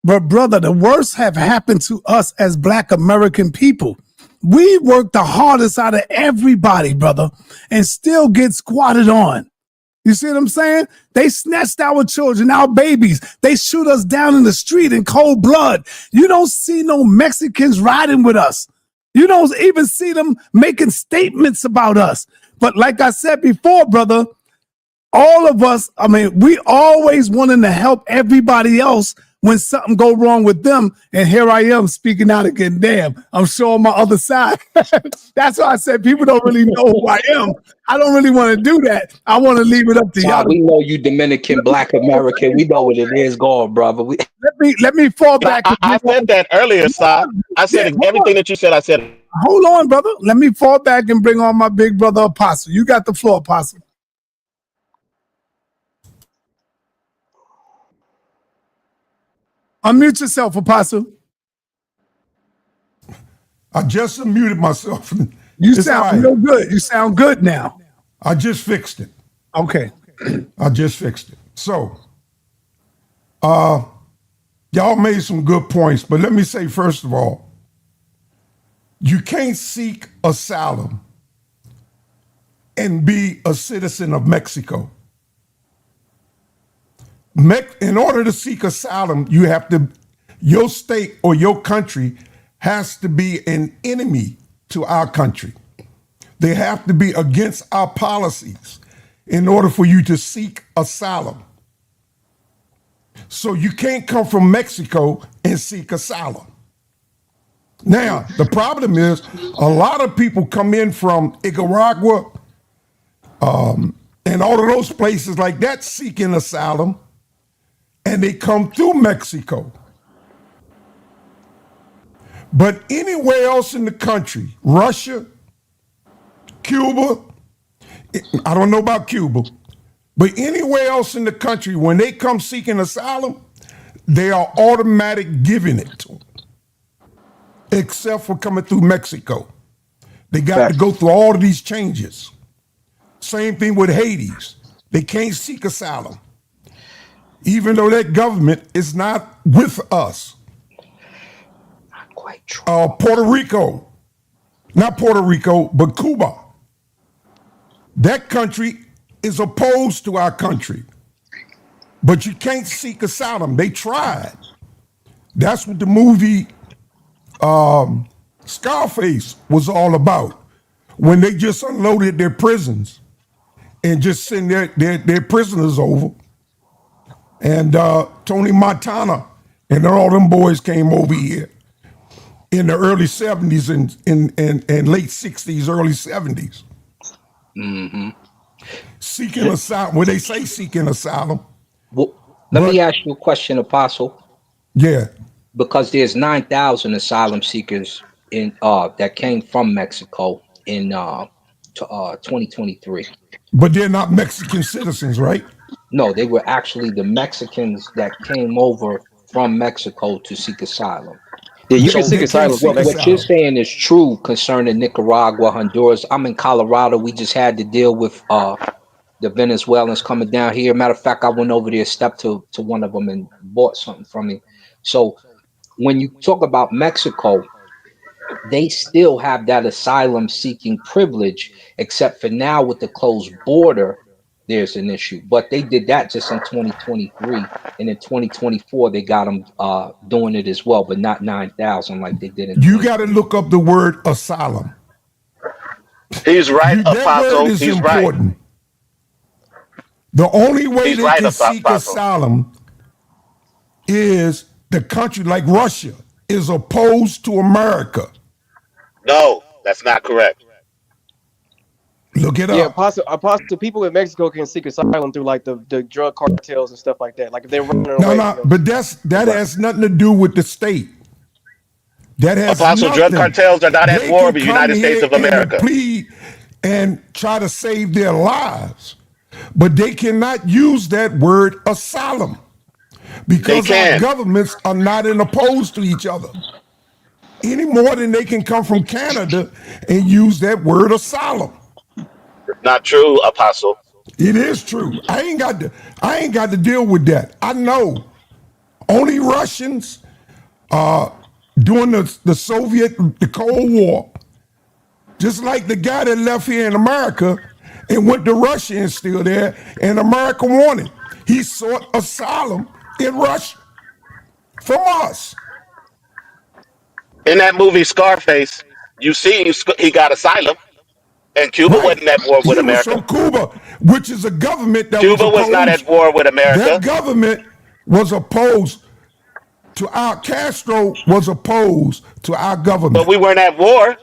But brother, the worst have happened to us as Black American people. We work the hardest out of everybody, brother, and still get squatted on. You see what I'm saying? They snatched our children, our babies. They shoot us down in the street in cold blood. You don't see no Mexicans riding with us. You don't even see them making statements about us. But like I said before, brother, all of us, I mean, we always wanting to help everybody else when something go wrong with them. And here I am speaking out again. Damn, I'm showing my other side. That's why I said people don't really know who I am. I don't really want to do that. I want to leave it up to y'all. We know you Dominican, Black American. We know what it is going, brother. Let me fall back. I said that earlier, Si. I said everything that you said. I said. Hold on, brother. Let me fall back and bring on my big brother, Apostle. You got the floor, Apostle. Unmute yourself, Apostle. I just unmuted myself. You sound real good. You sound good now. I just fixed it. Okay. I just fixed it. So, y'all made some good points, but let me say, first of all, you can't seek asylum and be a citizen of Mexico. In order to seek asylum, you have to, your state or your country has to be an enemy to our country. They have to be against our policies in order for you to seek asylum. So you can't come from Mexico and seek asylum. Now, the problem is a lot of people come in from Nicaragua and all of those places like that seeking asylum, and they come through Mexico. But anywhere else in the country, Russia, Cuba, I don't know about Cuba, but anywhere else in the country, when they come seeking asylum, they are automatic giving it to them, except for coming through Mexico. They got to go through all of these changes. Same thing with Haiti. They can't seek asylum, even though that government is not with us. Not quite true. Puerto Rico, not Puerto Rico, but Cuba. That country is opposed to our country, but you can't seek asylum. They tried. That's what the movie Scarface was all about, when they just unloaded their prisons and just send their prisoners over. And Tony Montana and all them boys came over here in the early 70s and late 60s, early 70s. Mm-hmm. Seeking asylum, when they say seeking asylum. Well, let me ask you a question, Apostle. Yeah. Because there's 9,000 asylum seekers in that came from Mexico in 2023. But they're not Mexican citizens, right? No, they were actually the Mexicans that came over from Mexico to seek asylum. Yeah, you can seek asylum. What you're saying is true concerning Nicaragua, Honduras. I'm in Colorado. We just had to deal with the Venezuelans coming down here. Matter of fact, I went over there, stepped to one of them and bought something from me. So when you talk about Mexico, they still have that asylum seeking privilege, except for now with the closed border, there's an issue. But they did that just in 2023, and in 2024 they got them doing it as well, but not 9,000 like they did in. You got to look up the word asylum. He's right, That word Apostle. is He's right. important. The only way He's they right, can seek Apostle. asylum is the country like Russia is opposed to America. No, that's not correct. Look it Yeah, up. apostle. People in Mexico can seek asylum through like the drug cartels and stuff like that. Like if they're running away. No, but that has nothing to do with the state. That has Apostle, nothing. drug cartels are not at They war can with the come United States here of America. and plead and try to save their lives, but they cannot use that word asylum because our governments are not opposed to each other any more than they can come from Canada and use that word asylum. Not true, Apostle. It is true. I ain't got to deal with that. I know only Russians during the Cold War, just like the guy that left here in America and went to Russia and still there, and America wanted. He sought asylum in Russia from us. In that movie Scarface, you see he got asylum, and Cuba wasn't at war with He was America. from Cuba, which is a government that Cuba was opposed. was not at war with America. That government was opposed to our. Castro was opposed to our government. But we weren't at war.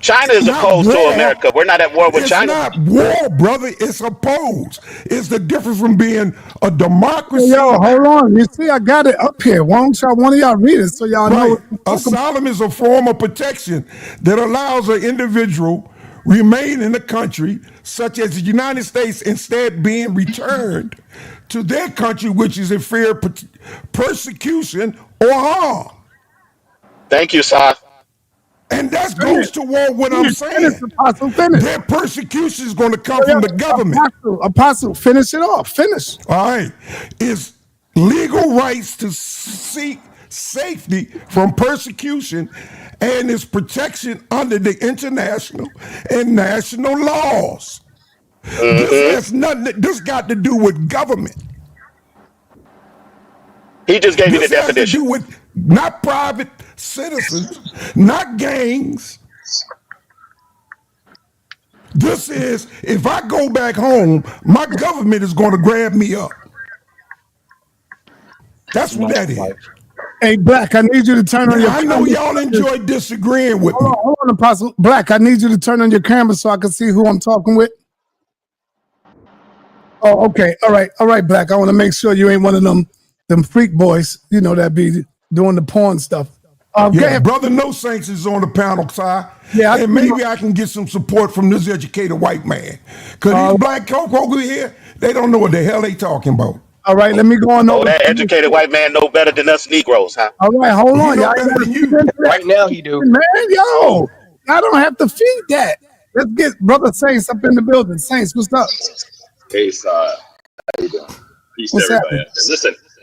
China is opposed to America. We're not at war with China. It's not war, brother. It's opposed. It's the difference from being a democracy. Yo, hold on. You see, I got it up here. Why don't one of y'all read it so y'all know? Asylum is a form of protection that allows an individual remain in the country, such as the United States, instead being returned to their country, which is in fear of persecution or harm. Thank you, sir. And that goes to war what I'm saying. Apostle, finish. Their persecution is going to come from the government. Apostle, finish it off. Finish. All right. It's legal rights to seek safety from persecution and its protection under the international and national laws. This has nothing. This got to do with government. He just gave you the definition. This has to do with not private citizens, not gangs. This is, if I go back home, my government is going to grab me up. That's what that is. Hey, Black, I need you to turn on your camera. I know y'all enjoy disagreeing with me. Hold on, Apostle. Black, I need you to turn on your camera so I can see who I'm talking with. Oh, okay. All right, Black. I want to make sure you ain't one of them freak boys, that be doing the porn stuff. Yeah, Brother No Saints is on the panel side. Yeah, and maybe I can get some support from this educated white man. Because these black folk over here, they don't know what the hell they talking about. All right, let me go on over. That educated white man know better than us Negroes, huh? All right, hold on. Y'all right now he do. Man, yo, I don't have to feed that. Let's get Brother Saints up in the building. Saints, what's up? Hey, how you doing? Peace to everybody.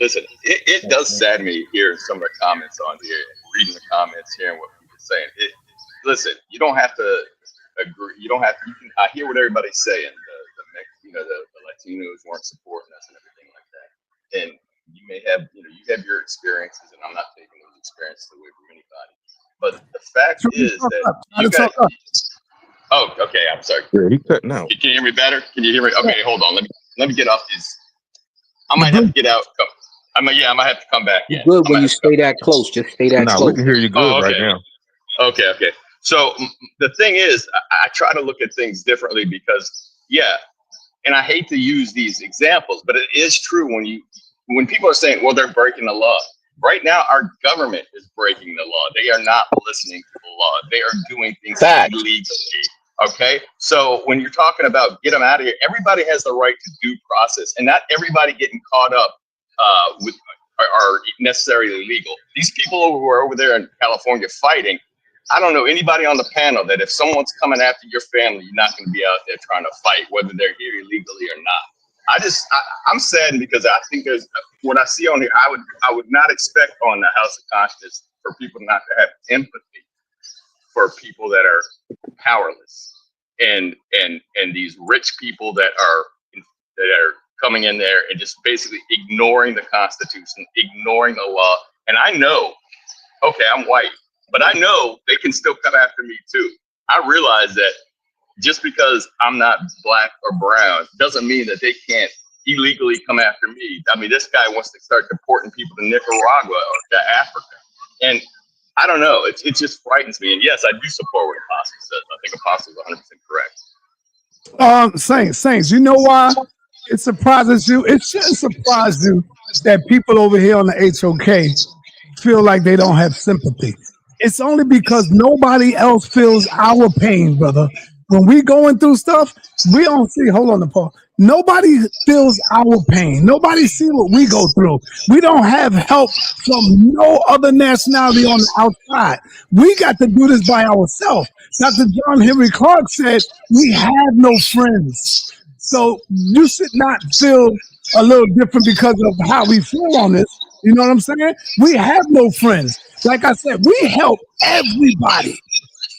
Listen, it does sadden me hearing some of the comments on here, reading the comments, hearing what people are saying. Listen, you don't have to agree. You don't have to. I hear what everybody's saying. The Latinos weren't supporting us and everything like that. And you may have, you have your experiences, and I'm not taking those experiences away from anybody. But the fact is that you guys. Oh, okay. I'm sorry. Yeah, he cutting out. Can you hear me better? Can you hear me? Okay, hold on. Let me get off this. I might have to get out. I might have to come back. You're good when you stay that close. Just stay that close. We can hear you good right now. Okay. So the thing is, I try to look at things differently because, and I hate to use these examples, but it is true when people are saying, well, they're breaking the law. Right now, our government is breaking the law. They are not listening to the law. They are doing things illegally. Okay, so when you're talking about get them out of here, everybody has the right to due process, and not everybody getting caught up with are necessarily legal. These people who are over there in California fighting, I don't know anybody on the panel that if someone's coming after your family, you're not going to be out there trying to fight, whether they're here illegally or not. I'm saddened because I think there's what I see on here. I would not expect on the House of Consciousness for people not to have empathy for people that are powerless. and these rich people that are coming in there and just basically ignoring the Constitution, ignoring the law. And I know, okay, I'm white, but I know they can still come after me too. I realize that just because I'm not black or brown doesn't mean that they can't illegally come after me. I mean, this guy wants to start deporting people to Nicaragua or to Africa. And I don't know, it just frightens me. And yes, I do support what Apostle says. I think Apostle is 100% correct. Saints, you know why it surprises you? It shouldn't surprise you that people over here on the HOK feel like they don't have sympathy. It's only because nobody else feels our pain, brother. When we going through stuff, we don't see, hold on, Paul. Nobody feels our pain. Nobody see what we go through. We don't have help from no other nationality on the outside. We got to do this by ourselves. Dr. John Henry Clark said, we have no friends. So you should not feel a little different because of how we feel on this. You know what I'm saying? We have no friends. Like I said, we help everybody.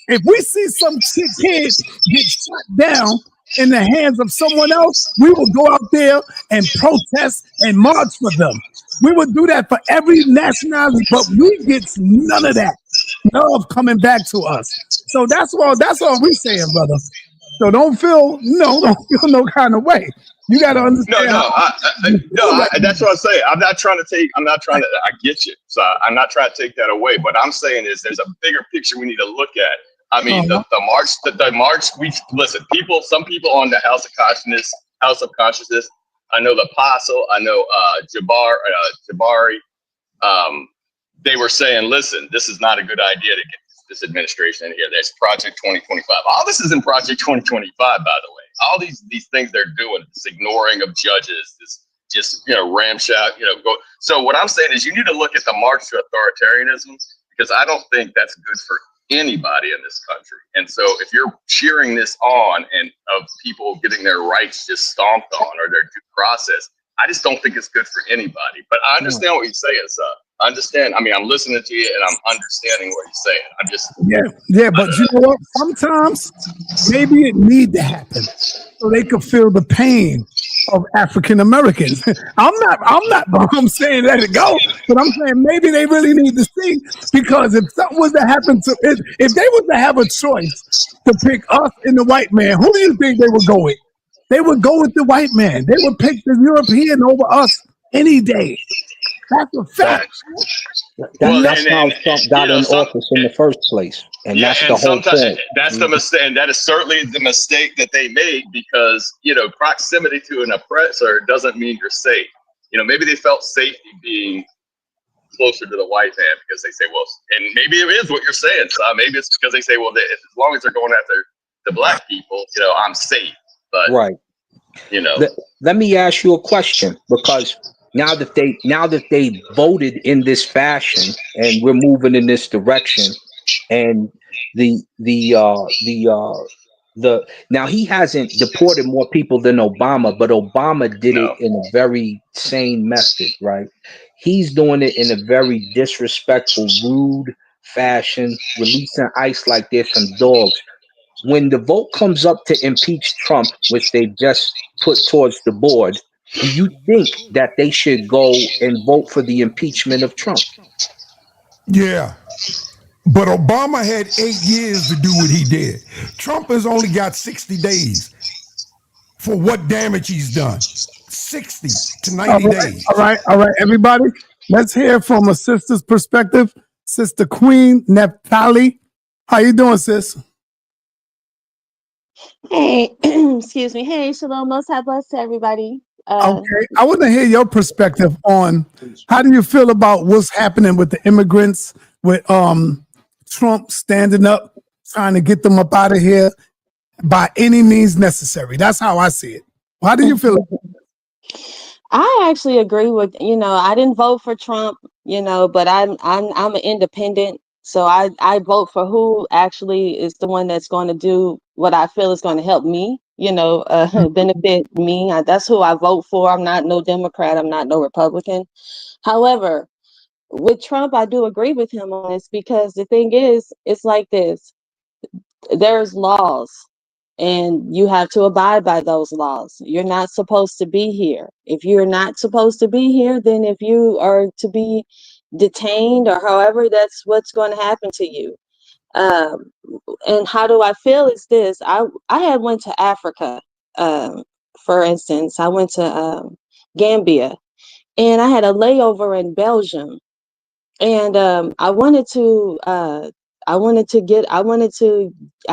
If we see some kid get shot down in the hands of someone else, we will go out there and protest and march for them. We would do that for every nationality, but we get none of that love coming back to us. So that's all we're saying, brother. So don't feel no kind of way. You got to understand. That's what I'm saying. I get you. So I'm not trying to take that away. But I'm saying is there's a bigger picture we need to look at. I mean, the march, some people on the House of Consciousness, I know the Apostle, I know Jabari, they were saying, listen, this is not a good idea to get this administration in here. There's Project 2025. All this is in Project 2025, by the way. All these things they're doing, this ignoring of judges, this just, ramshot, go. So what I'm saying is you need to look at the march to authoritarianism, because I don't think that's good for anybody in this country. And so if you're cheering this on and of people getting their rights just stomped on or their due process, I just don't think it's good for anybody. But I understand what you're saying, son. I understand. I mean, I'm listening to you and I'm understanding what you're saying. I'm just yeah. But you know what? Sometimes maybe it need to happen so they could feel the pain of African Americans. I'm saying let it go, but I'm saying maybe they really need to see, because if something was to happen to if they was to have a choice to pick us and the white man, who do you think they would go with? They would go with the white man. They would pick the European over us any day. That's a fact. That's how Trump got in office in the first place. And that's the whole point. That's the mistake. And that is certainly the mistake that they made, because, proximity to an oppressor doesn't mean you're safe. Maybe they felt safety being closer to the white man because they say, well, and maybe it is what you're saying. So maybe it's because they say, well, as long as they're going after the black people, I'm safe. But, right. Let me ask you a question, because now that they voted in this fashion and we're moving in this direction, and now he hasn't deported more people than Obama, but Obama did it in a very sane method, right? He's doing it in a very disrespectful, rude fashion, releasing ICE like they're some dogs. When the vote comes up to impeach Trump, which they just put towards the board, do you think that they should go and vote for the impeachment of Trump? Yeah. But Obama had 8 years to do what he did. Trump has only got 60 days for what damage he's done. 60 to 90 days. All right, everybody. Let's hear from a sister's perspective. Sister Queen Neptali. How you doing, sis? Hey, excuse me. Hey, shalom, most high bless to everybody. Okay, I want to hear your perspective on how do you feel about what's happening with the immigrants, with Trump standing up, trying to get them up out of here by any means necessary. That's how I see it. How do you feel? I actually agree with, I didn't vote for Trump, but I'm an independent. So I vote for who actually is the one that's going to do what I feel is going to help me, benefit me. That's who I vote for. I'm not no Democrat. I'm not no Republican. However, with Trump, I do agree with him on this, because the thing is, it's like this. There's laws, and you have to abide by those laws. You're not supposed to be here. If you're not supposed to be here, then if you are to be detained or however, that's what's going to happen to you. And how do I feel is this: I had went to Africa, for instance. I went to Gambia, and I had a layover in Belgium, and I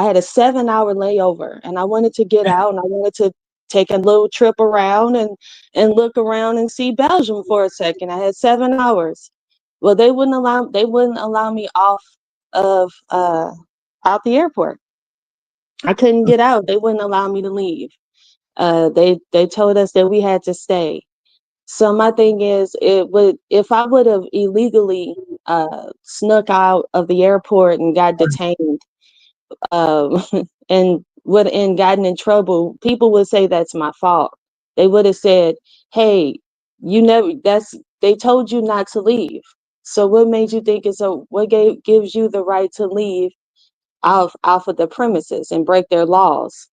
had a 7-hour layover, and I wanted to get out, and I wanted to take a little trip around and look around and see Belgium for a second. I had 7 hours. Well, they wouldn't allow me off of out the airport. I couldn't get out. They wouldn't allow me to leave. They told us that we had to stay. So my thing is, if I would have illegally snuck out of the airport and got detained, um, and gotten in trouble, people would say that's my fault. They would have said, "Hey, they told you not to leave. So what made you think gives you the right to leave off of the premises and break their laws?"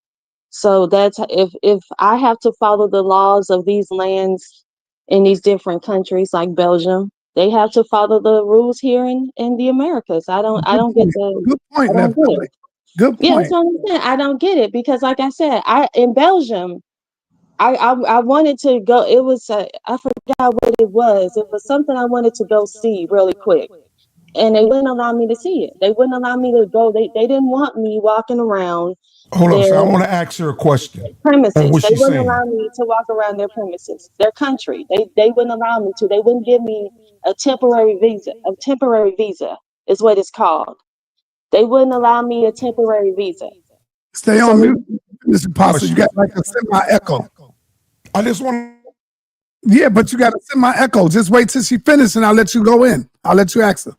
So that's if I have to follow the laws of these lands in these different countries like Belgium, they have to follow the rules here in the Americas. I don't get Good point, I don't get Neftali. it. Good Yeah, that's point. what I'm saying. I don't get it because, like I said, in Belgium, I wanted to go. It was I forgot what it was. It was something I wanted to go see really quick, and they wouldn't allow me to see it. They wouldn't allow me to go. They didn't want me walking around Hold up, their so I want to ask her a question on premises. what They she's wouldn't saying. allow me to walk around their premises, their country. They wouldn't allow me to. They wouldn't give me a temporary visa. A temporary visa is what it's called. They wouldn't allow me a temporary visa. Stay So on mute, Mr. Apostle. You got like a semi-echo. I just want. Yeah, but you got a semi-echo. Just wait till she finishes, and I'll let you go in. I'll let you ask her.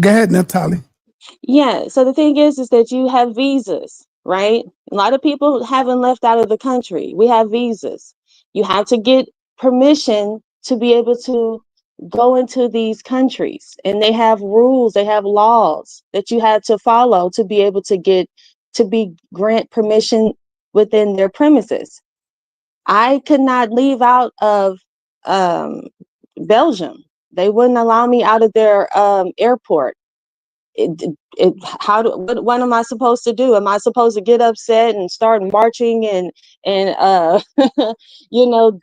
Go ahead, Neftali. yeah, so the thing is that you have visas, right? A lot of people haven't left out of the country. We have visas. You have to get permission to be able to go into these countries, and they have rules, they have laws that you have to follow to be able to grant permission within their premises. I could not leave out of um, Belgium. They wouldn't allow me out of their airport. What am I supposed to do? Am I supposed to get upset and start marching and you know,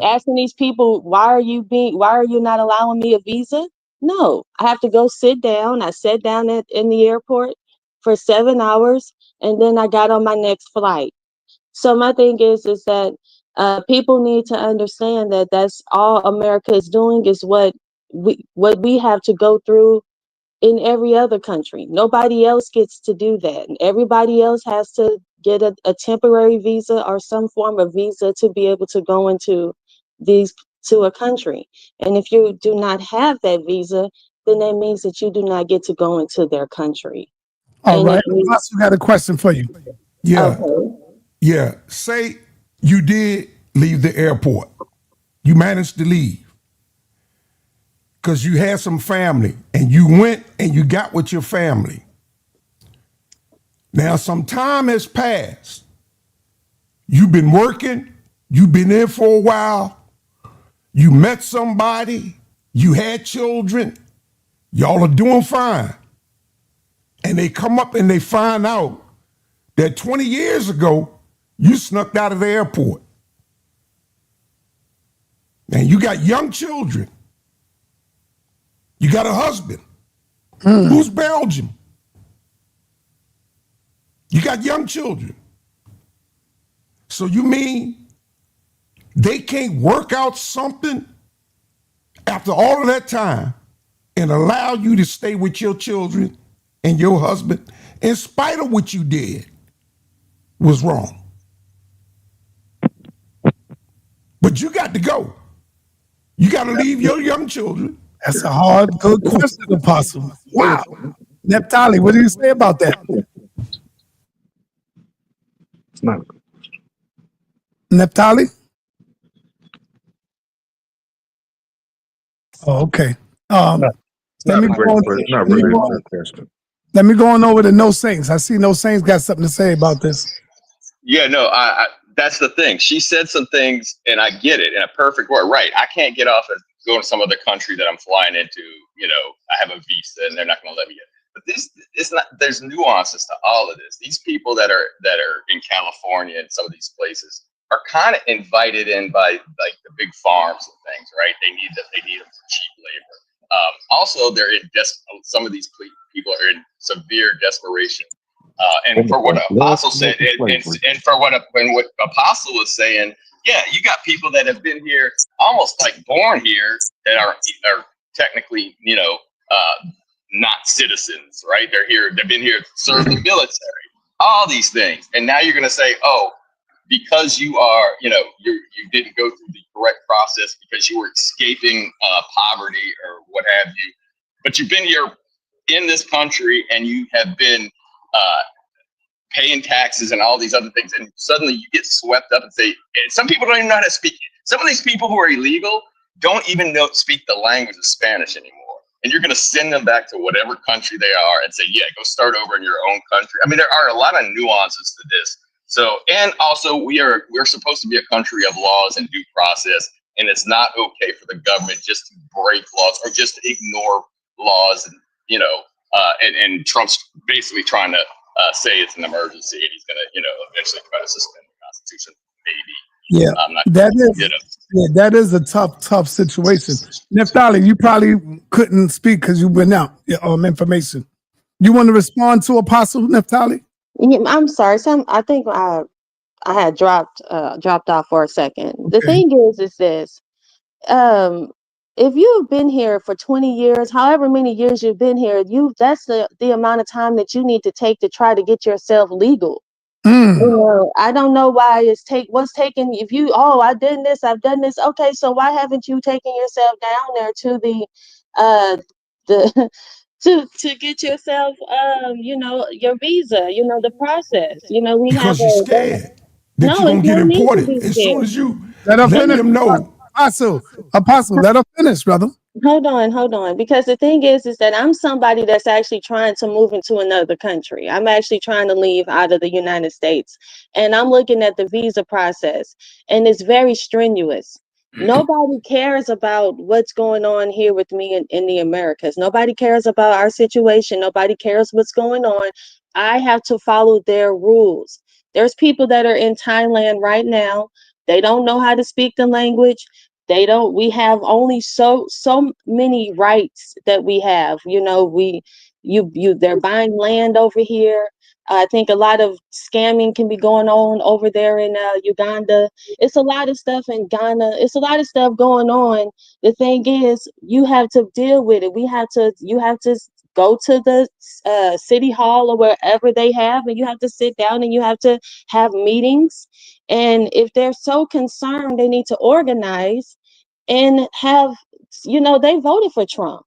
asking these people, why are you not allowing me a visa? No, I have to go sit down. I sat down in the airport for 7 hours, and then I got on my next flight. So my thing is that people need to understand that that's all America is doing is what we have to go through in every other country. Nobody else gets to do that. And everybody else has to get a temporary visa or some form of visa to be able to go into to a country. And if you do not have that visa, then that means that you do not get to go into their country. All right. Apostle got a question for you. Yeah. Okay. Yeah. Say you did leave the airport. You managed to leave because you had some family and you went and you got with your family. Now, some time has passed. You've been working. You've been in for a while. You met somebody. You had children. Y'all are doing fine. And they come up and they find out that 20 years ago, you snuck out of the airport. And you got young children. You got a husband who's Belgian. You got young children. So you mean they can't work out something after all of that time and allow you to stay with your children and your husband in spite of what you did was wrong? But you got to go. You got to leave your young children. That's a hard, good question, Apostle. Wow. Neftali, what do you say about that? It's not. Neftali? Oh, okay. Not Let me a go great on. question. Not Let me really go a on. good question. Let me go on over to No Saints. I see No Saints got something to say about this. Yeah, no, I that's the thing. She said some things, and I get it in a perfect word. Right, I can't get off and go to some other country that I'm flying into. You know, I have a visa, and they're not going to let me in. But this, it's not. There's nuances to all of this. These people that are in California and some of these places are kind of invited in by like the big farms and things, right? They need them for cheap labor. Also, they're in some of these people are in severe desperation. And for what Apostle said, and for what Apostle was saying, yeah, you got people that have been here almost like born here that are technically, you know, not citizens, right? They've been here to serve the military, all these things. And now you're going to say, oh, because you are, you know, you didn't go through the correct process because you were escaping poverty or what have you, but you've been here in this country and you have been paying taxes and all these other things, and suddenly you get swept up and say, and some people don't even know how to speak it. Some of these people who are illegal don't even speak the language of Spanish anymore. And you're going to send them back to whatever country they are and say, yeah, go start over in your own country. I mean, there are a lot of nuances to this. So, and also we're supposed to be a country of laws and due process, and it's not okay for the government just to break laws or just to ignore laws, and you know, and Trump's basically trying to say it's an emergency, and he's going to, you know, eventually try to suspend the Constitution, maybe. Yeah, that is a tough situation. Neftali, you probably couldn't speak because you went out information. You want to respond to Apostle Neftali? Yeah, I'm sorry. I think I had dropped off for a second. The thing is this. If you've been here for 20 years, however many years you've been here, that's the amount of time that you need to take to try to get yourself legal. You know, I don't know why what's taking, if you, I've done this. Okay, so why haven't you taken yourself down there to the to get yourself you know, your visa, you know, the process. You know, because you're scared that you're gonna get imported as soon as you let them know. Apostle, let her finish, brother. Hold on. Because the thing is that I'm somebody that's actually trying to move into another country. I'm actually trying to leave out of the United States. And I'm looking at the visa process, and it's very strenuous. Nobody cares about what's going on here with me in the Americas. Nobody cares about our situation. Nobody cares what's going on. I have to follow their rules. There's people that are in Thailand right now. They don't know how to speak the language. We have only so many rights that we have. You know, they're buying land over here. I think a lot of scamming can be going on over there in Uganda. It's a lot of stuff in Ghana. It's a lot of stuff going on. The thing is, you have to deal with it. You have to go to the city hall or wherever they have, and you have to sit down and you have to have meetings. And if they're so concerned, they need to organize and have, you know, they voted for Trump.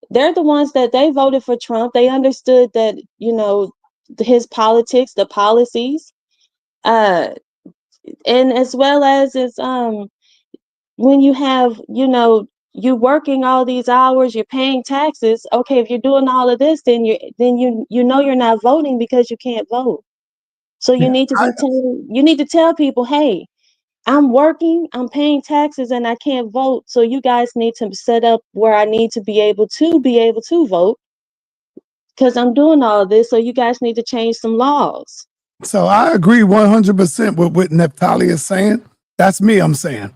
They're the ones that they voted for Trump. They understood that, you know, his politics, the policies, and as well as when you have, you know, you're working all these hours, you're paying taxes. Okay, if you're doing all of this, then you know you're not voting because you can't vote. So you need to tell people, hey, I'm working, I'm paying taxes, and I can't vote. So you guys need to set up where I need to be able to vote, because I'm doing all this. So you guys need to change some laws. So I agree 100% with what Neftali is saying. That's me, I'm saying.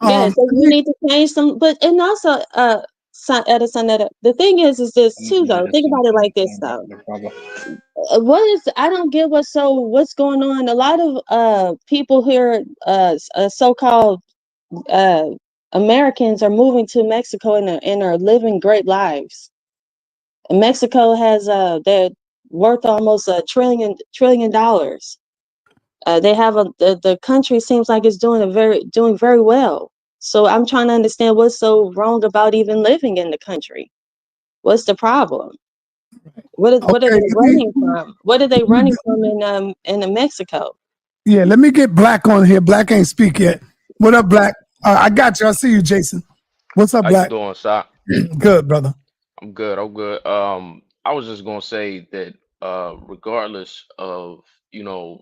Yeah, so you need to change some, and also sa.neter. The thing is this too, though. Think about it like this, though. I don't get what's going on. A lot of people here, so-called Americans, are moving to Mexico and are living great lives. Mexico has they're worth almost $1 trillion. They have the country seems like it's doing very well. So I'm trying to understand what's so wrong about even living in the country. What's the problem? What are they running from? What are they running from in Mexico? Yeah, let me get Black on here. Black ain't speak yet. What up, Black? I got you. I see you, Jason. What's up, Black? How you doing, Sock? Good, brother. I'm good. I was just gonna say that regardless of the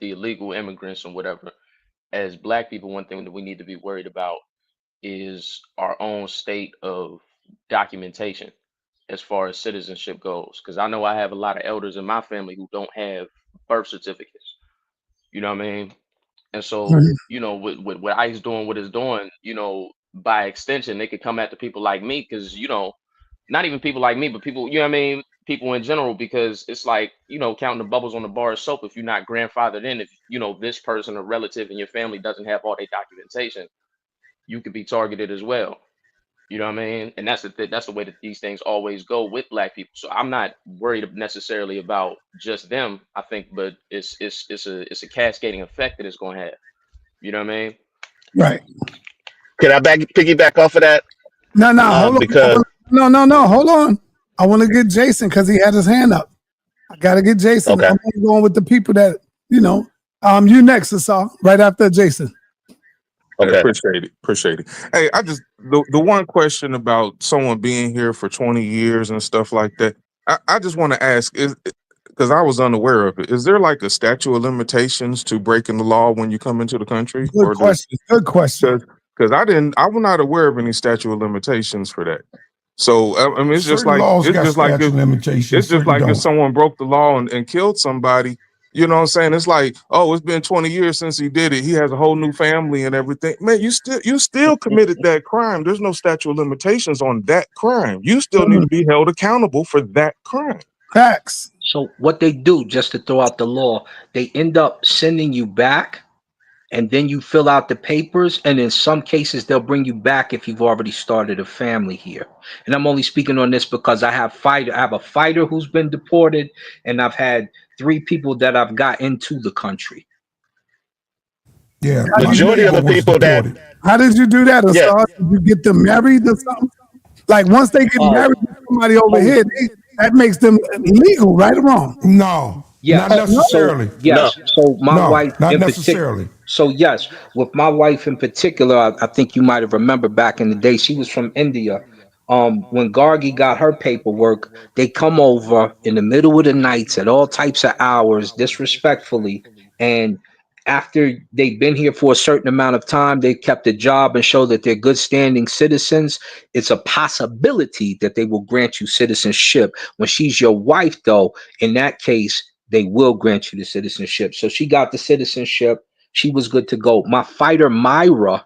illegal immigrants and whatever, as Black people, one thing that we need to be worried about is our own state of documentation as far as citizenship goes. Because I know I have a lot of elders in my family who don't have birth certificates. You know what I mean? And so, with what ICE doing what it's doing, by extension, they could come after people like me because, not even people like me, but people, you know what I mean? People in general, because it's like, counting the bubbles on the bar of soap. If you're not grandfathered in, if, this person or relative in your family doesn't have all their documentation, you could be targeted as well. You know what I mean? And that's the way that these things always go with Black people. So I'm not worried necessarily about just them. I think, but it's a cascading effect that it's going to have. You know what I mean? Right. Can I piggyback off of that? No, hold Because on. No, hold on. I want to get Jason because he had his hand up. I got to get Jason. Okay. I'm going with the people that, you next, Asal, right after Jason. Okay. Appreciate it. Hey, the one question about someone being here for 20 years and stuff like that, I just want to ask, is because I was unaware of it, is there like a statute of limitations to breaking the law when you come into the country? Good question. Because I was not aware of any statute of limitations for that. So I mean, it's just Certain like laws got it's like statute limitations. it's just like certain if don't. someone broke the law and killed somebody. You know what I'm saying? It's like, oh, it's been 20 years since he did it. He has a whole new family and everything. Man, you still committed that crime. There's no statute of limitations on that crime. You still need to be held accountable for that crime. Facts. So what they do, just to throw out the law, they end up sending you back, and then you fill out the papers, and in some cases they'll bring you back if you've already started a family here. And I'm only speaking on this because I have a fighter who's been deported, and I've had 3 people that I've got into the country. Yeah, majority of the people that. How did you do that, Asal? Yeah. Did you get them married or something? Like once they get married to somebody over here, that makes them legal, right or wrong? No. Yes. Not necessarily. So my wife not in necessarily. So yes, with my wife in particular, I think you might have remembered back in the day, she was from India. When Gargi got her paperwork, they come over in the middle of the nights at all types of hours, disrespectfully, and after they've been here for a certain amount of time, they kept a job and show that they're good standing citizens. It's a possibility that they will grant you citizenship. When she's your wife, though, in that case, they will grant you the citizenship. So she got the citizenship. She was good to go. My fighter, Myra,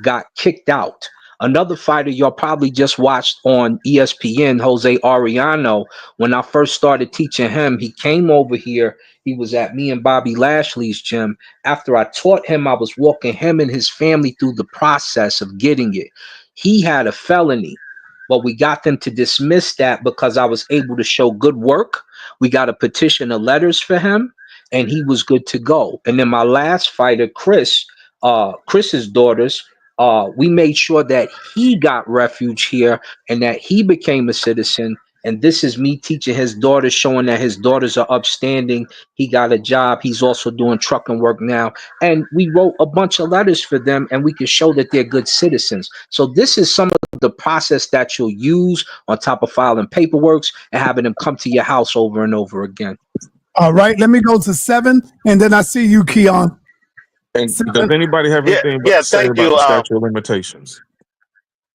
got kicked out. Another fighter y'all probably just watched on ESPN, Jose Arellano, when I first started teaching him, he came over here. He was at me and Bobby Lashley's gym. After I taught him, I was walking him and his family through the process of getting it. He had a felony, but we got them to dismiss that because I was able to show good work. We got a petition of letters for him, and he was good to go. And then my last fighter, Chris's daughters, we made sure that he got refuge here and that he became a citizen. And this is me teaching his daughters, showing that his daughters are upstanding. He got a job. He's also doing trucking work now. And we wrote a bunch of letters for them, and we can show that they're good citizens. So this is some of the process that you'll use on top of filing paperwork and having them come to your house over and over again. All right, let me go to 7, and then I see you, Keon. And does anybody have anything to say about the statute of limitations?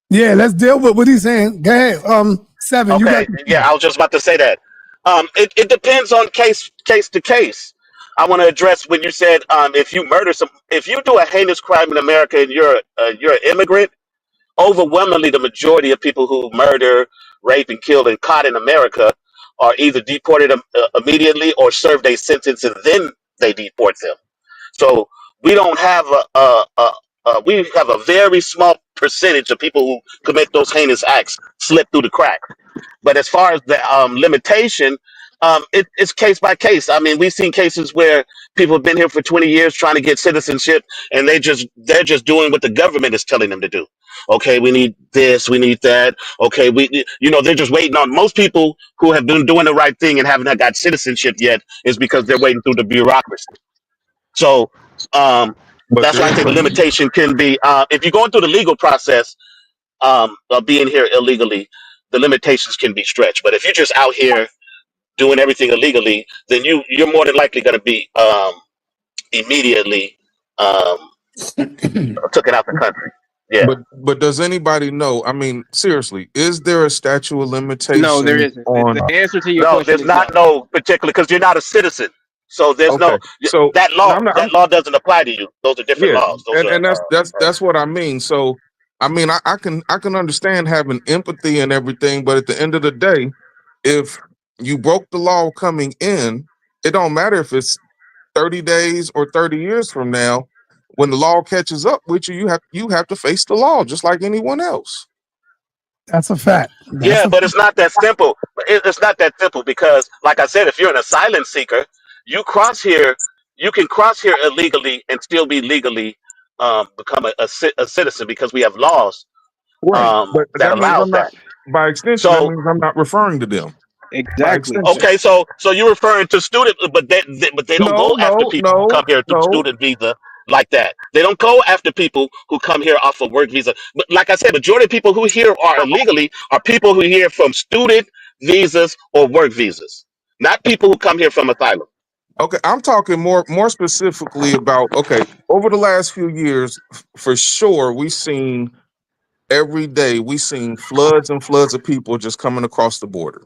Yeah, let's deal with what he's saying. Go ahead. 7. Okay. I was just about to say that. It depends on case to case. I want to address when you said if you do a heinous crime in America and you're an immigrant, overwhelmingly the majority of people who murder, rape, and kill and caught in America are either deported immediately or served a sentence and then they deport them. So we don't have we have a very small percentage of people who commit those heinous acts slip through the cracks. But as far as the limitation, it's case by case. I mean, we've seen cases where people have been here for 20 years trying to get citizenship, and they're just doing what the government is telling them to do. Okay, we need this, we need that. Okay, they're just waiting on. Most people who have been doing the right thing and haven't got citizenship yet is because they're waiting through the bureaucracy. So that's why I think the limitation can be if you're going through the legal process of being here illegally, the limitations can be stretched. But if you're just out here doing everything illegally, then you're more than likely going to be immediately taken out the country. Yeah. But does anybody know? I mean, seriously, is there a statute of limitation No, there isn't. on? The answer to your No, question there's is not no. no particular because you're not a citizen. So there's Okay, no so that no, law. That law doesn't apply to you. Those are different yeah, laws. Those are and that's what I mean. So I mean, I can understand having empathy and everything, but at the end of the day, if you broke the law coming in, it don't matter if it's 30 days or 30 years from now. When the law catches up with you, you have to face the law just like anyone else. That's a fact. yeah, but it's not that simple. It's not that simple because, like I said, if you're an asylum seeker, you cross here. You can cross here illegally and still be legally become a citizen because we have laws Right, but that that means allows I'm not. that. By extension, that So means I'm not referring to them. By Exactly. extension. okay, so you're referring to student, but they don't No, go after no, people who no, come here through no. student visa like that. They don't go after people who come here off of work visa. But like I said, majority of people who here are illegally are people who here from student visas or work visas, not people who come here from asylum. Okay, I'm talking more specifically about, okay, over the last few years, for sure, we've seen every day, we've seen floods and floods of people just coming across the border.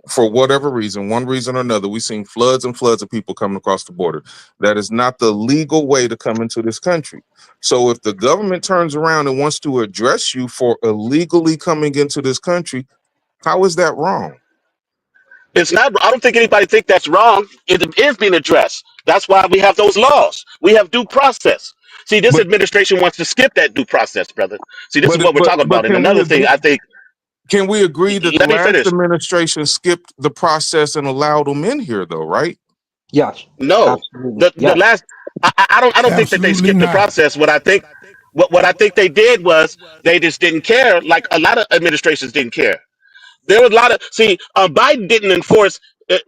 For whatever reason, one reason or another, we've seen floods and floods of people coming across the border. That is not the legal way to come into this country. So if the government turns around and wants to address you for illegally coming into this country, how is that wrong? It's not. I don't think anybody think that's wrong. It is being addressed. That's why we have those laws. We have due process. See, this But administration wants to skip that due process, brother. See, this is what we're talking but about. And can we another thing, agree? I think. Can we agree that the Let me last finish. administration skipped the process and allowed them in here, though, right? Yes, No, absolutely. the Yes. last. I don't think that they Absolutely skipped the not. process. What I think they did was they just didn't care. Like a lot of administrations didn't care. There was a lot of Biden didn't enforce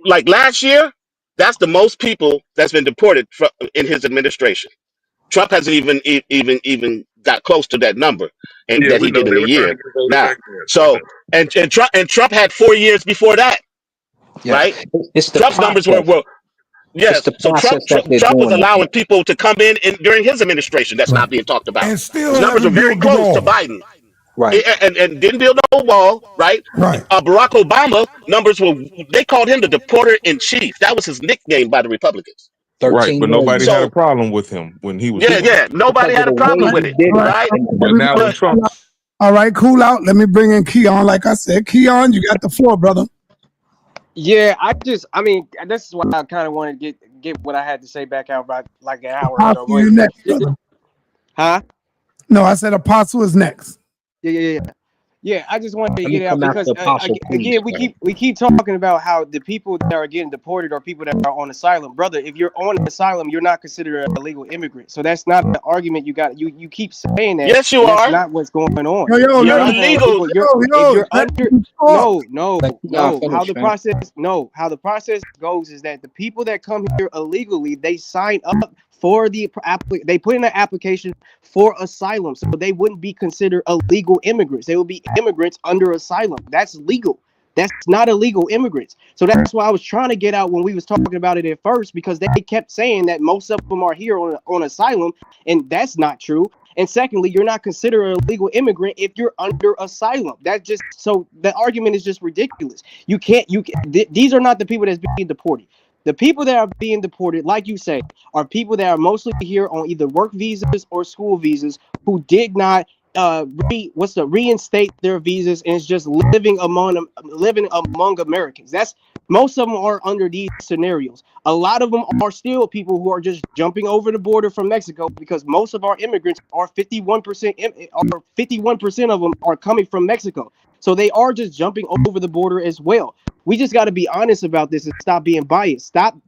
like last year. That's the most people that's been deported in his administration. Trump hasn't even got close to that number and Yeah, that we he know did in they a were trying year. to get those Now, back there. I so know. and Trump had 4 years before that, Yes. right? It's the Trump's numbers were process. yeah. It's the So Trump process that they're Trump was doing it allowing in. people to come in during his administration. That's not Right. being talked about. And still His numbers were haven't very built the close to wall. Biden. Right. And didn't build no wall, right? Right. Barack Obama numbers were they called him the deporter in chief. That was his nickname by the Republicans. Right, 13 but nobody million. had a So problem with him when he was yeah, doing it. yeah, nobody Because of had a the way problem with he it, did All it. right. right? And But now when But Trump, All right, cool out. Let me bring in Keon. Like I said, Keon, you got the floor, brother. Yeah, I mean, this is why I kind of want to get what I had to say back out about like an hour ago. Apostle, you next, brother. Huh? No, I said Apostle is next. Yeah. Yeah, I just wanted to let get me it out come after because Apostle, please. again, we keep talking about how the people that are getting deported are people that are on asylum. Brother, if you're on asylum, you're not considered a legal immigrant. So that's not the argument you got. You keep saying that. yes, you That's are. not what's going on. Yo, You're let him, illegal. If you're let under him talk. no. How the process goes is that the people that come here illegally, they sign up for they put in an application for asylum, so they wouldn't be considered illegal immigrants. They would be immigrants under asylum. That's legal. That's not illegal immigrants. So that's why I was trying to get out when we was talking about it at first, because they kept saying that most of them are here on asylum, and that's not true. And secondly, you're not considered a legal immigrant if you're under asylum. That's just so the argument is just ridiculous. These are not the people that's being deported. The people that are being deported, like you say, are people that are mostly here on either work visas or school visas who did not reinstate their visas and is just living among Americans. That's most of them are under these scenarios. A lot of them are still people who are just jumping over the border from Mexico, because most of our immigrants are 51% of them are coming from Mexico. So they are just jumping over the border as well. We just got to be honest about this and stop being biased. Stop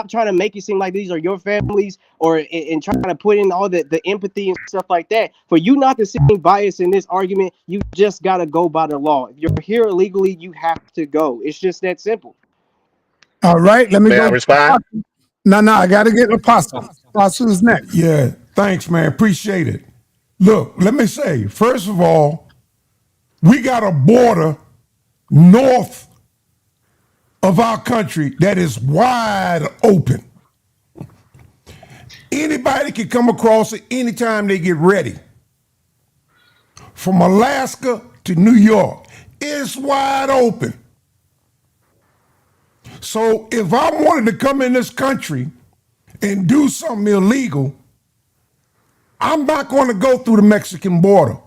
trying to make it seem like these are your families, and trying to put in all the empathy and stuff like that. For you not to seem biased in this argument, you just got to go by the law. If you're here illegally, you have to go. It's just that simple. All right, let me May go. I respond? No, I got to get Apostle. Apostle is next. Yeah, thanks, man. Appreciate it. Look, let me say, first of all, we got a border north of our country that is wide open. Anybody can come across it anytime they get ready. From Alaska to New York, it's wide open. So if I wanted to come in this country and do something illegal, I'm not going to go through the Mexican border.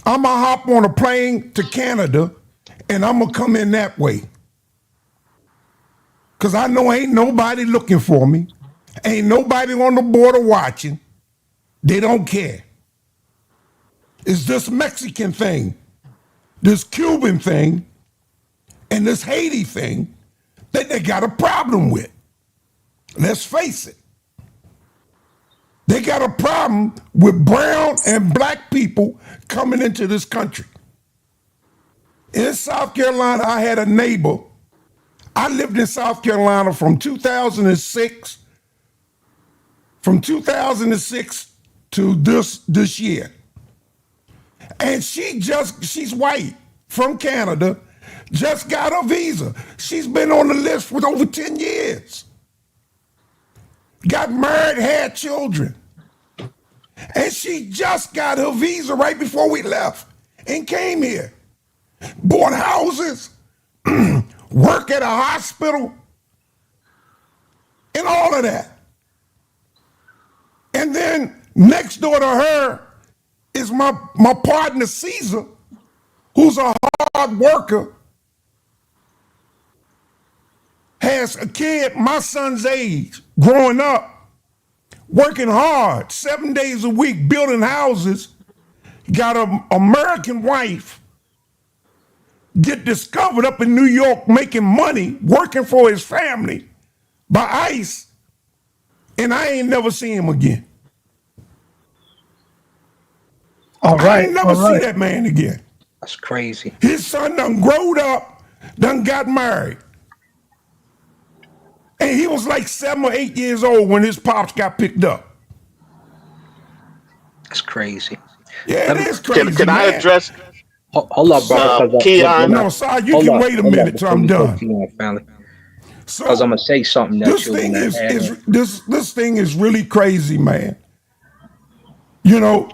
I'm going to hop on a plane to Canada and I'm going to come in that way. Because I know ain't nobody looking for me. Ain't nobody on the border watching. They don't care. It's this Mexican thing, this Cuban thing, and this Haiti thing that they got a problem with. Let's face it. They got a problem with brown and black people coming into this country. In South Carolina, I had a neighbor. I lived in South Carolina from 2006 to this year. And she's white from Canada, just got her visa. She's been on the list for over 10 years. Got married, had children. And she just got her visa right before we left and came here. Bought houses, work at a hospital, and all of that. And then next door to her is my partner, Caesar, who's a hard worker, has a kid my son's age, growing up, working hard, 7 days a week, building houses, got an American wife, get discovered up in New York making money, working for his family by ICE, and I ain't never seen him again. I ain't never see that man again. That's crazy. His son done growed up, done got married. And he was like 7 or 8 years old when his pops got picked up. That's crazy. Yeah, it is crazy. Can I address? Hold up, brother. Keon. No, sorry, you can wait a minute till I'm done. Because I'm gonna say something that this thing is really crazy, man. You know,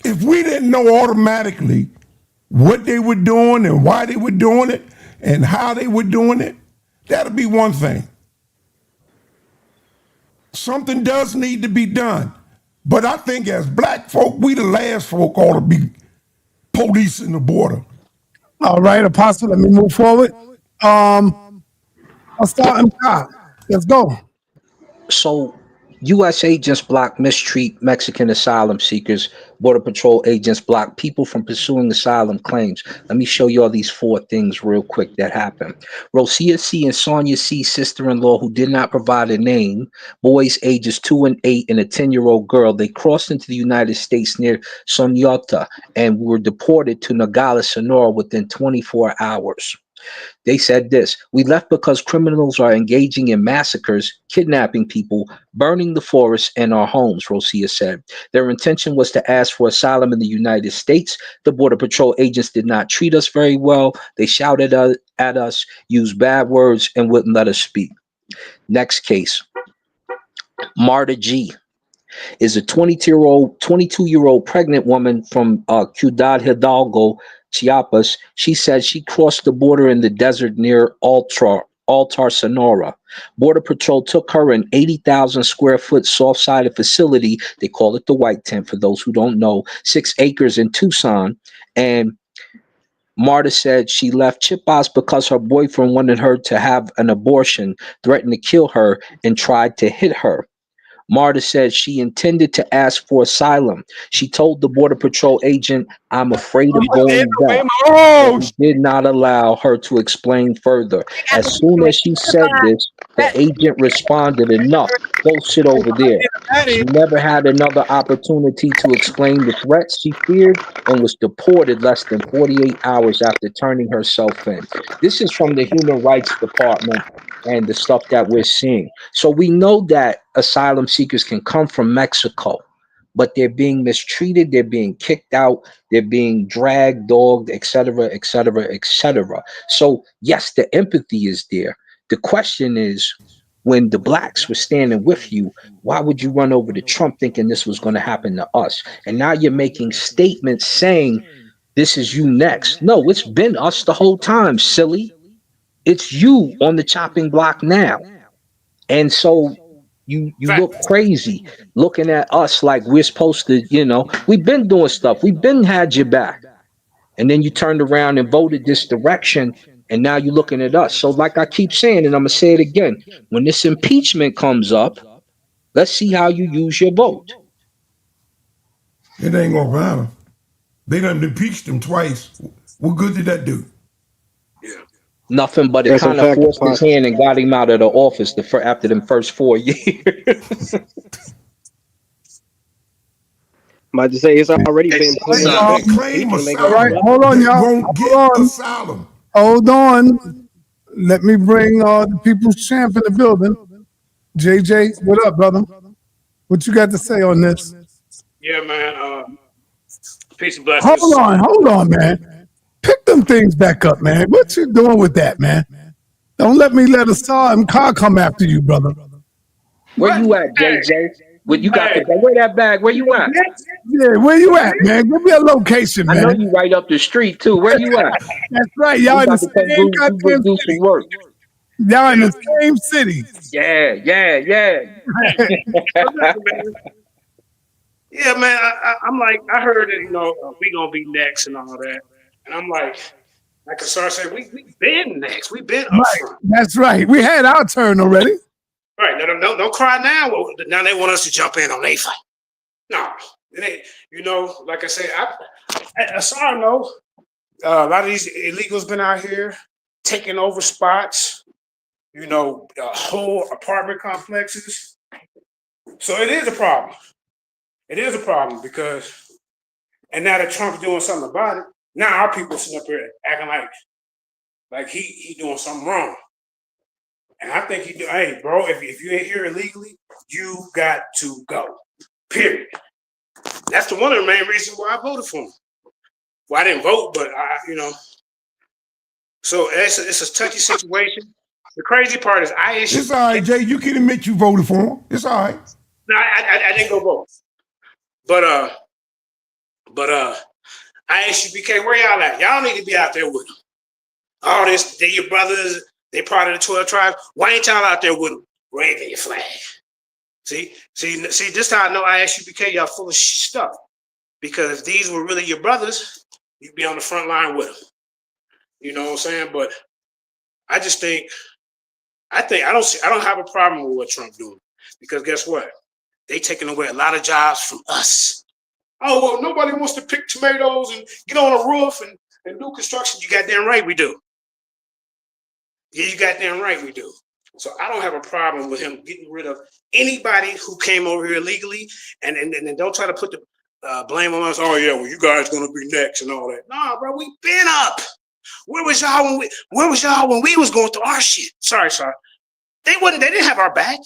if we didn't know automatically what they were doing and why they were doing it and how they were doing it, that'd be one thing. Something does need to be done. But I think as black folk, we the last folk ought to be policing the border. All right, Apostle, let me move forward. I'll start in top. Let's go. So, U.S. agents block mistreat Mexican asylum seekers. Border Patrol agents block people from pursuing asylum claims. Let me show you all these 4 things real quick that happened. Rosia C. and Sonia C., sister-in-law who did not provide a name, boys ages 2 and 8 and a 10-year-old girl, they crossed into the United States near Sonata and were deported to Nogales, Sonora within 24 hours. They said this: "We left because criminals are engaging in massacres, kidnapping people, burning the forests and our homes," Rosia said. "Their intention was to ask for asylum in the United States. The Border Patrol agents did not treat us very well. They shouted at us, used bad words, and wouldn't let us speak." Next case. Marta G. is a 22-year-old pregnant woman from Ciudad Hidalgo, Chiapas. She said she crossed the border in the desert near Altar, Sonora. Border Patrol took her an 80,000 square foot soft-sided facility. They call it the White Tent for those who don't know, 6 acres in Tucson. And Marta said she left Chiapas because her boyfriend wanted her to have an abortion, threatened to kill her, and tried to hit her. Marta said she intended to ask for asylum. She told the Border Patrol agent, "I'm afraid of going back." But he did not allow her to explain further. As soon as she said this, the agent responded, "Enough, go sit over there." She never had another opportunity to explain the threats she feared and was deported less than 48 hours after turning herself in. This is from the Human Rights Department and the stuff that we're seeing. So we know that asylum seekers can come from Mexico. but they're being mistreated, they're being kicked out, they're being dragged, dogged, etc., etc., etc. So yes, the empathy is there. The question is, when the blacks were standing with you, why would you run over to Trump thinking this was going to happen to us? And now you're making statements saying this is you next. No, it's been us the whole time, silly. It's you on the chopping block now. And so you look crazy looking at us like we're supposed to, we've been doing stuff. We've been had your back. And then you turned around and voted this direction. And now you're looking at us. So like I keep saying, and I'm going to say it again, when this impeachment comes up, let's see how you use your vote. It ain't going to matter. They done impeached him twice. What good did that do? Nothing, but it kind of forced his hand and got him out of the office after them first 4 years. I'm about to say it's already been put up. Claim asylum. All right, hold on, y'all. Won't get asylum. Hold on. Let me bring the people's champ in the building. JJ, what up, brother? What you got to say on this? Yeah, man. Peace and blessings. Hold on, man. Pick them things back up, man. What you doing with that, man? Don't let me let a saw and car come after you, brother. Where you at, JJ? What you got? Where that bag? Where you at? Yeah, where you at, man? Give me a location, man. I know you right up the street too. Where you at? That's right. Y'all in the same goddamn city. Y'all in the same city. Yeah. Yeah, man. I'm like, I heard that we gonna be next and all that, and I'm like Asar said, we been next. We been up front. That's right. We had our turn already. Right. No, don't cry now. Now they want us to jump in on their fight. No, it ain't. Like I said, Asar know a lot of these illegals been out here taking over spots. Whole apartment complexes. So it is a problem. It is a problem because, and now that Trump's doing something about it, now our people sitting up here acting like he doing something wrong. And I think hey, bro, if you ain't here illegally, you got to go. Period. That's one of the main reasons why I voted for him. Well, I didn't vote, but So it's a touchy situation. The crazy part is It's all right, Jay. You can admit you voted for him. It's all right. No, I didn't go vote. But I asked you, BK, where y'all at? Y'all need to be out there with them. All this, they your brothers, they part of the 12 tribes. Why ain't y'all out there with them? Waving your flag. See, this how I know I asked you, BK, y'all full of stuff. Because if these were really your brothers, you'd be on the front line with them. You know what I'm saying? But I just think, I don't have a problem with what Trump doing. Because guess what? They taking away a lot of jobs from us. Oh, well, nobody wants to pick tomatoes and get on a roof and do construction. You goddamn right we do. Yeah, you goddamn right we do. So I don't have a problem with him getting rid of anybody who came over here illegally and don't try to put the blame on us. Oh, yeah, well, you guys going to be next and all that. Nah, bro, we been up. Where was y'all when we was going through our shit? Sorry. They didn't have our back.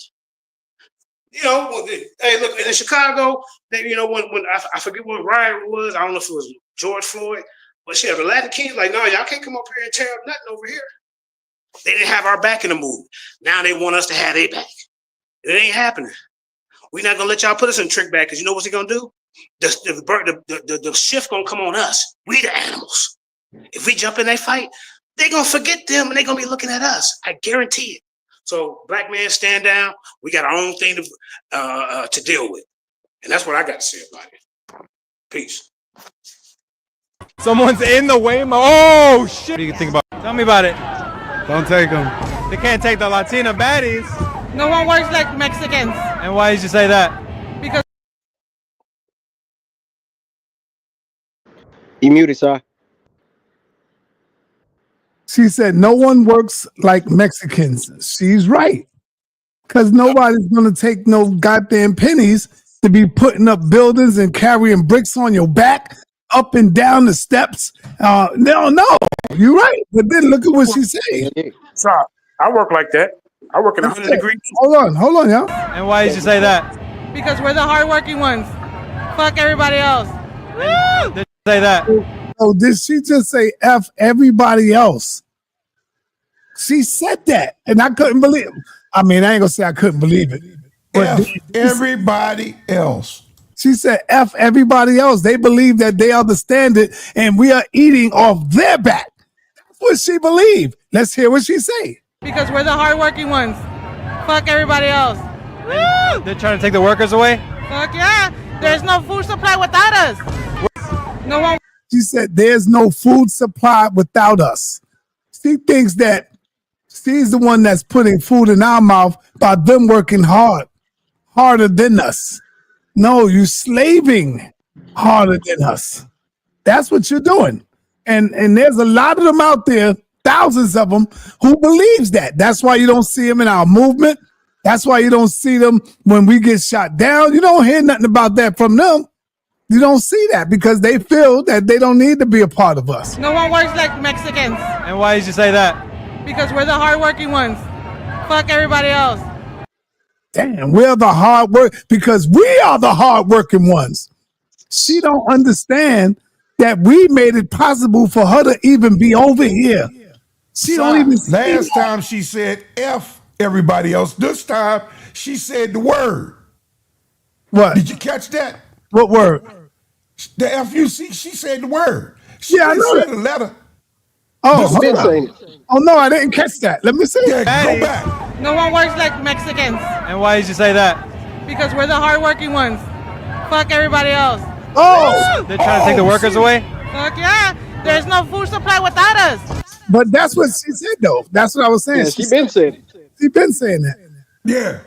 Hey, look, in Chicago, when I forget what riot was, I don't know if it was George Floyd, but shit, the Latin Kings like, no, y'all can't come up here and tear up nothing over here. They didn't have our back in the move. Now they want us to have their back. It ain't happening. We're not gonna let y'all put us in trick bag because you know what's he gonna do? The shift gonna come on us. We the animals. If we jump in that fight, they're gonna forget them and they're gonna be looking at us. I guarantee it. So black man, stand down. We got our own thing to deal with. And that's what I got to say about it. Peace. Someone's in the way. Oh, shit. What do you think about it? Tell me about it. Don't take them. They can't take the Latina baddies. No one works like Mexicans. And why did you say that? Because you muted, sir. She said, no one works like Mexicans. She's right. Because nobody's going to take no goddamn pennies to be putting up buildings and carrying bricks on your back up and down the steps. No, you're right. But then look at what she's saying. So I work like that. I work in 100 degrees. Hold on, y'all. And why did you say that? Because we're the hardworking ones. Fuck everybody else. Woo! Did you say that? Oh, did she just say F everybody else? She said that, and I couldn't believe it. I mean, I ain't gonna say I couldn't believe it. But F everybody else. She said F everybody else. They believe that they understand it, and we are eating off their back. That's what she believed. Let's hear what she say. Because we're the hardworking ones. Fuck everybody else. Woo! They're trying to take the workers away? Fuck yeah. There's no food supply without us. No one. She said there's no food supply without us. She thinks that she's the one that's putting food in our mouth by them working harder than us. No, you slaving harder than us. That's what you're doing. And there's a lot of them out there, thousands of them, who believes that. That's why you don't see them in our movement. That's why you don't see them when we get shot down. You don't hear nothing about that from them. You don't see that because they feel that they don't need to be a part of us. No one works like Mexicans. And why did you say that? Because we're the hardworking ones. Fuck everybody else. Damn, we're the hard work because we are the hardworking ones. She don't understand that we made it possible for her to even be over here. She don't even see Last time she said F everybody else. This time she said the word. What? Did you catch that? What word? The FUC, she said the word. She Yeah, I didn't know say that. the letter. Oh, This hold time. on. Oh no, I didn't catch that. Let me see. Yeah, go back. No one works like Mexicans. And why did you say that? Because we're the hardworking ones. Fuck everybody else. Oh! They're trying to take the workers away? Fuck yeah. There's no food supply without us. But that's what she said though. That's what I was saying. Yeah, she been saying it. She been saying that. Yeah.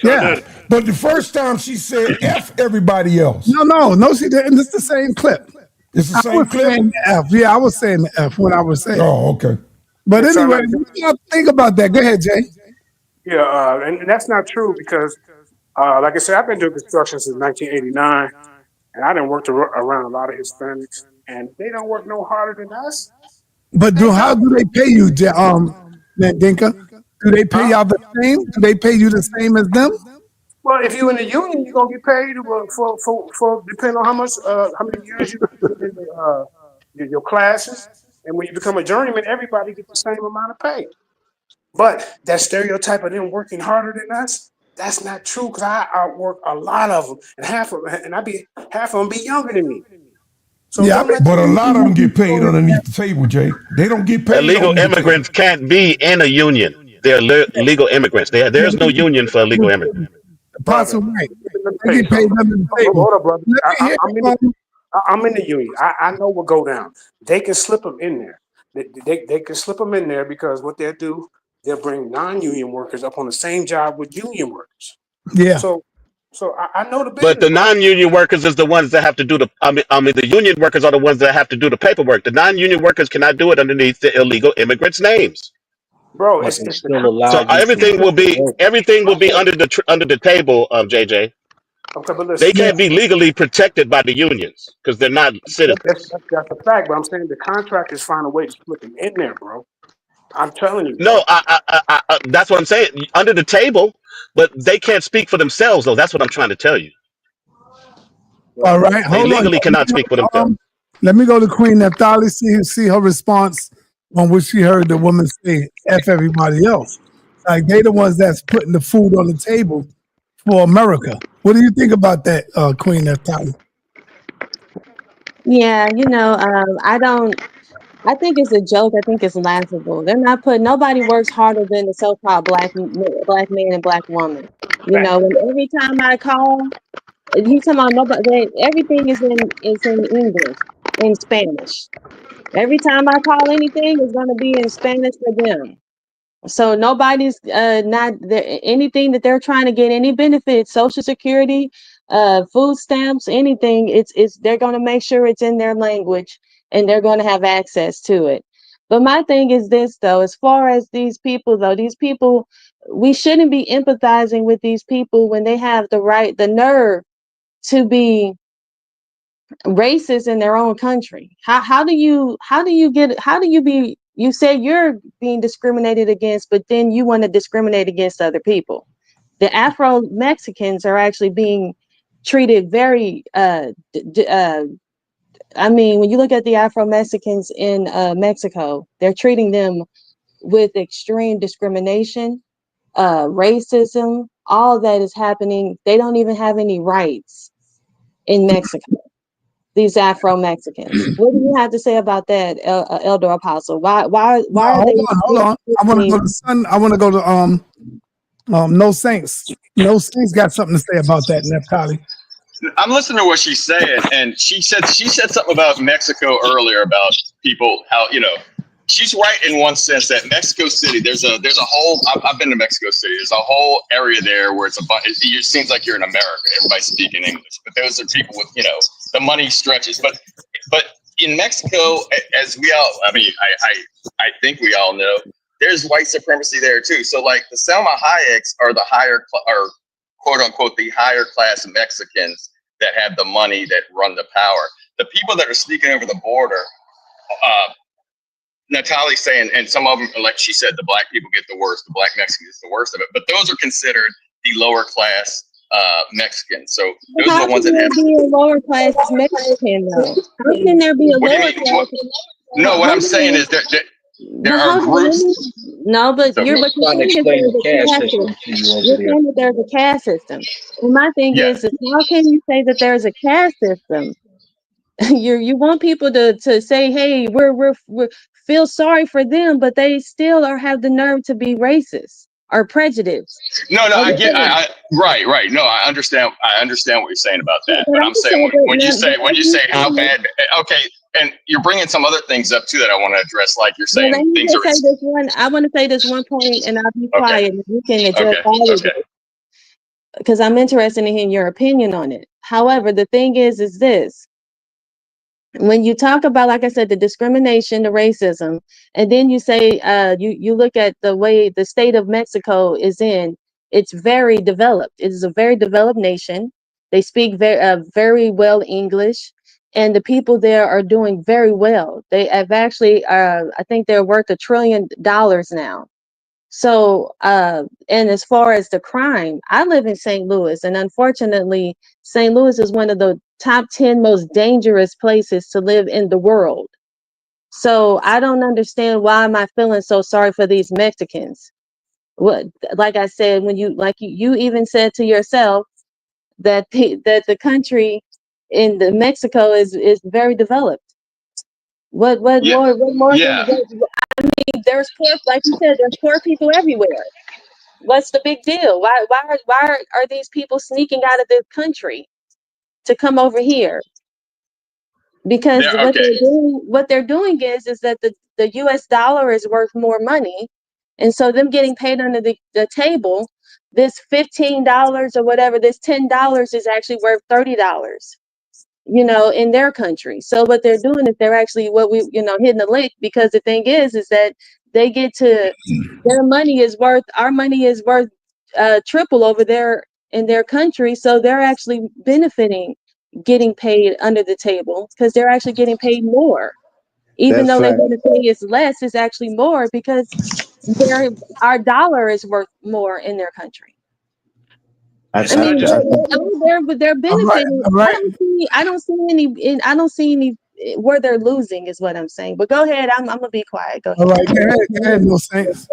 Yeah. But the first time she said F everybody else. No, she didn't. It's the same clip. It's the I same was clip? saying the F. Yeah, I was saying the F when I was saying. Oh, okay. But anyway, what do y'all think about that? Go ahead, Jay. Yeah, and that's not true because, like I said, I've been doing construction since 1989, and I done worked around a lot of Hispanics, and they don't work no harder than us. But how do they pay you, Mandinka? Do they pay y'all the same? Do they pay you the same as them? Well, if you're in the union, you're gonna get paid for depending on how many years you in your classes, and when you become a journeyman, everybody gets the same amount of pay. But that stereotype of them working harder than us, that's not true because I outwork a lot of them, and half of them be younger than me. So Yeah, but a lot of them get paid underneath the table, Jay. They don't get paid. Illegal underneath the immigrants can't be in a union. They're legal immigrants. There's no union for illegal immigrants. Apostle, right? They get paid under the table. Hold up, brother. I'm in the union. I know what go down. They can slip them in there. They can slip them in there because what they'll do, they'll bring non-union workers up on the same job with union workers. Yeah. So I know the business. But the non-union workers is the ones that have to do the. I mean, the union workers are the ones that have to do the paperwork. The non-union workers cannot do it underneath the illegal immigrants' names. Bro, But they still allow So you to everything will be under the table, JJ. Okay, but listen, They can't be legally protected by the unions because they're not citizens. That's a fact, but I'm saying the contractors find a way to split them in there, bro. I'm telling you. No, that's what I'm saying. Under the table, but they can't speak for themselves, though. That's what I'm trying to tell you. All right, They hold legally on. cannot speak for themselves. Let me go to Queen Naphtali, see her response on which she heard the woman say F everybody else. Like they the ones that's putting the food on the table for America. What do you think about that, Queen Naphtali? Yeah, I think it's a joke. I think it's laughable. They're not nobody works harder than the so-called black man and black woman. And every time I call, you talking about nobody, everything is in English, in Spanish. Every time I call anything, it's going to be in Spanish for them. So nobody's not there. Anything that they're trying to get, any benefits, Social Security, food stamps, anything, it's they're going to make sure it's in their language and they're going to have access to it. But my thing is this, though, as far as these people, we shouldn't be empathizing with these people when they have the nerve to be racist in their own country. You say you're being discriminated against, but then you want to discriminate against other people. The Afro Mexicans are actually being treated very, I mean, when you look at the Afro-Mexicans in Mexico, they're treating them with extreme discrimination, racism, all that is happening. They don't even have any rights in Mexico, these Afro-Mexicans. What do you have to say about that, Elder Apostle? Why are they? Hold on. I want to go to Sun. I want to go to No Saints. No Saints got something to say about that, Neftali. I'm listening to what she's saying, and she said something about Mexico earlier about people, how, you know, she's right in one sense that Mexico City, there's a whole, I've been to Mexico City, there's a whole area there where it seems like you're in America, everybody's speaking English, but those are people with, you know, the money stretches, but in Mexico, as we all, I mean, I think we all know, there's white supremacy there too. So like the Selma Hayeks are the higher, or quote unquote, the higher class Mexicans that have the money, that run the power. The people that are sneaking over the border, Natalie's saying, and some of them, like she said, the black people get the worst, the black Mexicans get the worst of it, but those are considered the lower class Mexicans. So those are the ones that have. How can there be a lower class Mexican though? How can there be a lower class? No, what I'm saying is that there are groups. No, but So you're saying that there's a caste system. And my thing is how can you say that there's a caste system? You want people to say, hey, we're feel sorry for them, but they still have the nerve to be racist or prejudiced. No, I get, right. No, I understand what you're saying about that. But I'm saying when you say how bad, okay, and you're bringing some other things up too that I want to address, like you're saying things are. I want to say this one point, and I'll be quiet, and you can address all of it, because I'm interested in hearing your opinion on it. However, the thing is this. When you talk about, like I said, the discrimination, the racism, and then you say you look at the way the state of Mexico is in, it's very developed. It is a very developed nation. They speak very well English, and the people there are doing very well. They have actually, I think they're worth $1 trillion now. So, and as far as the crime, I live in St. Louis, and unfortunately, St. Louis is one of the top 10 most dangerous places to live in the world. So I don't understand, why am I feeling so sorry for these Mexicans? What, like I said, when you even said to yourself that the country in Mexico is very developed. What more? Yeah. I mean, there's poor, like you said, there's poor people everywhere. What's the big deal? Why are these people sneaking out of the country to come over here? Because what they're doing is that the US dollar is worth more money. And so them getting paid under the table, this $15 or whatever, this $10 is actually worth $30, you know, in their country. So what they're doing is they're actually hitting the lick, because the thing is that they get to, our money is worth triple over there in their country. So they're actually benefiting, getting paid under the table, because they're actually getting paid more. Even though they're going to pay us less, it's actually more, because our dollar is worth more in their country. They're benefiting. I don't see any where they're losing, is what I'm saying. But go ahead. I'm gonna be quiet. Go ahead. All right, go ahead, No Saints.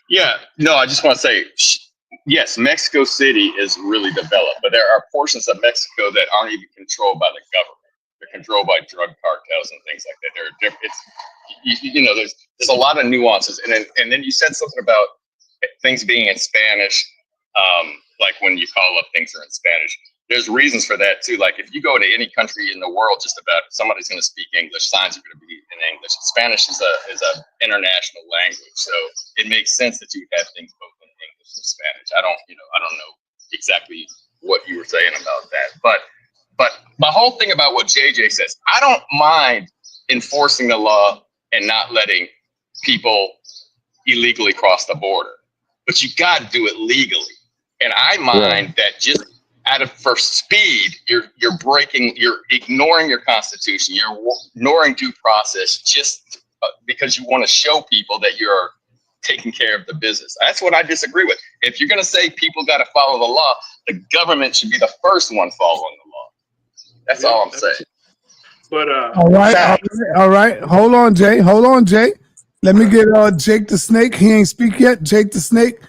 Yeah, no, I just want to say, yes, Mexico City is really developed, but there are portions of Mexico that aren't even controlled by the government. They're controlled by drug cartels and things like that. They're different. It's there's a lot of nuances, and then you said something about things being in Spanish. Like when you call up, things are in Spanish. There's reasons for that too. Like if you go to any country in the world, just about, somebody's going to speak English. Signs are going to be in English. Spanish is a international language, so it makes sense that you have things both in English and Spanish. I don't know exactly what you were saying about that, but my whole thing about what JJ says, I don't mind enforcing the law and not letting people illegally cross the border, but you got to do it legally. And I mind that just for speed, you're ignoring your constitution, you're ignoring due process, just because you want to show people that you're taking care of the business. That's what I disagree with. If you're going to say people got to follow the law, the government should be the first one following the law. That's all I'm saying. But all right. Hold on, Jay. Let me get Jake the Snake. He ain't speak yet. Jake the Snake,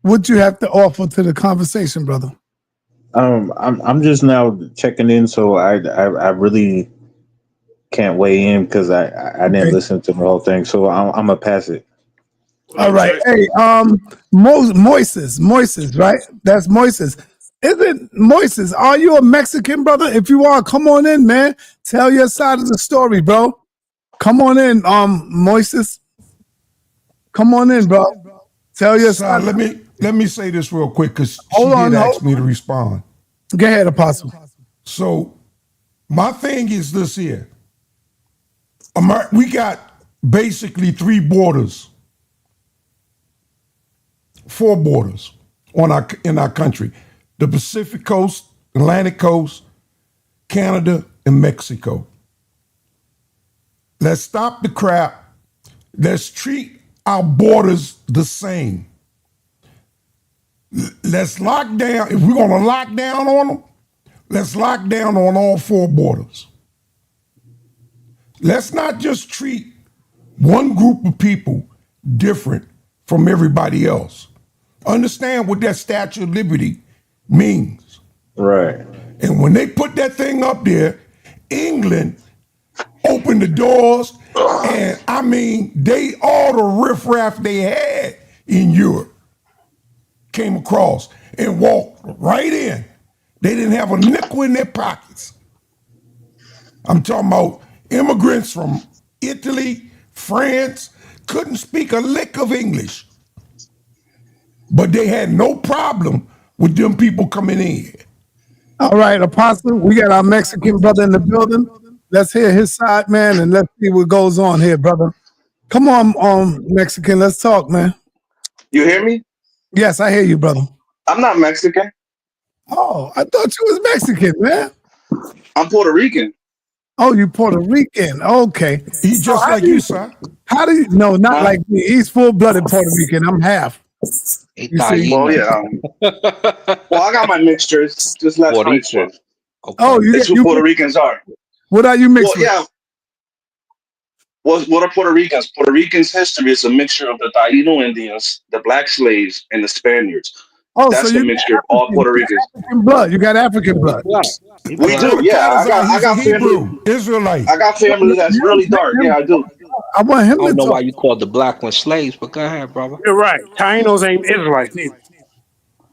what you have to offer to the conversation, brother? I'm just now checking in, so I really can't weigh in because I didn't listen to the whole thing, so I'm gonna pass it. All right. Hey, Moises, right? That's Moises. Isn't Moises? Are you a Mexican, brother? If you are, come on in, man. Tell your side of the story, bro. Come on in, Moises. Come on in, bro. Tell your side. Let me say this real quick because she Hold on, did ask me to respond. Go ahead, Apostle. So my thing is this here. We got basically 4 borders in our country: the Pacific Coast, Atlantic Coast, Canada, and Mexico. Let's stop the crap. Let's treat our borders the same. Let's lock down. If we're going to lock down on them, let's lock down on all 4 borders. Let's not just treat one group of people different from everybody else. Understand what that Statue of Liberty means. Right. And when they put that thing up there, England opened the doors, and I mean, all the riffraff they had in Europe came across and walked right in. They didn't have a nickel in their pockets. I'm talking about immigrants from Italy, France, couldn't speak a lick of English. But they had no problem with them people coming in. All right, Apostle, we got our Mexican brother in the building. Let's hear his side, man, and let's see what goes on here, brother. Come on, Mexican, let's talk, man. You hear me? Yes, I hear you, brother. I'm not Mexican. Oh, I thought you was Mexican, man. I'm Puerto Rican. Oh, you Puerto Rican. Okay. He's just like you, sir. How do you? No, not like me. He's full-blooded Puerto Rican. I'm half. You see? Well, yeah. Well, I got my mixtures. Just less mixture. Oh, That's who Puerto Ricans are. What are you mixed with? Yeah. What are Puerto Ricans? Puerto Ricans' history is a mixture of the Taino Indians, the black slaves, and the Spaniards. Oh, that's so the you mixture of all Puerto Ricans. African blood. You got African blood. We do, yeah. I got family. Israelite. I got family that's really dark. Yeah, I do. I want him I don't to know talk. why you called the black ones slaves, but go ahead, brother. You're right. Tainos ain't Israelites neither.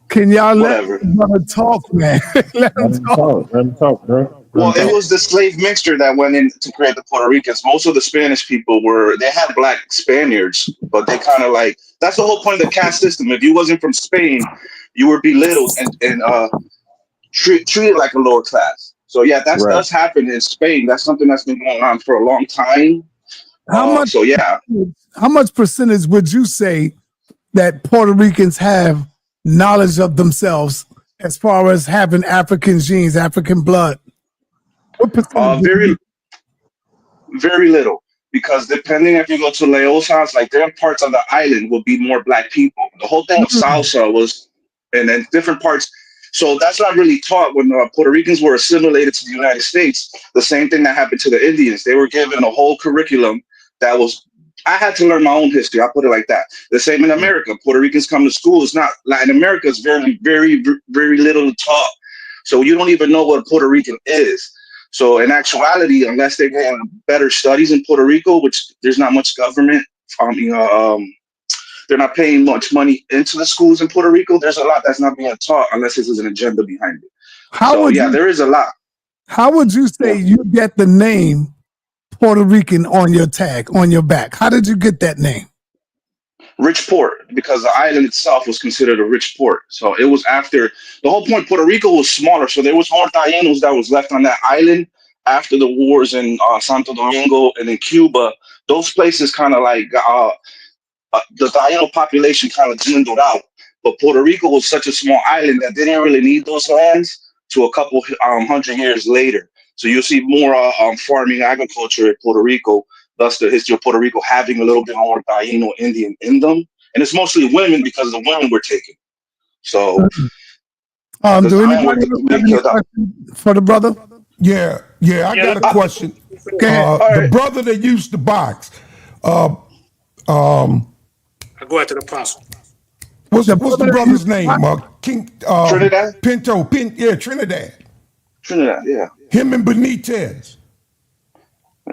Can y'all Whatever. let the brother talk, man? Let him talk. Let him talk, bro. Well, it was the slave mixture that went in to create the Puerto Ricans. Most of the Spanish people they had black Spaniards, but they kind of like, that's the whole point of the caste system. If you wasn't from Spain, you were belittled and treated like a lower class. So yeah, that does happen in Spain. That's something that's been going on for a long time. How much? So yeah. How much percentage would you say that Puerto Ricans have knowledge of themselves as far as having African genes, African blood? What percentage? Very little. Because depending if you go to Leo's house, like there are parts of the island will be more black people. The whole thing of salsa was, and then different parts. So that's not really taught when Puerto Ricans were assimilated to the United States. The same thing that happened to the Indians. They were given a whole curriculum that was, I had to learn my own history. I'll put it like that. The same in America. Puerto Ricans come to school. It's not, Latin America is very, very, very little taught. So you don't even know what a Puerto Rican is. So in actuality, unless they're getting better studies in Puerto Rico, which there's not much government, they're not paying much money into the schools in Puerto Rico. There's a lot that's not being taught unless there's an agenda behind it. There is a lot. How would you say you get the name Puerto Rican on your tag, on your back? How did you get that name? Rich port, because the island itself was considered a rich port. So it was after the whole point. Puerto Rico was smaller, so there was more Tainos that was left on that island after the wars in Santo Domingo and in Cuba. Those places kind of like the Taino population kind of dwindled out. But Puerto Rico was such a small island that they didn't really need those lands to a couple 100 years later. So you'll see more farming agriculture in Puerto Rico. Thus, the history of Puerto Rico having a little bit more Taino Indian in them. and it's mostly women because the women were taken. So do anybody have any questions for the brother? Yeah, I got a question. The brother that used to box, I go after the apostle. What's the brother's name? King Trinidad? Trinidad. Trinidad, yeah. Him and Benitez.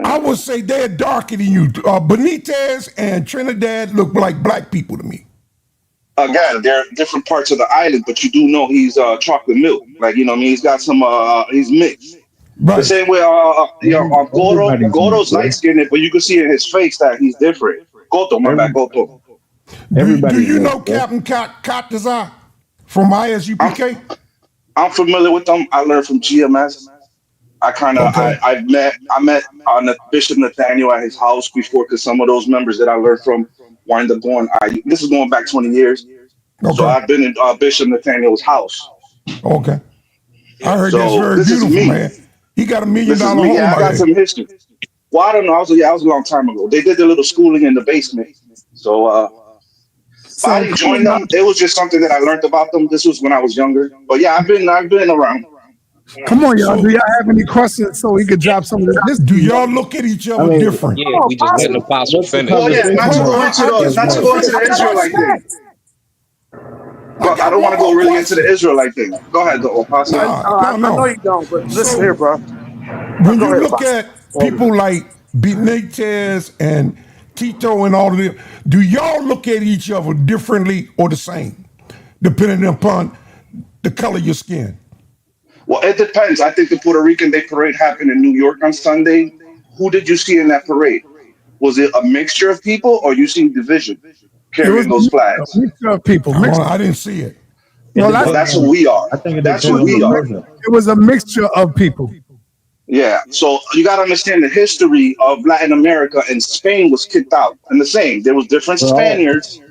I would say they're darker than you. Benitez and Trinidad look like black people to me. Again, they're different parts of the island, but you do know he's chocolate milk. Like, you know what I mean? He's got some, he's mixed. Right. The same way, Goro's light skinned, but you can see in his face that he's different. Goto, my bad, Goto. Do you know Captain Katazar from ISUPK? I'm familiar with them. I learned from GMS. I met Bishop Nathaniel at his house before, because some of those members that I learned from wind up going. This is going back 20 years. Okay. So I've been in Bishop Nathaniel's house. Okay. I heard that's very beautiful, man. He got $1 million home. Yeah, I got some history. Well, I don't know. I was a long time ago. They did their little schooling in the basement. So I didn't join them. It was just something that I learned about them. This was when I was younger. But yeah, I've been around. Come on, y'all. Do y'all have any questions so we could drop some of this? Do y'all look at each other different? Yeah, we just let the apostle finish. Oh yeah, not to go into the Israelite thing. But I don't want to go really into the Israelite thing. Go ahead, though, apostle. I know you don't, but listen here, bro. When you look at people like Benitez and Tito and all of them, do y'all look at each other differently or the same, depending upon the color of your skin? Well, it depends. I think the Puerto Rican Day Parade happened in New York on Sunday. Who did you see in that parade? Was it a mixture of people, or you seen division carrying those flags? A mixture of people. I didn't see it. Well, that's who we are. That's who we are. It was a mixture of people. Yeah. So you got to understand the history of Latin America, and Spain was kicked out. And the same, there was different Spaniards.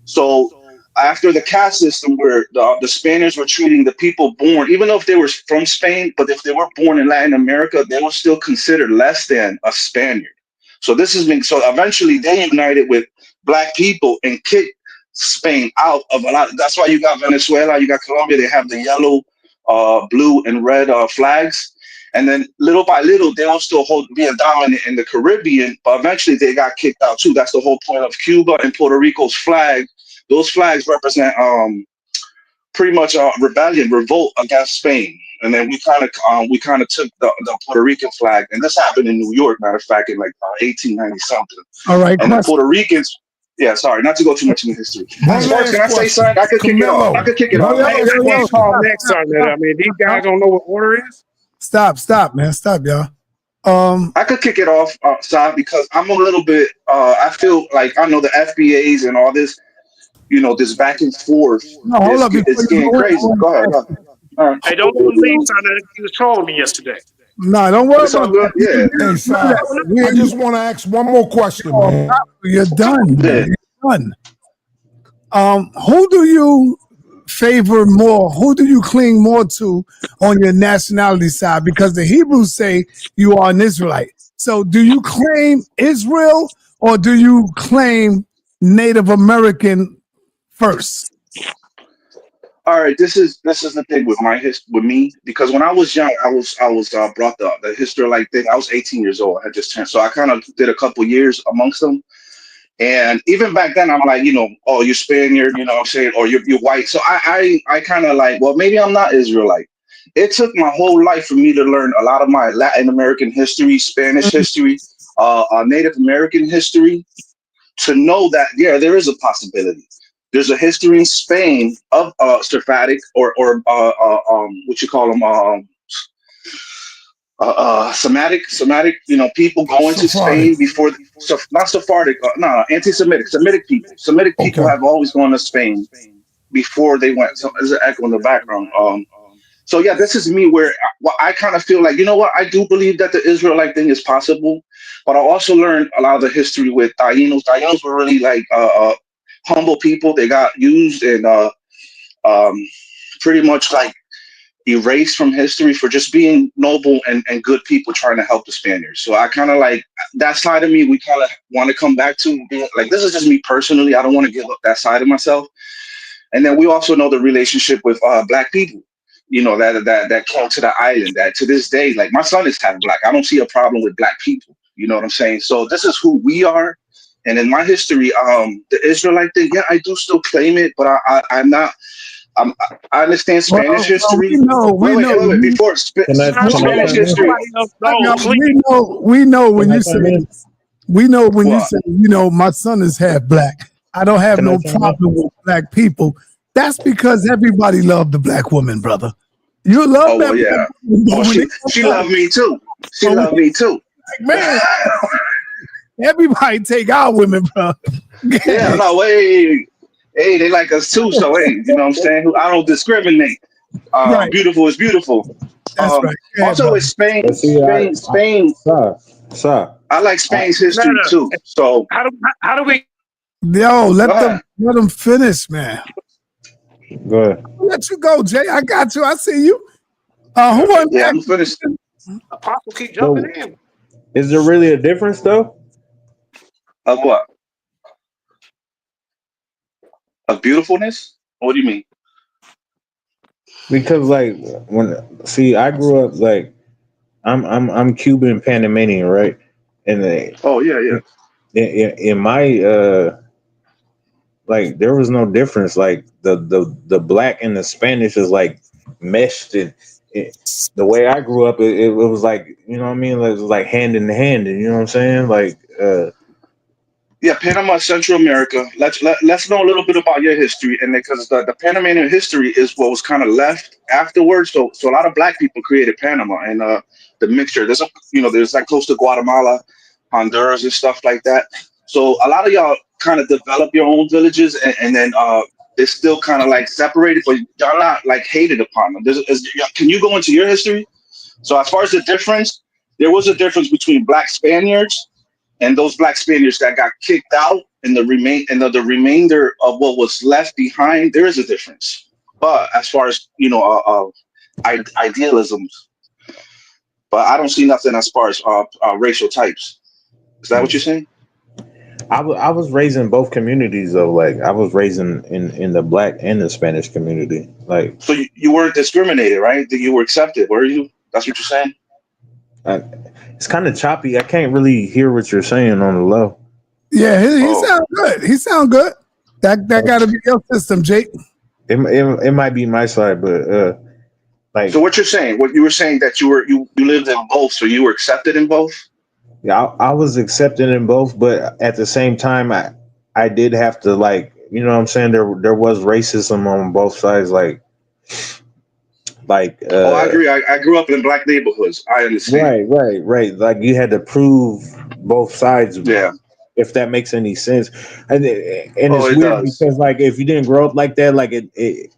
So after the caste system, where the Spaniards were treating the people born, even though if they were from Spain, but if they were born in Latin America, they were still considered less than a Spaniard. So eventually they united with black people and kicked Spain out of a lot. That's why you got Venezuela, you got Colombia. They have the yellow, blue, and red flags. And then little by little, they will still being dominant in the Caribbean, but eventually they got kicked out too. That's the whole point of Cuba and Puerto Rico's flag. Those flags represent pretty much a rebellion, revolt against Spain. And then we kind of took the Puerto Rican flag, and this happened in New York, matter of fact, in like 1890 something. All right. And the Puerto Ricans. Yeah, sorry, not to go too much into history. Sports, can I say something? I could kick it off. Call next on that. I mean, these guys don't know what order is. Stop, man. Stop, y'all. I could kick it off, Sam, because I'm a little bit. I feel like I know the FBAs and all this. You know, this back and forth. No, hold up. It's getting crazy. Go ahead. All right. Hey, don't leave, son. He was trolling me yesterday. No, don't worry about that. Yeah. Hey, Sam, I just want to ask one more question, man. You're done. Man. You're done. Who do you favor more? Who do you cling more to on your nationality side? Because the Hebrews say you are an Israelite. So do you claim Israel, or do you claim Native American first? All right, this is the thing with me, because when I was young, I was brought up the Israelite thing. I was 18 years old. I had just turned, so I kind of did a couple years amongst them. And even back then, I'm like, oh, you're Spaniard, you know what I'm saying, or you're white. So I kind of like, well, maybe I'm not Israelite. It took my whole life for me to learn a lot of my Latin American history, Spanish history, Native American history, to know that, yeah, there is a possibility. There's a history in Spain of Sephardic or what you call them, Semitic, people going to Spain before, not Sephardic, Semitic people. Semitic people have always gone to Spain before they went. So there's an echo in the background. So yeah, this is me where I kind of feel like, you know what, I do believe that the Israelite thing is possible, but I also learned a lot of the history with Taínos. Taínos were really like humble people. They got used and pretty much like erased from history for just being noble and good people trying to help the Spaniards. So I kind of like that side of me. We kind of want to come back to being like, this is just me personally. I don't want to give up that side of myself. And then we also know the relationship with Black people, you know, that came to the island, that to this day, like my son is half Black. I don't see a problem with Black people. You know what I'm saying? So this is who we are. And in my history, the Israelite thing, yeah, I do still claim it, but I'm not. I understand Spanish history. We know. Wait, before Spanish history. We know when you say, you say, you know, my son is half Black. I don't have no problem with Black people. That's because everybody loved the Black woman, brother. You love that. Yeah. She loved me too. She loved me too. Man, everybody take our women, bro. Yeah, no, hey, they like us too. So hey, you know what I'm saying? I don't discriminate. Right. Beautiful is beautiful. That's right. Yeah, also, with Spain, I like Spain's history too. So how do we? Yo, let them finish, man. Go ahead. I'll let you go, Jay. I got you. I see you. Who won? Yeah, I'm finished. Apostle keep jumping in. Is there really a difference though? Of what? Of beautifulness? What do you mean? Because like I grew up like I'm Cuban Panamanian, right? And in my like there was no difference. Like the Black and the Spanish is like meshed, and the way I grew up, it was like, you know what I mean? Like, it was like hand in hand, and you know what I'm saying? Like yeah, Panama, Central America. Let's know a little bit about your history, and because the Panamanian history is what was kind of left afterwards. So a lot of Black people created Panama, and the mixture. There's like close to Guatemala, Honduras, and stuff like that. So a lot of y'all kind of develop your own villages, and then it's still kind of like separated, but y'all not like hated upon them. Can you go into your history? So as far as the difference, there was a difference between Black Spaniards and those Black Spaniards that got kicked out, and the remainder of what was left behind. There is a difference, but as far as idealisms, but I don't see nothing as far as racial types. Is that what you're saying? I was raised in both communities though. Like I was raised in the Black and the Spanish community. Like, so you weren't discriminated, right? You were accepted, were you? That's what you're saying? It's kind of choppy. I can't really hear what you're saying on the low. Yeah, he sound good. He sound good. That got to be your system, Jake. It might be my side, but like. So what you're saying? What you were saying that you lived in both, so you were accepted in both? Yeah, I was accepted in both, but at the same time, I did have to, like, you know what I'm saying? There was racism on both sides, like. I agree. I grew up in Black neighborhoods. I understand. Right. Like you had to prove both sides. Yeah. If that makes any sense, and it's weird because like if you didn't grow up like that, like it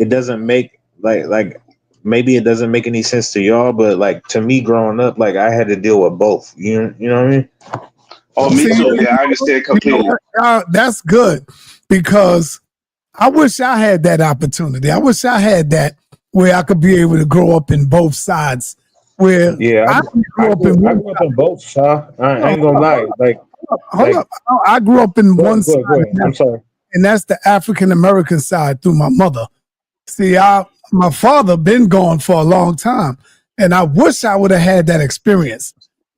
doesn't make like maybe it doesn't make any sense to y'all, but like to me growing up, like I had to deal with both. You know what I mean? Oh, me too. Yeah, I understand completely. That's good because I wish I had that opportunity. I wish I had that where I could be able to grow up in both sides. Where I grew up in both sides. I ain't gonna lie. Hold up. I grew up in one side. I'm sorry. And that's the African American side through my mother. See, my father been gone for a long time, and I wish I would have had that experience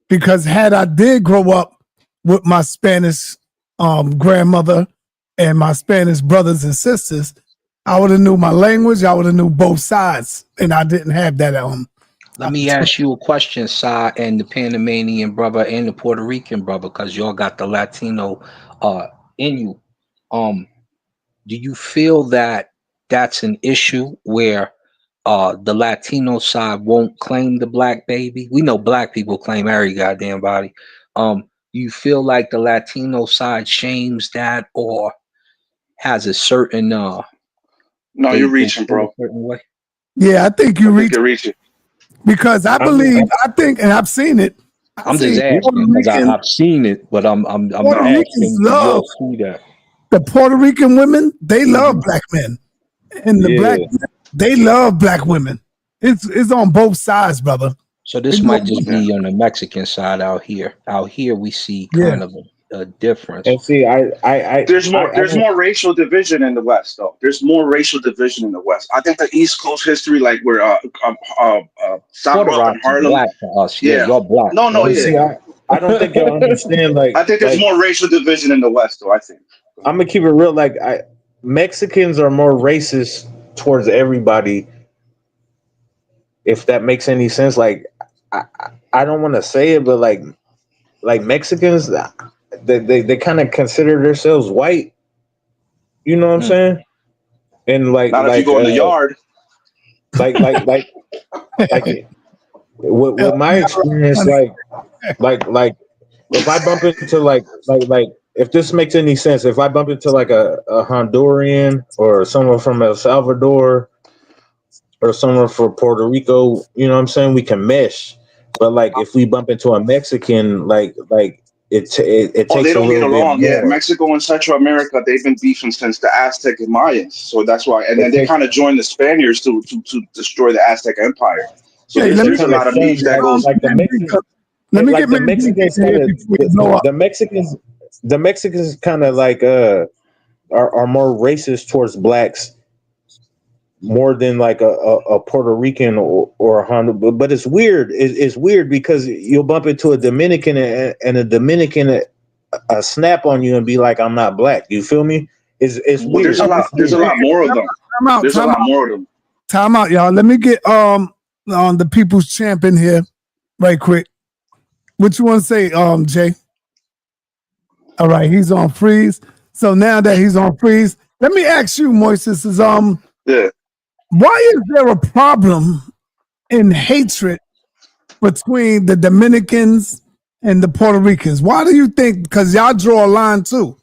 because had I did grow up with my Spanish grandmother and my Spanish brothers and sisters, I would have knew my language. I would have knew both sides, and I didn't have that. Let me ask you a question, Sa, and the Panamanian brother and the Puerto Rican brother, because y'all got the Latino in you. Do you feel that that's an issue where the Latino side won't claim the Black baby? We know Black people claim every goddamn body. You feel like the Latino side shames that or has a certain no, you're reaching, bro. Yeah, I think you're reaching. Because I think, and I've seen it. I'm just asking because I've seen it, but I'm asking love see that. The Puerto Rican women, they love Black men. And the Black men, They love black women. It's on both sides, brother. So this might just be on the Mexican side out here. Out here, we see kind of a difference. And see, there's more racial division in the West, though. There's more racial division in the West. I think the East Coast history, like where South and Harlem, black for us. Yeah, you're black. No, yeah. See, I don't think y'all understand. Like, I think there's more racial division in the West, though. I think. I'm gonna keep it real. Like, Mexicans are more racist towards everybody. If that makes any sense, like, I don't want to say it, but like Mexicans, they kind of consider themselves white. You know what I'm saying? And like, not if you go in the yard. Like with my experience, like if I bump into like if this makes any sense, if I bump into like a Honduran or someone from El Salvador or someone from Puerto Rico, you know what I'm saying? We can mesh. But like if we bump into a Mexican, like it takes they don't get along. bit Yeah, Mexico and Central America, they've been beefing since the Aztec and Mayans. So that's why, and then they kind of joined the Spaniards to destroy the Aztec Empire. So there's a lot of beef that goes. Like the Mexicans kind of like are more racist towards blacks more than like a Puerto Rican or a Honduran. But it's weird. It's weird because you'll bump into a Dominican and a Dominican snap on you and be like, "I'm not black." You feel me? It's weird. There's a lot more of them. There's a lot more of them. Time out, y'all. Let me get on the people's champ in here right quick. What you want to say, Jay? All right, he's on freeze. So now that he's on freeze, let me ask you, Moises, why is there a problem in hatred between the Dominicans and the Puerto Ricans? Why do you think? Because y'all draw a line too,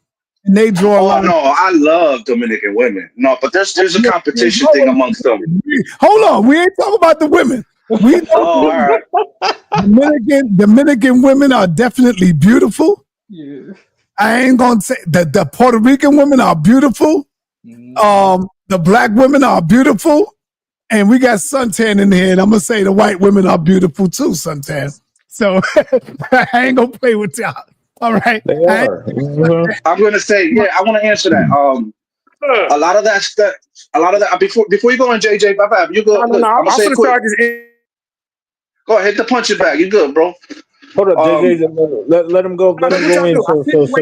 and they draw a line. No, I love Dominican women. No, but there's a competition thing amongst them. Hold on, we ain't talking about the women. We all right. Dominican women are definitely beautiful. Yeah. I ain't gonna say that the Puerto Rican women are beautiful. The black women are beautiful, and we got suntan in here. And I'm gonna say the white women are beautiful too, suntan. So I ain't gonna play with y'all. All right. They are. I'm gonna say, yeah, I want to answer that. A lot of that. Before you go in, JJ, bye. You go. No, I'm gonna say it quick. Go ahead, hit the punching bag. You good, bro? Hold up, JJ. Let him go. Let him go in.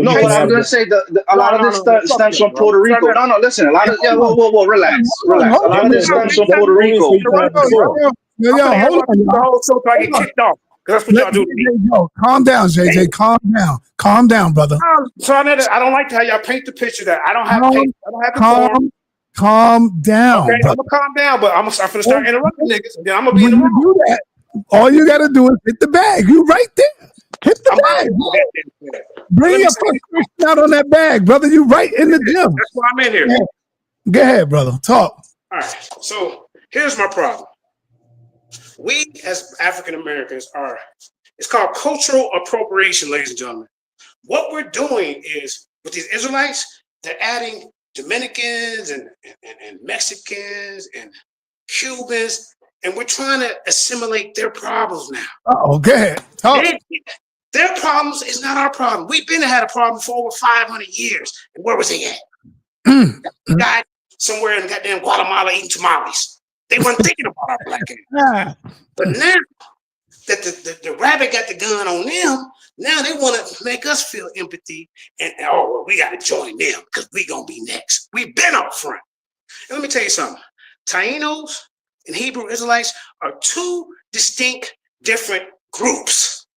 No, but I'm gonna say a lot of this stems from Puerto Rico. No, listen. A lot of whoa, relax. A lot of this stems from Puerto Rico. Hold on. The whole show till I get kicked off. That's what y'all do to me. Calm down, JJ. Calm down, brother. sa.neter, I don't like how y'all paint the picture that I don't have patience. I don't have the form. Calm down. Okay, I'm gonna calm down, but I'm gonna start interrupting niggas, and then I'm gonna be in the wrong. Do that, all you gotta do is hit the bag. You right there. Hit the bag. Bring your frustration out on that bag, brother. You right in the gym. That's why I'm in here. Go ahead, brother. Talk. All right. So here's my problem. We as African Americans it's called cultural appropriation, ladies and gentlemen. What we're doing is with these Israelites, they're adding Dominicans and Mexicans and Cubans, and we're trying to assimilate their problems now. Oh, go ahead. Talk. Their problems is not our problem. We've been had a problem for over 500 years. And where was he at? Died somewhere in goddamn Guatemala eating tamales. They weren't thinking about our black ass. But now that the rabbit got the gun on them, now they want to make us feel empathy and we got to join them because we gonna be next. We've been up front. And let me tell you something. Tainos and Hebrew Israelites are two distinct, different groups.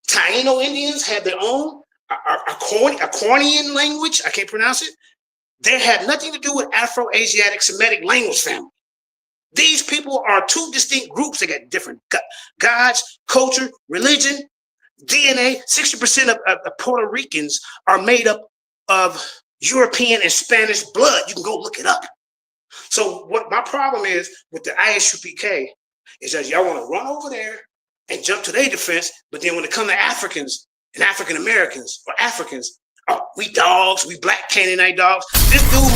Taino Indians had their own Accornian language. I can't pronounce it. They had nothing to do with Afro-Asiatic Semitic language family. These people are two distinct groups. They got different gods, culture, religion, DNA. 60% of Puerto Ricans are made up of European and Spanish blood. You can go look it up. So what my problem is with the ISUPK is that y'all want to run over there and jump to their defense, but then when it comes to Africans and African Americans or Africans, we dogs, we black Canaanite dogs. This dude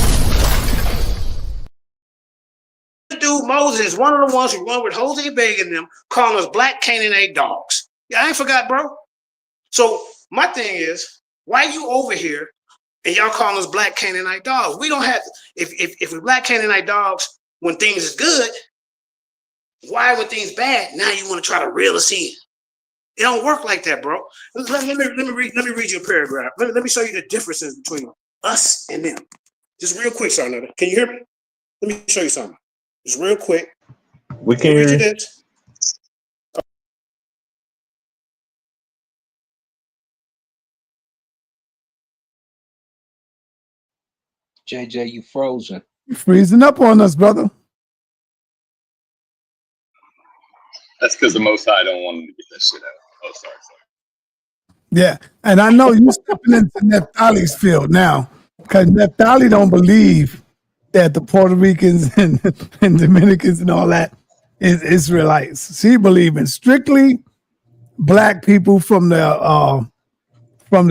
Moses is one of the ones who run with Jose Bega and them, calling us black Canaanite dogs. Yeah, I ain't forgot, bro. So my thing is, why you over here and y'all calling us black Canaanite dogs? We don't have, if we're black Canaanite dogs when things is good, why when things bad, now you want to try to reel us in? It don't work like that, bro. Let me read you a paragraph. Let me show you the differences between us and them. Just real quick, sa.neter. Can you hear me? Let me show you something. Just real quick. We can hear you. JJ, you frozen. You're freezing up on us, brother. That's because the Most High don't want him to get that shit out. Oh, sorry. Yeah, and I know you stepping into Naphtali's field now, because Naphtali don't believe that the Puerto Ricans and Dominicans and all that is Israelites. She believes in strictly black people from the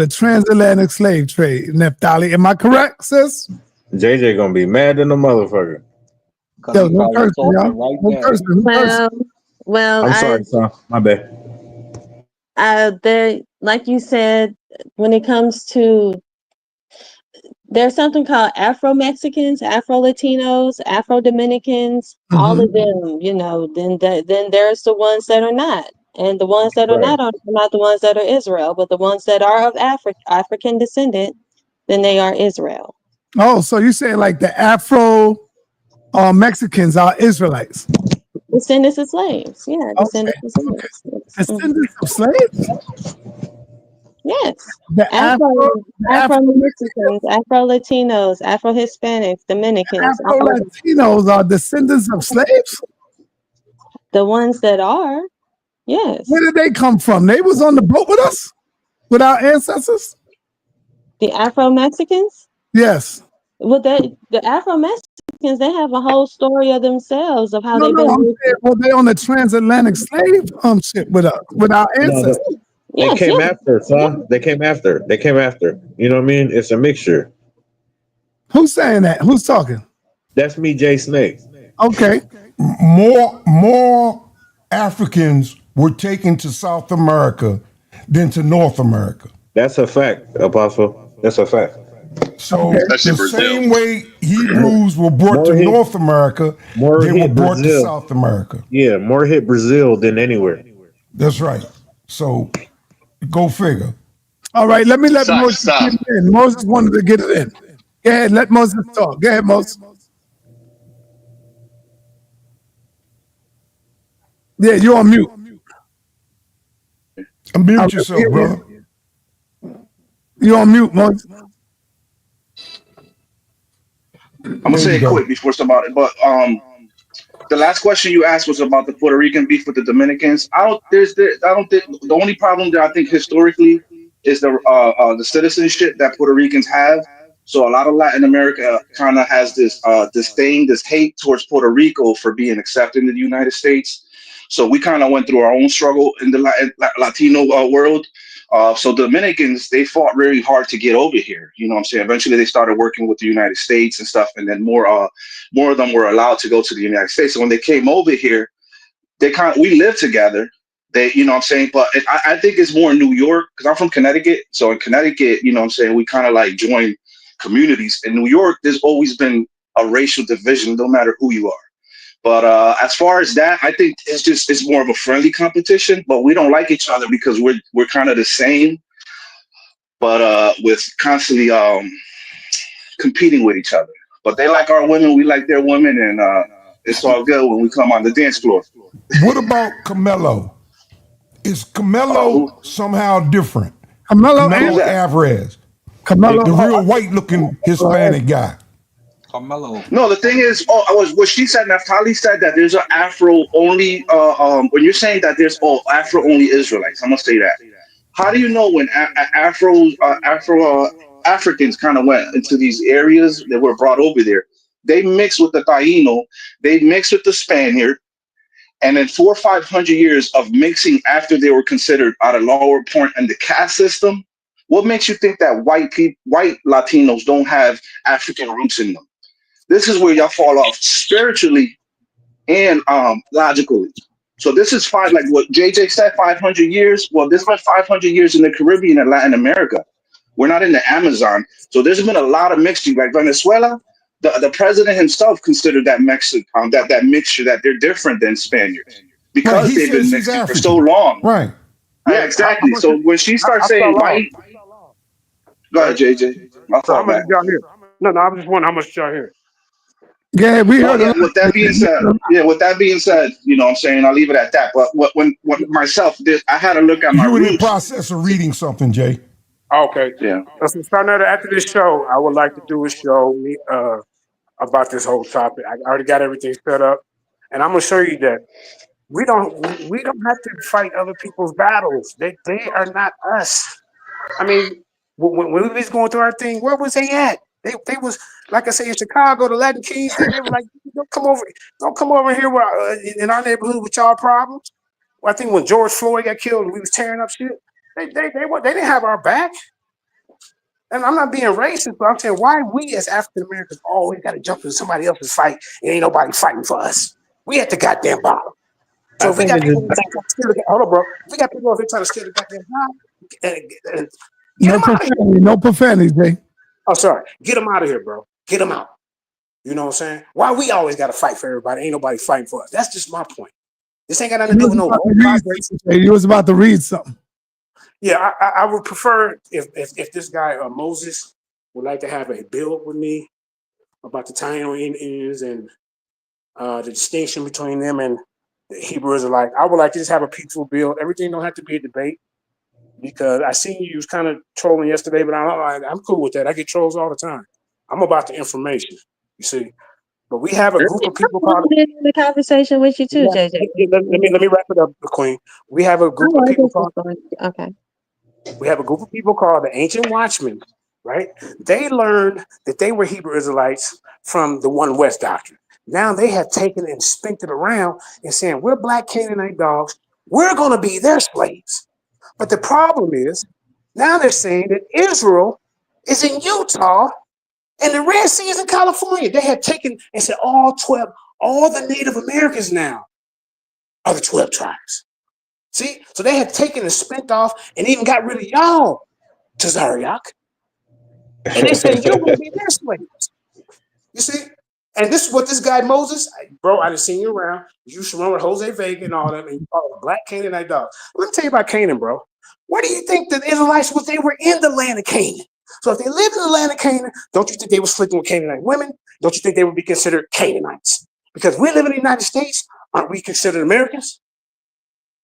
transatlantic slave trade. Naphtali, am I correct, sis? JJ gonna be mad than a motherfucker. Yo, no cursing, y'all. No cursing. Well, I'm sorry, son. My bad. There, like you said, when it comes to, there's something called Afro-Mexicans, Afro-Latinos, Afro-Dominicans, all of them, you know, then there's the ones that are not. And the ones that are not are not the ones that are Israel, but the ones that are of African descendant, then they are Israel. Oh, so you say like the Afro Mexicans are Israelites? Descendants of slaves, yeah, descendants of slaves. Descendants of slaves? Yes. The Afro-Mexicans, Afro-Latinos, Afro-Hispanics, Dominicans. Afro-Latinos are descendants of slaves? The ones that are, yes. Where did they come from? They was on the boat with us? With our ancestors? The Afro-Mexicans? Yes. Well, the Afro-Mexicans, they have a whole story of themselves of how No, they've no, been. I'm saying, well, they on the transatlantic slave shit with us, with our ancestors. They came after, son. They came after. They came after. You know what I mean? It's a mixture. Who's saying that? Who's talking? That's me, Jay Snake. Okay. More Africans were taken to South America than to North America. That's a fact, Apostle. That's a fact. So the same way Hebrews were brought to North America, they were brought to South America. Yeah, more hit Brazil than anywhere. That's right. So go figure. All right, let Moses get it in. Moses wanted to get it in. Go ahead, let Moses talk. Go ahead, Moses. Yeah, you're on mute. Unmute yourself, brother. You're on mute, Moses. I'm gonna say it quick before somebody, but the last question you asked was about the Puerto Rican beef with the Dominicans. I don't think the only problem that I think historically is the citizenship that Puerto Ricans have. So a lot of Latin America kind of has this disdain, this hate towards Puerto Rico for being accepted in the United States. So we kind of went through our own struggle in the Latino world. So Dominicans, they fought really hard to get over here. You know what I'm saying? Eventually they started working with the United States and stuff. And then more of them were allowed to go to the United States. So when they came over here, we lived together. You know what I'm saying? But I think it's more in New York, because I'm from Connecticut. So in Connecticut, you know what I'm saying, we kind of like join communities. In New York, there's always been a racial division, no matter who you are. But as far as that, I think it's more of a friendly competition. But we don't like each other because we're kind of the same, but with constantly competing with each other. But they like our women, we like their women, and it's all good when we come on the dance floor. What about Camelo? Is Camelo somehow different? Camelo Alvarez. Camelo, the real white-looking Hispanic guy. Carmelo. No, the thing is, what she said, Naftali said that there's an Afro-only, when you're saying that there's Afro-only Israelites, I'm going to say that. How do you know when Africans kind of went into these areas that were brought over there? They mixed with the Taino, they mixed with the Spaniard, and then 400 or 500 years of mixing after they were considered at a lower point in the caste system. What makes you think that white Latinos don't have African roots in them? This is where y'all fall off spiritually and logically. So this is like what JJ said, 500 years. Well, this been 500 years in the Caribbean and Latin America. We're not in the Amazon. So there's been a lot of mixing. Like Venezuela, the president himself considered that Mexican that mixture that they're different than Spaniards because they've been mixing for so long. Right. Yeah, exactly. So when she starts saying white, go ahead, JJ. I'll So how fall much back. did y'all hear? No, I was just wondering how much did y'all hear. Yeah, we heard. Yeah, with that being said, you know what I'm saying, I'll leave it at that. But when myself did, I had to look at my You in the roots. process of reading something, Jay. Okay. Yeah. So sa.neter, after this show, I would like to do a show about this whole topic. I already got everything set up, and I'm gonna show you that we don't have to fight other people's battles. They are not us. I mean, when we was going through our thing, where was they at? They was, like I say, in Chicago, the Latin Kings. They were like, don't come over here in our neighborhood with y'all problems. Well, I think when George Floyd got killed and we was tearing up shit, they didn't have our back. And I'm not being racist, but I'm saying, why we as African Americans always got to jump into somebody else's fight and ain't nobody fighting for us? We at the goddamn bottom. So if we got people hold on, bro. If we got people trying to steal the goddamn bottom, No profanity, Jay. Oh, sorry. Get them out of here, bro. Get them out. You know what I'm saying? Why we always got to fight for everybody? Ain't nobody fighting for us. That's just my point. This ain't got nothing to do with no. You was about to read something. Yeah, I would prefer if this guy Moses would like to have a build with me about the Taino Indians and the distinction between them and the Hebrew Israelite. I would like to just have a peaceful build. Everything don't have to be a debate. Because I seen you was kind of trolling yesterday, but I'm cool with that. I get trolls all the time. I'm about the information, you see. But we have a group of people called the conversation with you too, JJ. Let me wrap it up, Queen. We have a group of people called We have a group of people called the Ancient Watchmen, right? They learned that they were Hebrew Israelites from the One West doctrine. Now they have taken and spent it around and saying, we're black Canaanite dogs. We're going to be their slaves. But the problem is, now they're saying that Israel is in Utah and the Red Sea is in California. They had taken and said all the Native Americans now are the 12 tribes. See? So they had taken and spent off and even got rid of y'all to Zaryak. And they said, you're going to be their slaves. You see? And this is what this guy, Moses, bro, I done seen you around. You should run with Jose Vega and all that, and you call it black Canaanite dogs. Let me tell you about Canaan, bro. Where do you think the Israelites was? They were in the land of Canaan. So if they lived in the land of Canaan, don't you think they were sleeping with Canaanite women? Don't you think they would be considered Canaanites? Because we live in the United States, aren't we considered Americans?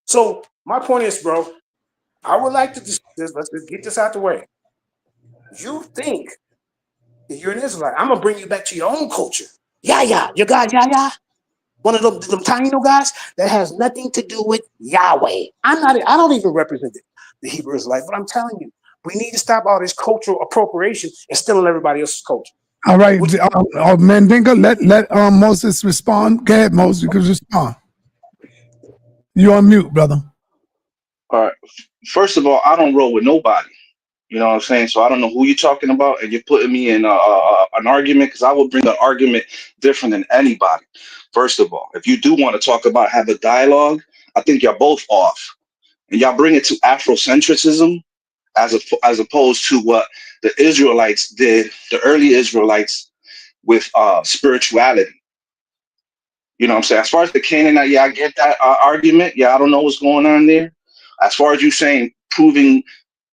So my point is, bro, I would like to let's just get this out the way. You think that you're an Israelite. I'm going to bring you back to your own culture. Yeah. Your guy, yeah. One of them Taino guys that has nothing to do with Yahweh. I don't even represent the Hebrew Israelite, but I'm telling you, we need to stop all this cultural appropriation and stealing everybody else's culture. All right, Mandinka, let Moses respond. Go ahead, Moses, you can respond. You're on mute, brother. All right. First of all, I don't roll with nobody. You know what I'm saying? So I don't know who you're talking about, and you're putting me in an argument because I will bring an argument different than anybody. First of all, if you do want to talk about have a dialogue, I think you're both off, and y'all bring it to Afrocentrism as opposed to what the Israelites did, the early Israelites with spirituality. You know what I'm saying? As far as the Canaanite, yeah, I get that argument. Yeah, I don't know what's going on there. As far as you saying proving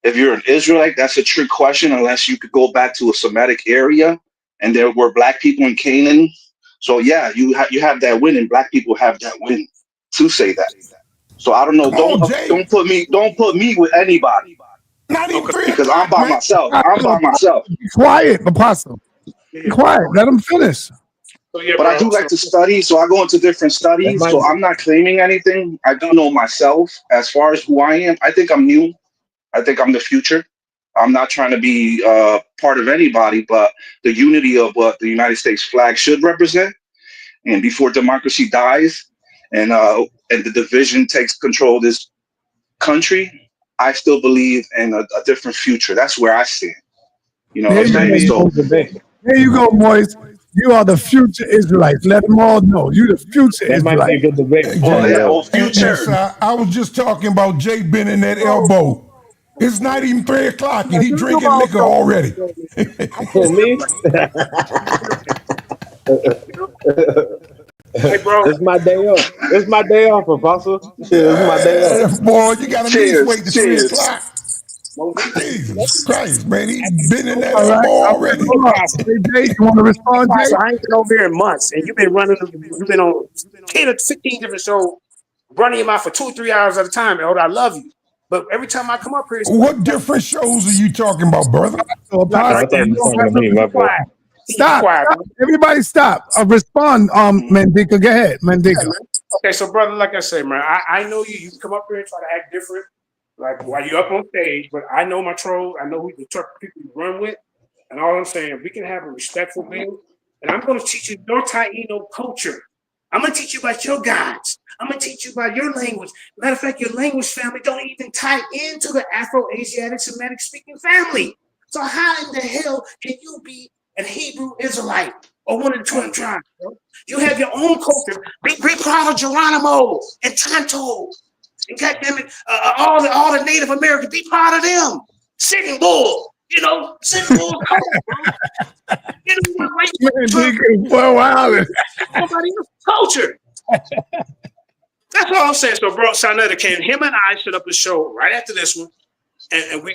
if you're an Israelite, that's a trick question unless you could go back to a Semitic area and there were black people in Canaan. So yeah, you have that win, and black people have that win to say that. So I don't know. Don't put me with anybody. Not even because I'm by myself. Be quiet, Apostle. Be quiet. Let him finish. But I do like to study, so I go into different studies. So I'm not claiming anything. I do know myself as far as who I am. I think I'm new. I think I'm the future. I'm not trying to be part of anybody, but the unity of what the United States flag should represent. And before democracy dies and the division takes control of this country, I still believe in a different future. That's where I stand. You know what I'm saying? So there you go, boys. You are the future Israelites. Let them all know you the future That might be a Israelites. good debate. Yes, I was just talking about Jay bending that elbow. It's not even 3 o'clock and he drinking liquor already. For me? Hey, bro. It's my day off. It's my day off, Apostle. It's my day off. Boy, you got to at least wait to 3 Cheers. o'clock. Jesus Christ, man, he bending that All right. elbow All right. already. Hold on. Hey, Jay, you want to respond, Jay? I ain't been over here in months, and you've been on 10 or 15 different shows, running your mouth for 2 or 3 hours at a time, Elder. I love you. But every time I come up here, it's What different shows are you talking about, brother? So, like I Apostle, thought you were talking to me, my bad. quiet. stop. Quiet, Stop. Everybody stop. Respond, Mandika. Go ahead, Mandika. Okay, so brother, like I say, man, I know you. You can come up here and try to act different, like while you're up on stage. But I know my trolls. I know who the people you run with, and all I'm saying, we can have a respectful build. And I'm going to teach you your Taino culture. I'm going to teach you about your gods. I'm going to teach you about your language. Matter of fact, your language family don't even tie into the Afro-Asiatic Semitic speaking family. So how in the hell can you be a Hebrew Israelite or one of the 12 tribes? Bro? You have your own culture. Be proud of Geronimo and Tonto. And goddammit, all the Native Americans, be proud of them. Sitting Bull, Sitting Bull. Wow. Somebody else's culture. That's all I'm saying. So, bro, sa.neter, can him and I set up a show right after this one, and we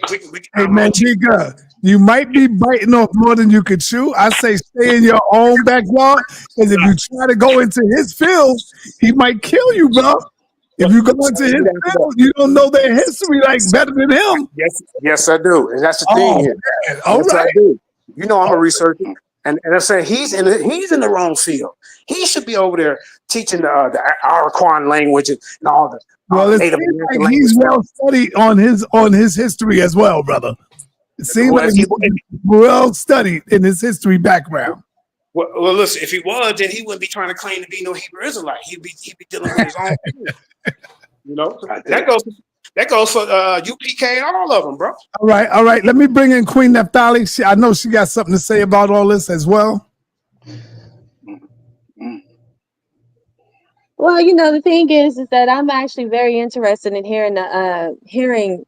Hey, Mandika, you might be biting off more than you could chew. I say stay in your own backyard, because if you try to go into his field, he might kill you, bro. If you go into his field, you don't know their history like better than him. Yes, I do, and that's the thing here. Man. All yes, right. I do. I'm a researcher, and I say he's in the wrong field. He should be over there teaching the Araquan language and all the Native American like he's well studied on his history as well, brother. It seems like he's well studied in his history background. Well, listen, if he was, then he wouldn't be trying to claim to be no Hebrew Israelite. He'd be dealing with his own. That goes for UPK and all of them, bro. All right. Let me bring in Queen Naphtali. I know she got something to say about all this as well. Well, the thing is that I'm actually very interested in hearing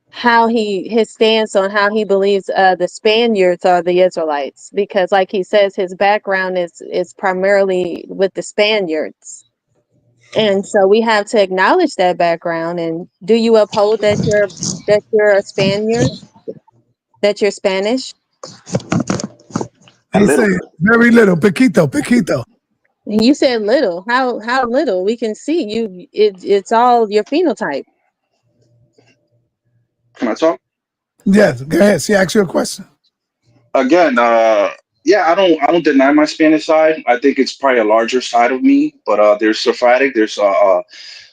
how his stance on how he believes the Spaniards are the Israelites, because like he says, his background is primarily with the Spaniards. And so we have to acknowledge that background. And do you uphold that you're a Spaniard? That you're Spanish? He said very little, poquito. You said little. How little? We can see you. It's all your phenotype. Can I talk? Yes, go ahead. She asked you a question. Again, yeah, I don't deny my Spanish side. I think it's probably a larger side of me. But there's Sephardic, there's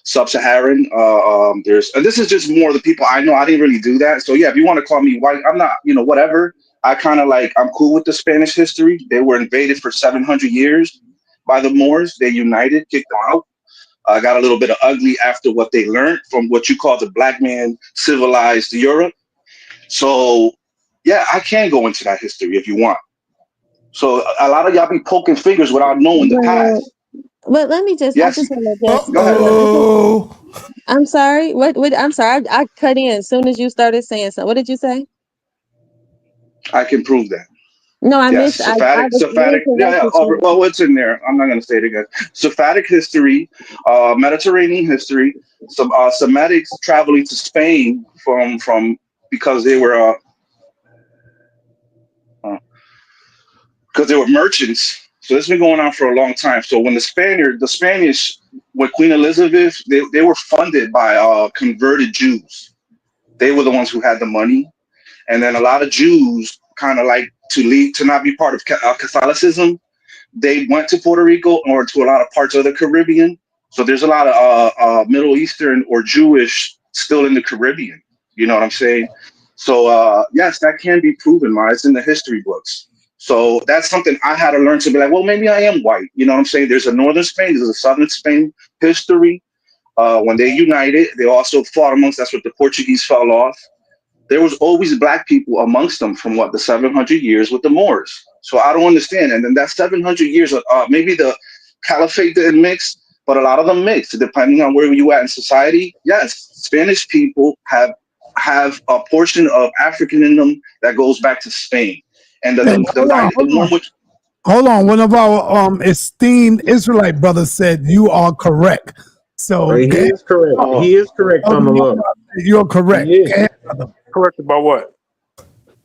Sub-Saharan, and this is just more the people I know. I didn't really do that. So yeah, if you want to call me white, I'm not. Whatever. I kind of I'm cool with the Spanish history. They were invaded for 700 years by the Moors. They united, kicked them out. Got a little bit of ugly after what they learned from what you call the black man civilized Europe. So yeah, I can go into that history if you want. So a lot of y'all be poking fingers without knowing the past. But let me just. Yes. I just want to just. Go ahead. I'm sorry. What? I'm sorry. I cut in as soon as you started saying something. What did you say? I can prove that. No, I missed. Sephardic. Yeah. Well, it's in there. I'm not going to say it again. Sephardic history, Mediterranean history. Some Semitics traveling to Spain from because they were merchants. So this has been going on for a long time. So when the Spanish, with Queen Elizabeth, they were funded by converted Jews. They were the ones who had the money, and then a lot of Jews kind of to not be part of Catholicism. They went to Puerto Rico or to a lot of parts of the Caribbean. So there's a lot of Middle Eastern or Jewish still in the Caribbean. You know what I'm saying? So yes, that can be proven, it's in the history books. So that's something I had to learn to be like, well, maybe I am white. You know what I'm saying? There's a northern Spain, there's a southern Spain history. When they united, they also fought amongst. That's what the Portuguese fell off. there was always black people amongst them from what the 700 years with the Moors. So I don't understand. And then that 700 years, maybe the caliphate didn't mix, but a lot of them mixed, depending on where you at in society. Yes, Spanish people have a portion of African in them that goes back to Spain. And hold on. One of our esteemed Israelite brothers said you are correct. So he is correct. He is correct. You're correct. Correct about what?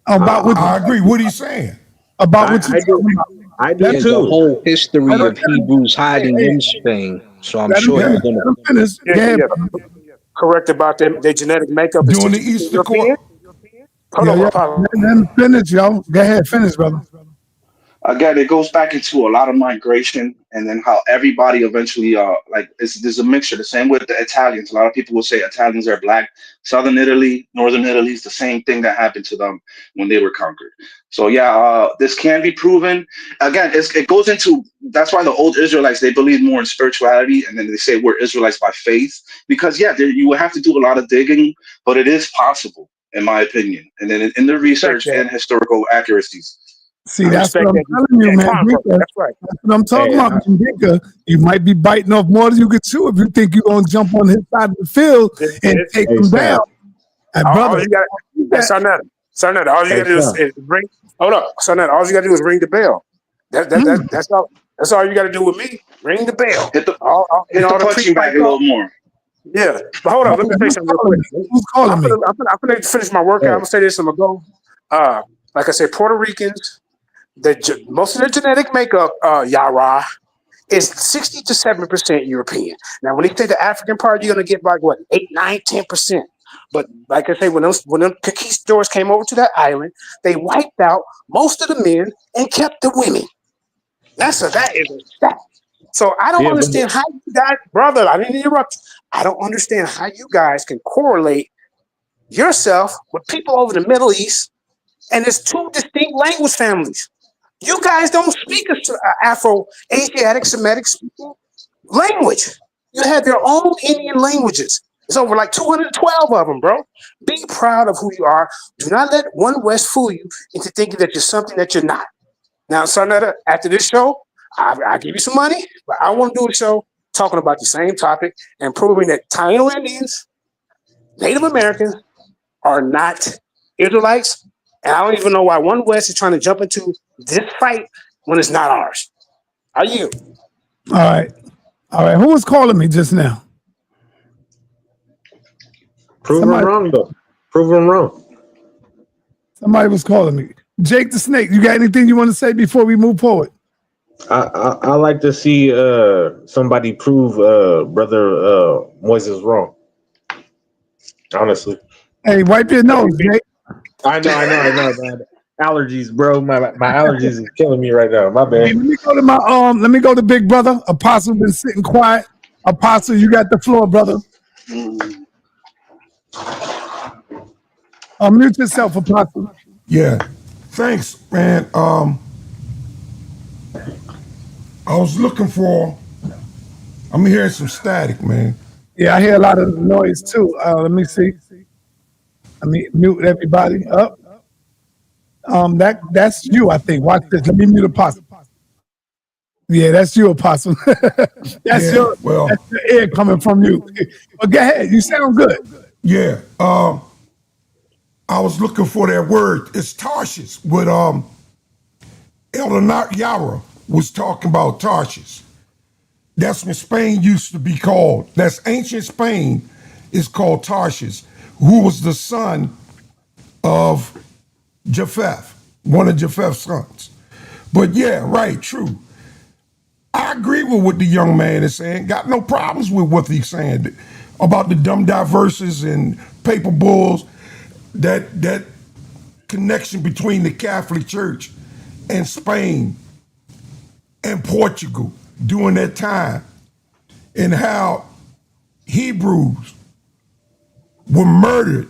About what I agree. What he's saying. About what you're talking about. I do There's too. a whole history of Hebrews hiding in Spain. So I'm sure you're going to finish. Correct about their genetic makeup. Doing the Easter European. Hold on. Let him finish, yo. Go ahead, finish, brother. Again, it goes back into a lot of migration, and then how everybody eventually there's a mixture. The same with the Italians. A lot of people will say Italians are black. Southern Italy, Northern Italy is the same thing that happened to them when they were conquered. So this can be proven. Again, it goes into, that's why the old Israelites, they believe more in spirituality, and then they say we're Israelites by faith, because you would have to do a lot of digging, but it is possible, in my opinion. And then in the research and historical accuracies. See, that's what I'm telling you, man. That's right. That's what I'm talking about, Dinka. You might be biting off more than you can chew if you think you're going to jump on his side of the field and take him down. Brother, Sarnetta, all you got to do is ring. Hold up, Sarnetta. All you got to do is ring the bell. That's all. That's all you got to do with me. Ring the bell. Hit the punching bag a little more. Yeah, but hold on. Let me say something real quick. Who's calling me? I'm gonna finish my workout. I'm gonna say this. I'm gonna go. Like I said, Puerto Ricans. Most of their genetic makeup, Yara, is 60 to 7% European. Now, when they say the African part, you're gonna get like what 8, 9, 10%. But like I say, when them conquistadors came over to that island, they wiped out most of the men and kept the women. That is a fact. So I don't understand how you guys, brother. I didn't interrupt you. I don't understand how you guys can correlate yourself with people over the Middle East, and there's two distinct language families. You guys don't speak Afro-Asiatic Semitic language. You have your own Indian languages. It's over like 212 of them, bro. Be proud of who you are. Do not let one West fool you into thinking that you're something that you're not. Now, Sarnetta, after this show, I'll give you some money, but I want to do a show talking about the same topic and proving that Taino Indians, Native Americans are not Israelites. And I don't even know why One West is trying to jump into this fight when it's not ours. Are you? All right. Who was calling me just now? Prove them wrong, though. Prove them wrong. Somebody was calling me. Jake the Snake, you got anything you want to say before we move forward? I like to see somebody prove Brother Moises wrong. Honestly. Hey, wipe your nose, Jake. I know. Allergies, bro. My allergies is killing me right now. My bad. Hey, let me go to my let me go to Big Brother. Apostle been sitting quiet. Apostle, you got the floor, brother. Mute yourself, Apostle. Yeah. Thanks, man. I was looking for. I'm hearing some static, man. Yeah, I hear a lot of noise too. Let me see. Let me mute everybody up. That's you, I think. Watch this. Let me mute Apostle. Yeah, that's you, Apostle. That's your air coming from you. But go ahead. You sound good. Yeah. I was looking for that word. It's Tarshish. What Elder Yara was talking about Tarshish. That's what Spain used to be called. That's ancient Spain is called Tarshish, who was the son of Japheth, one of Japheth's sons. But yeah, right, true. I agree with what the young man is saying. Got no problems with what he's saying about the dumb diverses and paper bulls. That connection between the Catholic Church and Spain and Portugal during that time, and how Hebrews were murdered,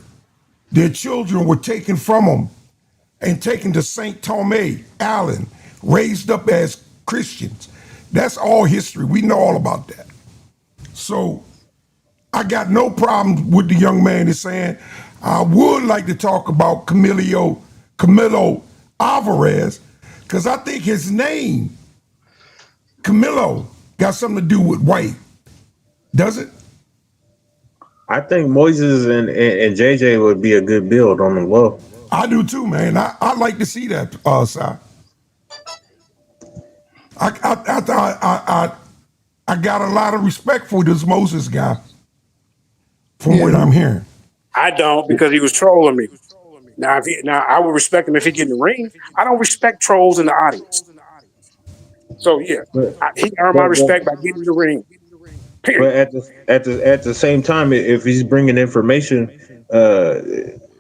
their children were taken from them and taken to St. Thomas Island, raised up as Christians. That's all history. We know all about that. So I got no problem with the young man is saying. I would like to talk about Camilo Alvarez, because I think his name, Camilo, got something to do with white. Does it? I think Moises and JJ would be a good build on the low. I do too, man. I'd like to see that, Si. I got a lot of respect for this Moses guy, from what I'm hearing. I don't, because he was trolling me. Now, I would respect him if he get in the ring. I don't respect trolls in the audience. So yeah, he earned my respect by getting in the ring. Period. But at the same time, if he's bringing information,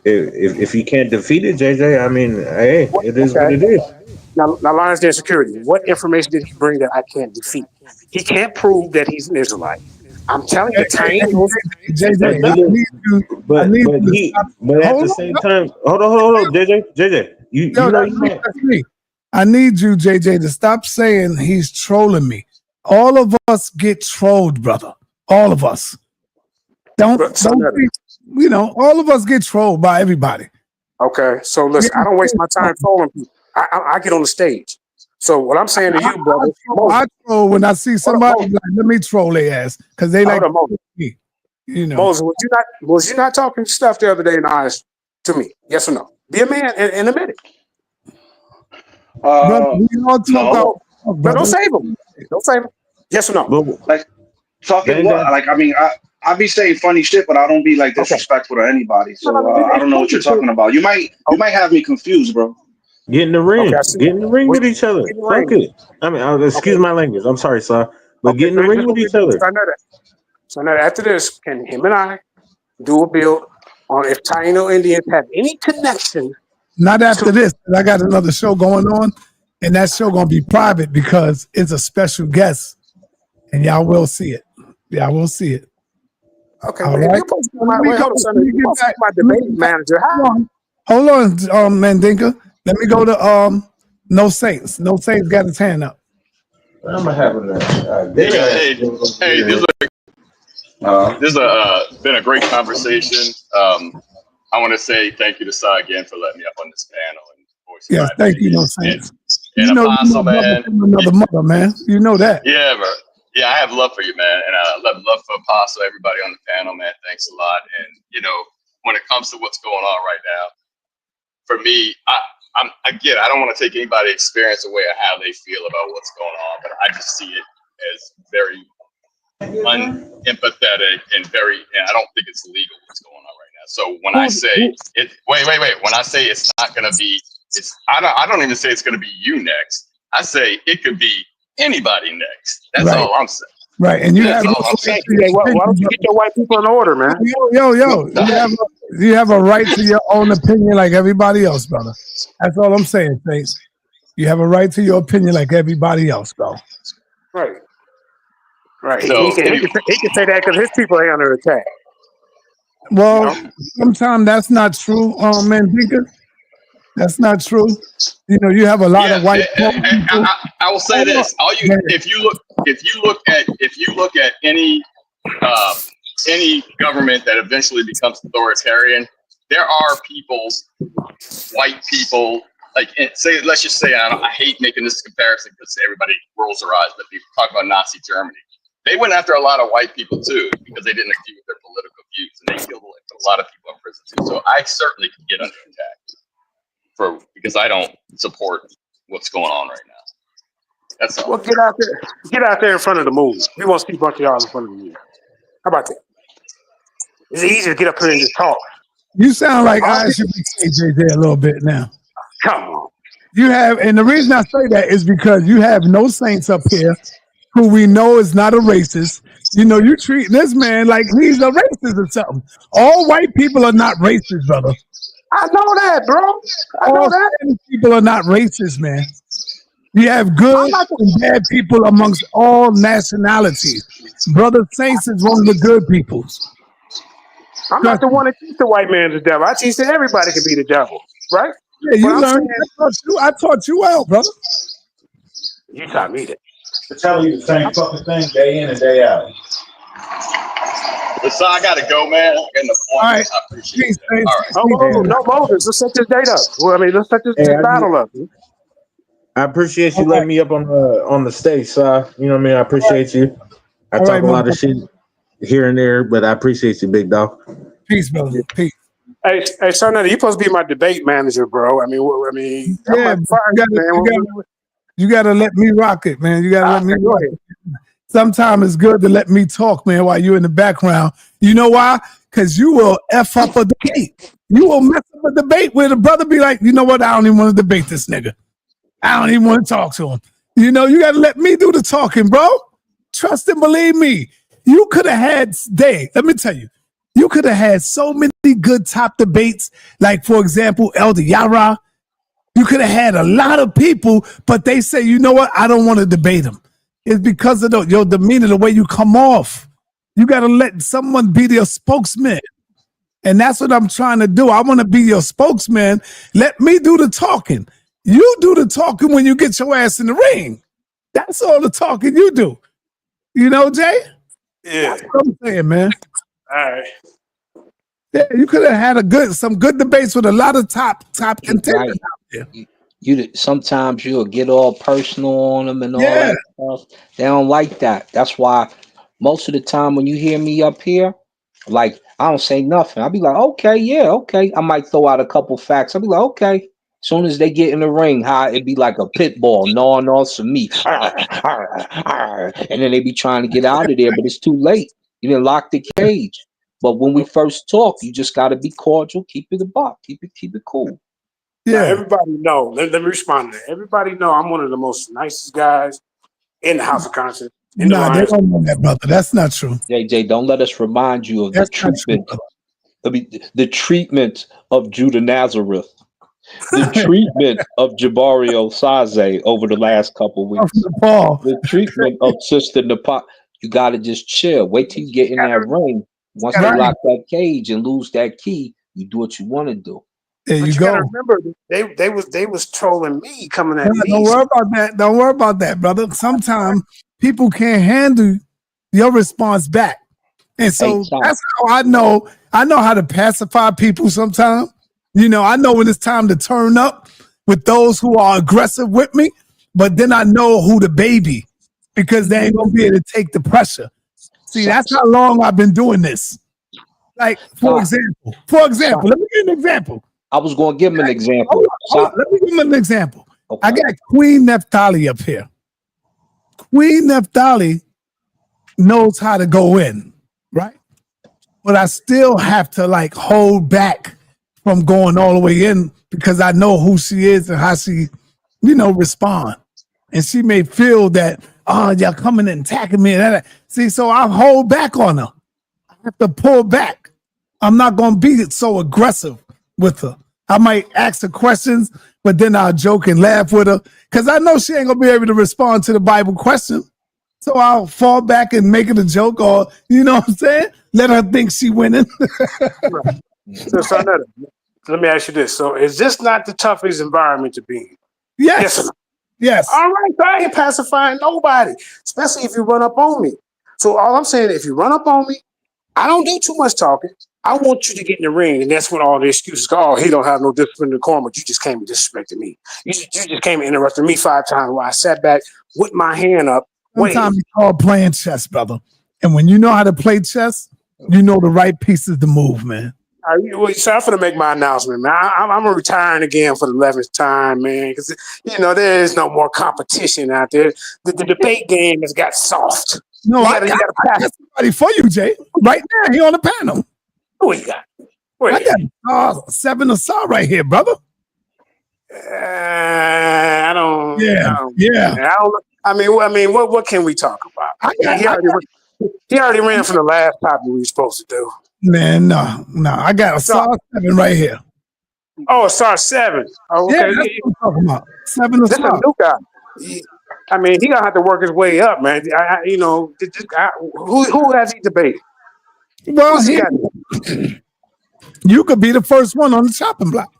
if he can't defeat it, JJ, I mean, hey, it is what it is. Now, Lions Den Security, what information did he bring that I can't defeat? He can't prove that he's an Israelite. I'm telling you, JJ, but at the same time, hold on, JJ, you that's me. I need you, JJ, to stop saying he's trolling me. All of us get trolled, brother. All of us. Don't be, all of us get trolled by everybody. Okay, so listen, I don't waste my time trolling people. I get on the stage. So what I'm saying to you, brother, I troll when I see somebody. Like, let me troll their ass because they like me. Moses, was you not talking stuff the other day in the eyes to me? Yes or no? Be a man and admit it. Brother, we all talk but don't save him. Don't save him. Yes or no? Like talking what? Like I mean, I be saying funny shit, but I don't be like disrespectful to anybody. So I don't know what you're talking about. You might have me confused, bro. Get in the ring. Get in the ring with each other. Fuck it. I mean, excuse my language. I'm sorry, sir. But get in the ring with each other. So now after this, can him and I do a build on if Taino Indians have any connection? Not after this. I got another show going on, and that show gonna be private because it's a special guest, and y'all will see it. Y'all will see it. Okay. All right. My debate manager. Hold on, Mandinka. Let me go to No Saints. No Saints got his hand up. I'm gonna have it. Hey, this has been a great conversation. I want to say thank you to Sa again for letting me up on this panel. Yes, thank you, No Saints. And Apostle, man. Another mother, man. You know that. Yeah, bro. Yeah, I have love for you, man, and I love for Apostle, everybody on the panel, man. Thanks a lot. And when it comes to what's going on right now, for me, I don't want to take anybody's experience away of how they feel about what's going on, but I just see it as very unempathetic and I don't think it's legal what's going on right now. So when I say it, wait, when I say it's not going to be, I don't even say it's going to be you next. I say it could be anybody next. That's all I'm saying. Right, and you have. Why don't you get your white people in order, man? Yo! You have a right to your own opinion, like everybody else, brother. That's all I'm saying, Faith. You have a right to your opinion, like everybody else, bro. Right. So, he can say that because his people are under attack. Well, sometimes that's not true, Mandinka. That's not true. You have a lot of white people. I will say this: if you look at any government that eventually becomes authoritarian, there are people, white people, let's just say I hate making this comparison because everybody rolls their eyes, but people talk about Nazi Germany. They went after a lot of white people too because they didn't agree with their political views, and they killed a lot of people in prison too. So I certainly could get under attack because I don't support what's going on right now. That's all. Well, get out there in front of the moon. We want to see a bunch of y'all in front of the moon. How about that? It's easy to get up here and just talk. You sound like I should be JJ a little bit now. Come on. You have, and the reason I say that is because you have No Saints up here who we know is not a racist. You treat this man like he's a racist or something. All white people are not racist, brother. I know that, bro. I know that. People are not racist, man. You have good and bad people amongst all nationalities. Brother Saints is one of the good people. I'm not the one that teach the white man the devil. I teach that everybody can be the devil, right? Yeah, you learned. I taught you well, brother. You taught me that. To tell you the same fucking thing day in and day out. So I gotta go, man. I'm getting the point. All right. I appreciate Peace, that. All right. Oh, no, Moses. Let's set this date up. Well, I mean, let's set this battle up. I appreciate you All letting me up on the stage, sir. You know what I mean? I appreciate you. I All talk right, a lot man. of shit here and there, but I appreciate you, big dog. Peace, brother. Peace. Hey, sa.neter, you supposed to be my debate manager, bro. I mean, I'm Yeah, like, fire you gotta let me rock it, man. You gotta let me go rock ahead. it. Sometimes it's good to let me talk, man, while you're in the background. You know why? Because you will F up a debate. You will mess up a debate where the brother be like, you know what? I don't even want to debate this nigga. I don't even want to talk to him. You know, you got to let me do the talking, bro. Trust and believe me. You could have had, let me tell you, you could have had so many good top debates. Like, for example, Elder Yara. You could have had a lot of people, but they say, you know what? I don't want to debate him. It's because of your demeanor, the way you come off. You got to let someone be your spokesman. And that's what I'm trying to do. I want to be your spokesman. Let me do the talking. You do the talking when you get your ass in the ring. That's all the talking you do. You know, Jay? Yeah. That's what I'm saying, man. All right. Yeah, you could have had some good debates with a lot of top contenders Right. out there. Sometimes you'll get all personal on them and all that stuff. They don't like that. That's why most of the time when you hear me up here, like I don't say nothing. I'll be like, okay, yeah, okay. I might throw out a couple facts. I'll be like, okay. As soon as they get in the ring, it'd be like a pit bull gnawing on some meat. And then they be trying to get out of there, but it's too late. You didn't lock the cage. But when we first talk, you just gotta be cordial, keep it a buck, keep it cool. Yeah. Now, everybody know. Let me respond to that. Everybody know I'm one of the most nicest guys in the House of Conscience. Nah, they don't know that, brother. That's not true. JJ, don't let us remind you of the treatment. The treatment of Judah Nazareth. The treatment of Jabario Saze over the last couple weeks. The treatment of Sister Nepal. You gotta just chill. Wait till you get in that ring. Once they lock that cage and lose that key, you do what you want to do. There but you you go. gotta remember, they was trolling me, coming at me. Don't worry about that. Don't worry about that, brother. Sometimes people can't handle your response back. And so that's how I know how to pacify people sometimes. You know, I know when it's time to turn up with those who are aggressive with me, but then I know who to baby because they ain't gonna be able to take the pressure. See, that's how long I've been doing this. Like, for example, let me give you an example. I was going to give him an example. Let me give him an example. Okay. I got Queen Neftali up here. Queen Neftali knows how to go in, right? But I still have to like hold back from going all the way in because I know who she is and how she, respond. And she may feel that, y'all coming and attacking me. See, so I hold back on her. I have to pull back. I'm not going to be so aggressive with her. I might ask her questions, but then I'll joke and laugh with her because I know she ain't going to be able to respond to the Bible question. So I'll fall back and make it a joke or, you know what I'm saying? Let her think she winning. Right. So let me ask you this. So is this not the toughest environment to be in? Yes. Yes. All right. So I ain't pacifying nobody, especially if you run up on me. So all I'm saying, if you run up on me, I don't do too much talking. I want you to get in the ring, and that's when all the excuses go. Oh, he don't have no discipline in the corner. You just came and disrespected me. You just came and interrupted me 5 times while I sat back with my hand up. Sometimes it's called playing chess, brother. And when you know how to play chess, you know the right pieces to move, man. So I'm going to make my announcement, man. I'm retiring again for the 11th time, man, because, there is no more competition out there. The debate game has got soft. No, I got somebody for you, Jay. Right now, he on the panel. Who you got? I got 7 Asar right here, brother. I don't. Yeah. I mean, what can we talk about? He already ran from the last topic we were supposed to do. Man, no. I got Asar 7 right here. Oh, Asar 7. Oh, okay. Yeah, that's what I'm talking about. 7 This is Asar. a new guy. He gonna have to work his way up, man. Who has he debated? Well, you could be the first one on the chopping block.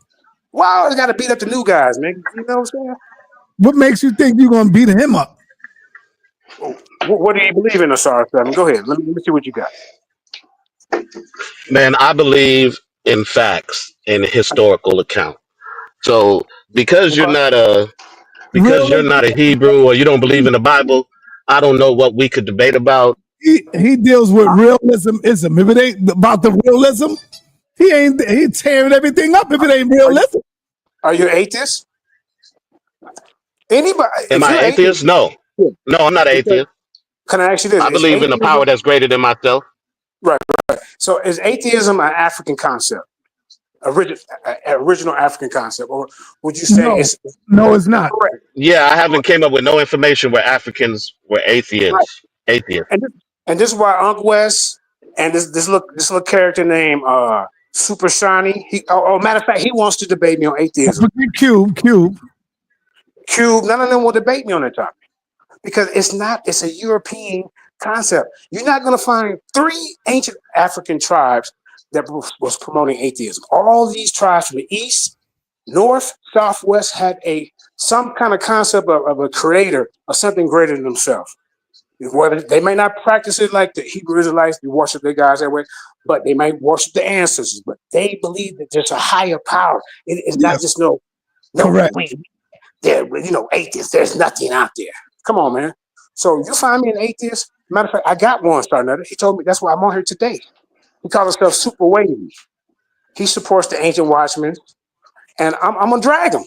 Wow, I got to beat up the new guys, man. You know what I'm saying? What makes you think you're gonna beat him up? What do you believe in, Asar 7? Go ahead. Let me see what you got. Man, I believe in facts and historical account. So because you're Okay. not a Hebrew or you don't believe in the Bible, I don't know what we could debate about. He deals with realism. If it ain't about the realism, he tearing everything up if it ain't realism. Are you atheist? Anybody? Am If I you're atheist? atheist, No. yeah. No, I'm not an atheist. Can I ask you this? I Is believe in a atheism power that's greater than myself. right? So is atheism an African concept, original African concept, or would you say it's No, it's not. correct? Yeah, I haven't came up with no information where Africans were Right. atheists. And this is why Uncle West and this little character named Super Shiny. Matter of fact, he wants to debate me on atheism. Cube. None of them will debate me on that topic because it's a European concept. You're not going to find 3 ancient African tribes that was promoting atheism. All these tribes from the east, north, southwest had some kind of concept of a creator or something greater than themselves. Whether they may not practice it like the Hebrew Israelites, they worship their gods that way, but they might worship the ancestors. But they believe that there's a higher power. It's not just correct. Atheists. There's nothing out there. Come on, man. So you find me an atheist. Matter of fact, I got one, sa.neter. He told me that's why I'm on here today. He calls himself Super Wavy. He supports the ancient watchmen, and I'm gonna drag him.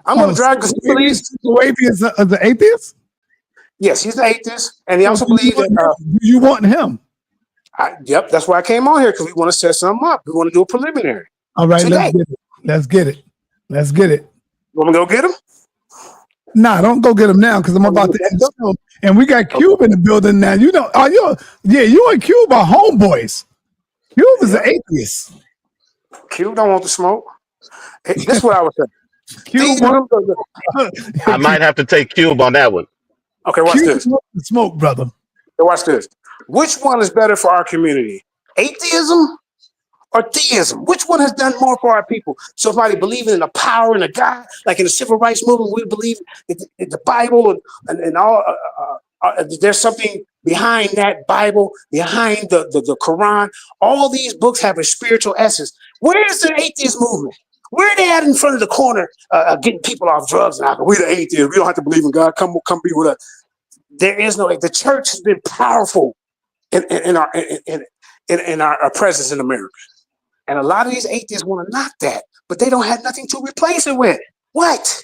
I'm gonna drag because he believes Super Wavy is the atheist. Yes, he's an atheist, and he also believes that. You want him? Yep, that's why I came on here because we want to set something up. We want to do a preliminary. All right, today. Let's get it. You want me to go get him? Nah, don't go get him now because I'm about to end the show. And we got Cube in the building now. You and Cube are homeboys. Cube is an atheist. Cube don't want to smoke. This is what I was saying. Cube I might have to take Cube on that one. Okay, watch Cube this. Smoke, brother. Watch this. Which one is better for our community? Atheism or theism? Which one has done more for our people? So somebody believing in a power and a God, like in the civil rights movement, we believe in the Bible and all. There's something behind that Bible, behind the Quran. All these books have a spiritual essence. Where's the atheist movement? Where are they at in front of the corner, getting people off drugs? And we're the atheists. We don't have to believe in God. Come be with us. There is no. The church has been powerful in our presence in America, and a lot of these atheists want to knock that, but they don't have nothing to replace it with. What?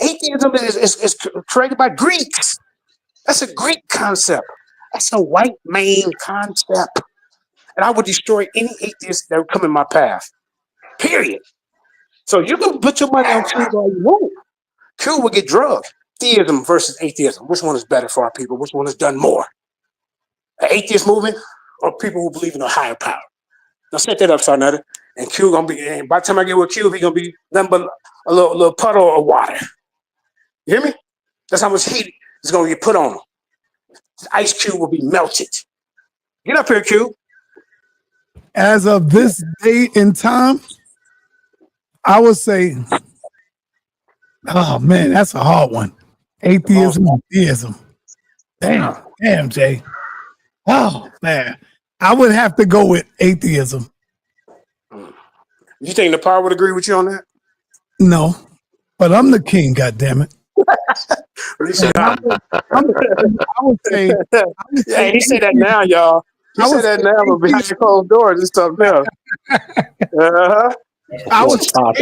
Atheism is created by Greeks. That's a Greek concept. That's a white man concept, and I would destroy any atheist that would come in my path. Period. So you can put your money on Q all you want. Q will get drugged. Theism versus atheism. Which one is better for our people? Which one has done more? An atheist movement or people who believe in a higher power? Now set that up, sa.neter. And Q gonna be. And by the time I get with Q, he gonna be nothing but a little puddle of water. You hear me? That's how much heat is gonna get put on him. The ice cube will be melted. Get up here, Q. As of this day in time, I would say, oh man, that's a hard one. Atheism and theism. Damn, Jay. Oh man, I would have to go with atheism. You think the power would agree with you on that? No, but I'm the king. God damn it. I would say. Yeah, he said that now, y'all. He said that now, but behind closed doors and stuff now. Tom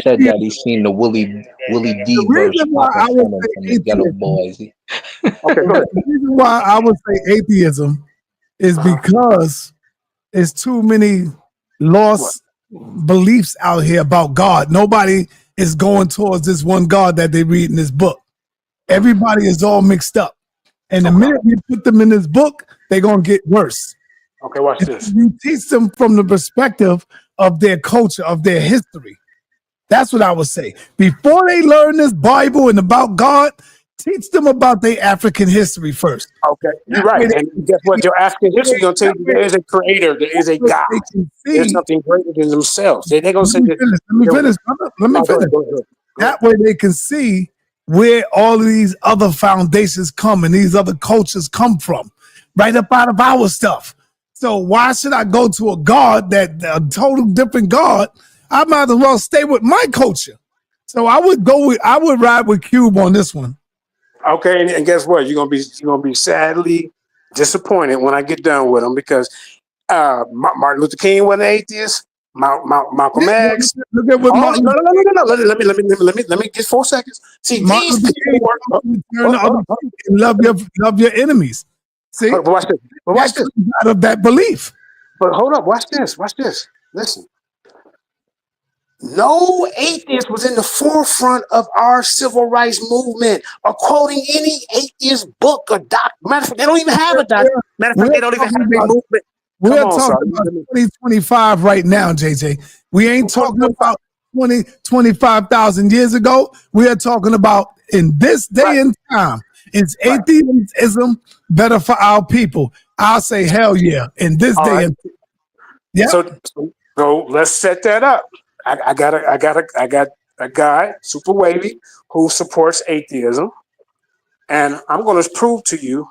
said that he's seen the Willie D verse from the Yellow Boys. The reason why I would say atheism is because there's too many lost beliefs out here about God. Nobody is going towards this one God that they read in this book. Everybody is all mixed up. And the minute you put them in this book, they're going to get worse. Okay, watch this. You teach them from the perspective of their culture, of their history. That's what I would say. Before they learn this Bible and about God, teach them about their African history first. Okay, you're right. And guess what? Your African history is going to tell you there is a creator, there is a God. There's something greater than themselves. They're going to say that. Let me finish. That way they can see where all of these other foundations come and these other cultures come from. Right up out of our stuff. So why should I go to a God a total different God? I might as well stay with my culture. So I would ride with Cube on this one. Okay, and guess what? You're gonna be sadly disappointed when I get done with them because Martin Luther King wasn't an atheist. Malcolm X. Look at what Martin. No. Let me get 4 seconds. See, Martin these people love your enemies. See, but watch this. But watch this. Out of that belief. But hold up. Watch this. Watch this. Listen. No atheist was in the forefront of our civil rights movement, or quoting any atheist book or doc. Matter of fact, they don't even have a doc. Matter of fact, they don't even have a movement. We're talking about 2025 right now, JJ. We ain't talking about 25,000 years ago. We are talking about in this day and time. Is atheism better for our people? I'll say hell yeah. In this day and time. Yeah. So let's set that up. I got a guy, Super Wavy, who supports atheism, and I'm going to prove to you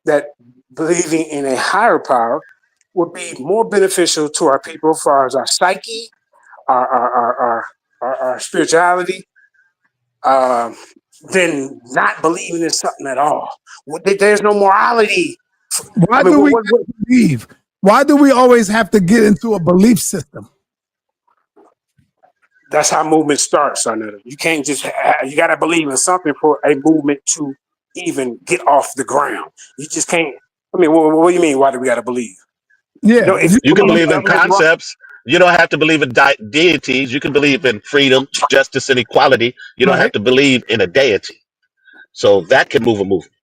that believing in a higher power would be more beneficial to our people as far as our psyche, our spirituality, than not believing in something at all. There's no morality. Why do we believe? Why do we always have to get into a belief system? That's how movement starts, sa.neter. You can't just, you got to believe in something for a movement to even get off the ground. You just can't. I mean, what do you mean? Why do we got to believe? Yeah, if you can believe in concepts. You don't have to believe in deities. You can believe in freedom, justice, and equality. You don't have to believe in a deity. So that can move a movement.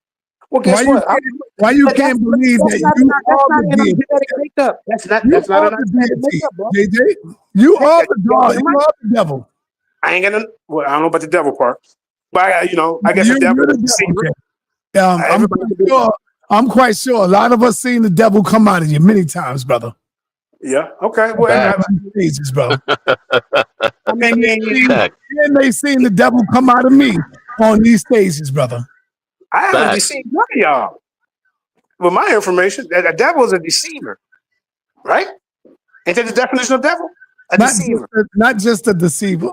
Well, guess what? Why you can't believe that you are the deity? That's not an makeup, bro. JJ, you are the God. You are the devil. I ain't gonna. Well, I don't know about the devil part, but I guess the devil is the secret. I'm quite sure a lot of us seen the devil come out of you many times, brother. Yeah. Okay. Well, stages, bro. And they seen the devil come out of me on these stages, brother. I haven't deceived none of y'all. With my information, the devil is a deceiver, right? Ain't that the definition of devil? A deceiver. Not just a deceiver.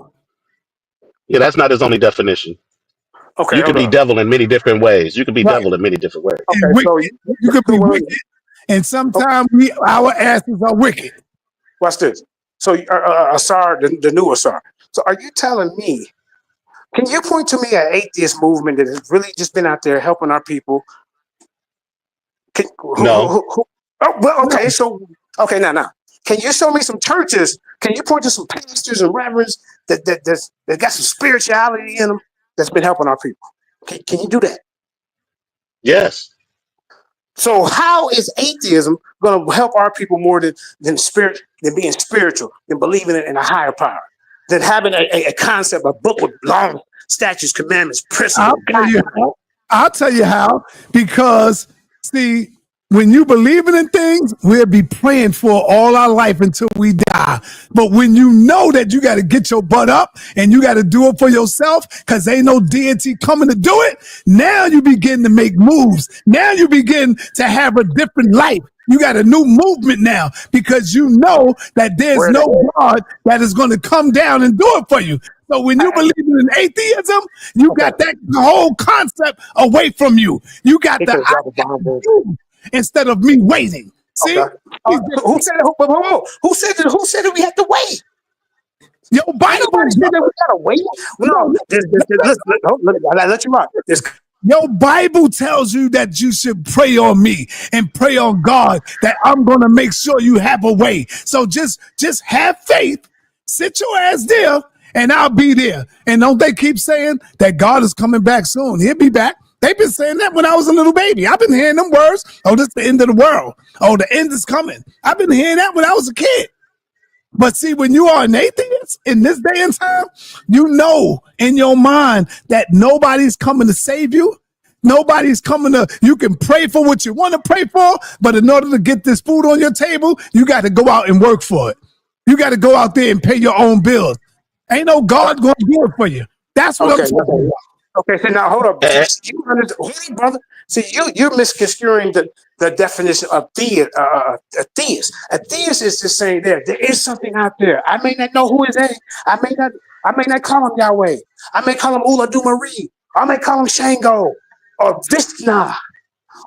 Yeah, that's not his only definition. Okay, you can be devil in many different ways. You can be devil in many different ways. Okay, so you could be wicked, and sometimes our asses are wicked. Watch this. So, Asar, the new Asar. So, are you telling me? Can you point to me an atheist movement that has really just been out there helping our people? No. Okay. So, okay, now. Can you show me some churches? Can you point to some pastors and reverends that got some spirituality in them that's been helping our people? Can you do that? Yes. So how is atheism going to help our people more than being spiritual, than believing in a higher power, than having a concept, a book with long statutes, commandments, principles? I'll tell you how. Because, see, when you believing in things, we'll be praying for all our life until we die. But when you know that you got to get your butt up and you got to do it for yourself because ain't no deity coming to do it, now you begin to make moves. Now you begin to have a different life. You got a new movement now because you know that there's no God that is going to come down and do it for you. So when you believe in atheism, you got that whole concept away from you. You got the instead of me waiting. See? Okay. Who said it? Who said that we have to wait? Your Bible said that we gotta wait. No, I'll let you rock. Your Bible tells you that you should pray on me and pray on God that I'm gonna make sure you have a way. So just have faith, sit your ass there, and I'll be there. And don't they keep saying that God is coming back soon? He'll be back. They've been saying that when I was a little baby. I've been hearing them words. Oh, this is the end of the world. Oh, the end is coming. I've been hearing that when I was a kid. But see, when you are an atheist in this day and time, you know in your mind that nobody's coming to save you. Nobody's coming to, you can pray for what you want to pray for, but in order to get this food on your table, you got to go out and work for it. You got to go out there and pay your own bills. Ain't no God going to do it for you. That's what I'm talking about. Okay, so now hold up. Brother. See, you're misconstruing the definition of a theist. A theist is just saying there is something out there. I may not know who is that. I may not call him Yahweh. I may call him Ula Marie. I may call him Shango or Vishna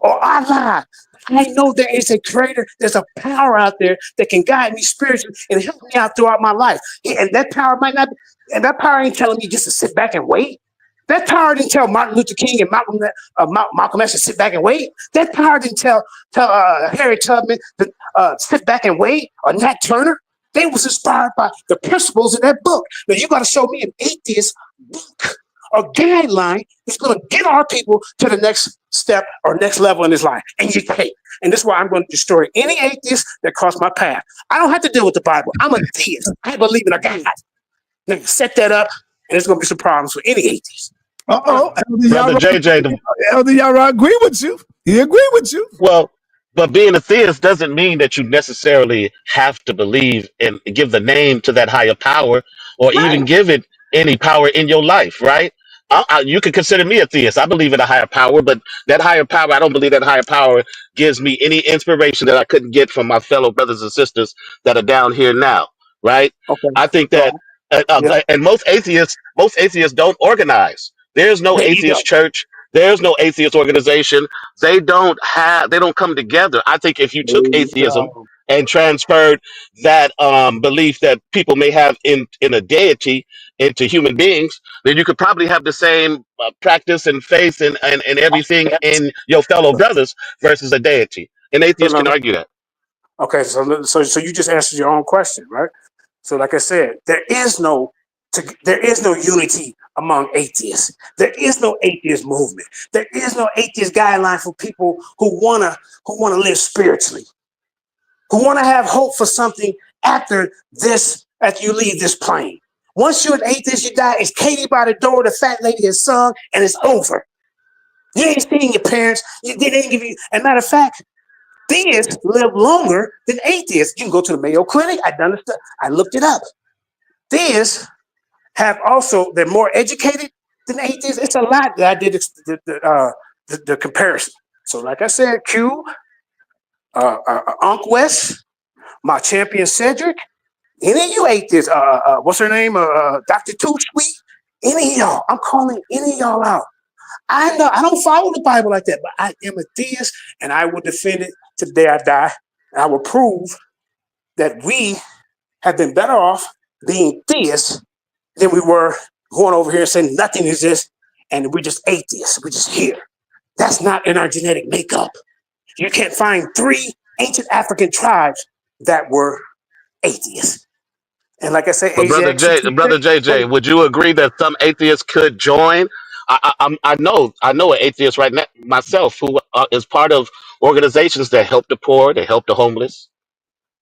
or Allah. I know there is a creator, there's a power out there that can guide me spiritually and help me out throughout my life. And that power that power ain't telling me just to sit back and wait. That power didn't tell Martin Luther King and Malcolm X to sit back and wait. That power didn't tell Harry Tubman to sit back and wait, or Nat Turner. They was inspired by the principles in that book. Now you got to show me an atheist book or guideline that's going to get our people to the next step or next level in this life. And you can't. And this is why I'm going to destroy any atheist that crossed my path. I don't have to deal with the Bible. I'm a theist. I believe in a God. Now set that up, and there's going to be some problems with any atheist. Brother JJ, Elder Yara agree with you. He agree with you. well, but being a theist doesn't mean that you necessarily have to believe and give the name to that higher power or even give it any power in your life, right? You can consider me a theist. I believe in a higher power, but that higher power, I don't believe that higher power gives me any inspiration that I couldn't get from my fellow brothers and sisters that are down here now, right? Okay. I think that, and most atheists don't organize. There's no atheist church. There's no atheist organization. They don't come together. I think if you took atheism and transferred that belief that people may have in a deity into human beings, then you could probably have the same practice and faith and everything in your fellow brothers versus a deity. An atheist can argue that. Okay, so you just answered your own question, right? So like I said, there is no unity among atheists. There is no atheist movement. There is no atheist guideline for people who wanna live spiritually, who wanna have hope for something after you leave this plane. Once you're an atheist, you die. It's Katie by the door. The fat lady has sung, and it's over. You ain't seeing your parents. They didn't give you. As a matter of fact, theists live longer than atheists. You can go to the Mayo Clinic. I looked it up. Theists they're more educated than atheists. It's a lot that I did the comparison. So like I said, Q, Unc West, my champion Cedric, any of you atheists, what's her name? Dr. Too Sweet, any of y'all, I'm calling any of y'all out. I know I don't follow the Bible like that, but I am a theist and I will defend it to the day I die. And I will prove that we have been better off being theists than we were going over here and saying nothing exists and we're just atheists. We're just here. That's not in our genetic makeup. You can't find 3 ancient African tribes that were atheists. And like I say, Brother JJ, would you agree that some atheists could join? I know an atheist right now myself who is part of organizations that help the poor, that help the homeless,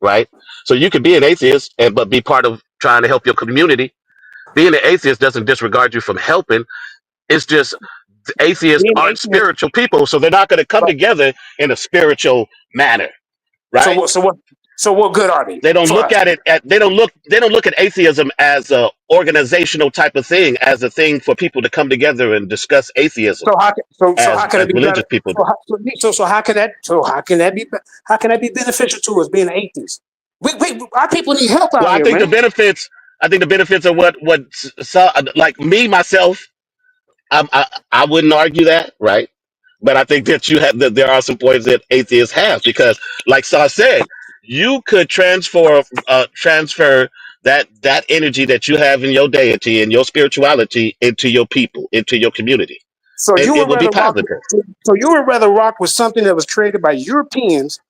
right? So you can be an atheist but be part of trying to help your community. Being an atheist doesn't disregard you from helping. It's just atheists aren't spiritual people, so they're not going to come together in a spiritual manner, right? So what good are they? They don't look at it. They don't look at atheism as a organizational type of thing, as a thing for people to come together and discuss atheism. So how can it be religious people? So how can that be beneficial to us being atheists? Our people need help out here. I think the benefits are what like me myself. I wouldn't argue that, right? But I think that there are some points that atheists have, because, like Sa said, you could transfer that energy that you have in your deity and your spirituality into your people, into your community. So you would rather rock with something that was created by Europeans,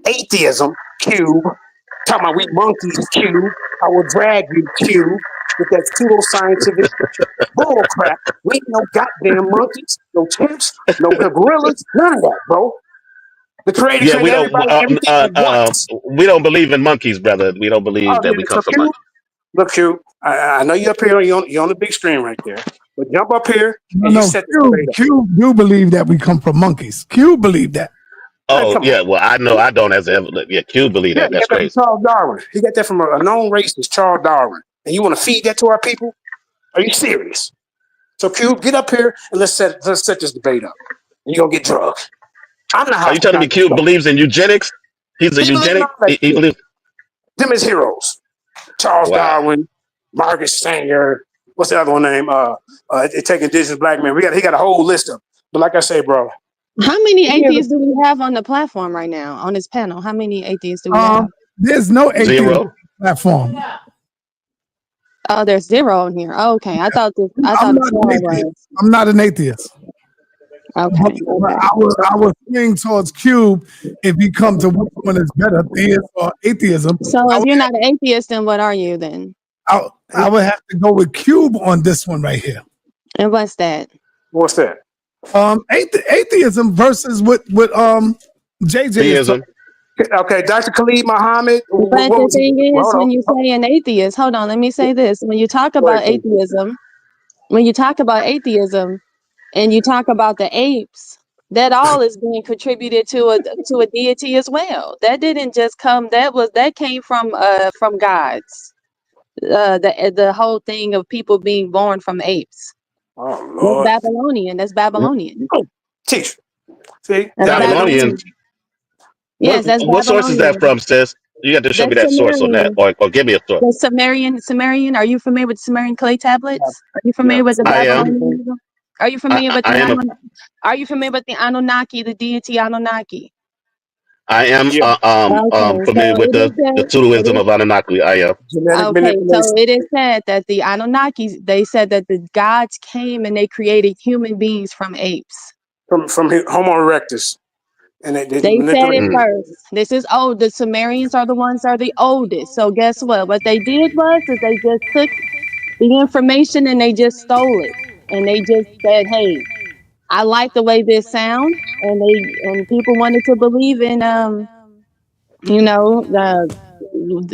atheism, Cube, talking about we monkeys, Cube, I will drag you, Cube, with that pseudo-scientific bull crap. We ain't no goddamn monkeys, no chimps, no gorillas, none of that, bro. The creator created everybody, everything at once. We don't believe in monkeys, brother. We don't believe that we come from monkeys. Look, Q, I know you're up here, you're on the big screen right there. But jump up here and Q do believe that we come from monkeys. Q believe that. Oh, yeah, well, I know I don't Q believe that. That's crazy. Charles Darwin. He got that from a known racist, Charles Darwin. And you want to feed that to our people? Are you serious? So Q, get up here and let's set this debate up. You're gonna get drugged. I'm the Are you telling me hospital. Cube believes in eugenics? He's a He believes in eugenic. all that He shit. believes. Them is heroes. Charles Wow. Darwin, Margaret Sanger. What's the other one name? It take indigenous black men. He got a whole list of them. But like I say, bro. How many atheists do we have on the platform right now on this panel? How many atheists do we have? There's no atheist Zero. platform. Oh, there's 0 in here. Oh, okay, I thought this. I thought I'm not an atheist. I'm not an atheist. Okay. But I was swing towards Cube if you come to which one is better, theism or atheism. So if you're not an atheist, then what are you then? I would have to go with Cube on this one right here. And what's that? What's that? Atheism versus what JJ is Theism. Okay, Dr. Khalid Muhammad. But the thing is, when you say an atheist, hold on, let me say this. When you talk about atheism, and you talk about the apes, that all is being contributed to a deity as well. That didn't just come. That came from gods. The whole thing of people being born from apes. Oh Lord. That's Babylonian. Teach. See? Babylonian. Yes, that's What source is that from, sis? You got to show me that source on that, or give me a source. The Sumerian. Are you familiar with Sumerian clay tablets? Are you familiar with the Babylonian? Are you familiar with Are you familiar with the Anunnaki, the deity Anunnaki? I am familiar with the Tuluism of Anunnaki. I am. Okay, so it is said that the Anunnakis, they said that the gods came and they created human beings from apes. From Homo erectus. And they said it first. This is old. The Sumerians are the ones that are the oldest. So guess what? What they did was is they just took the information and they just stole it. And they just said, hey, I like the way this sounds. And people wanted to believe in the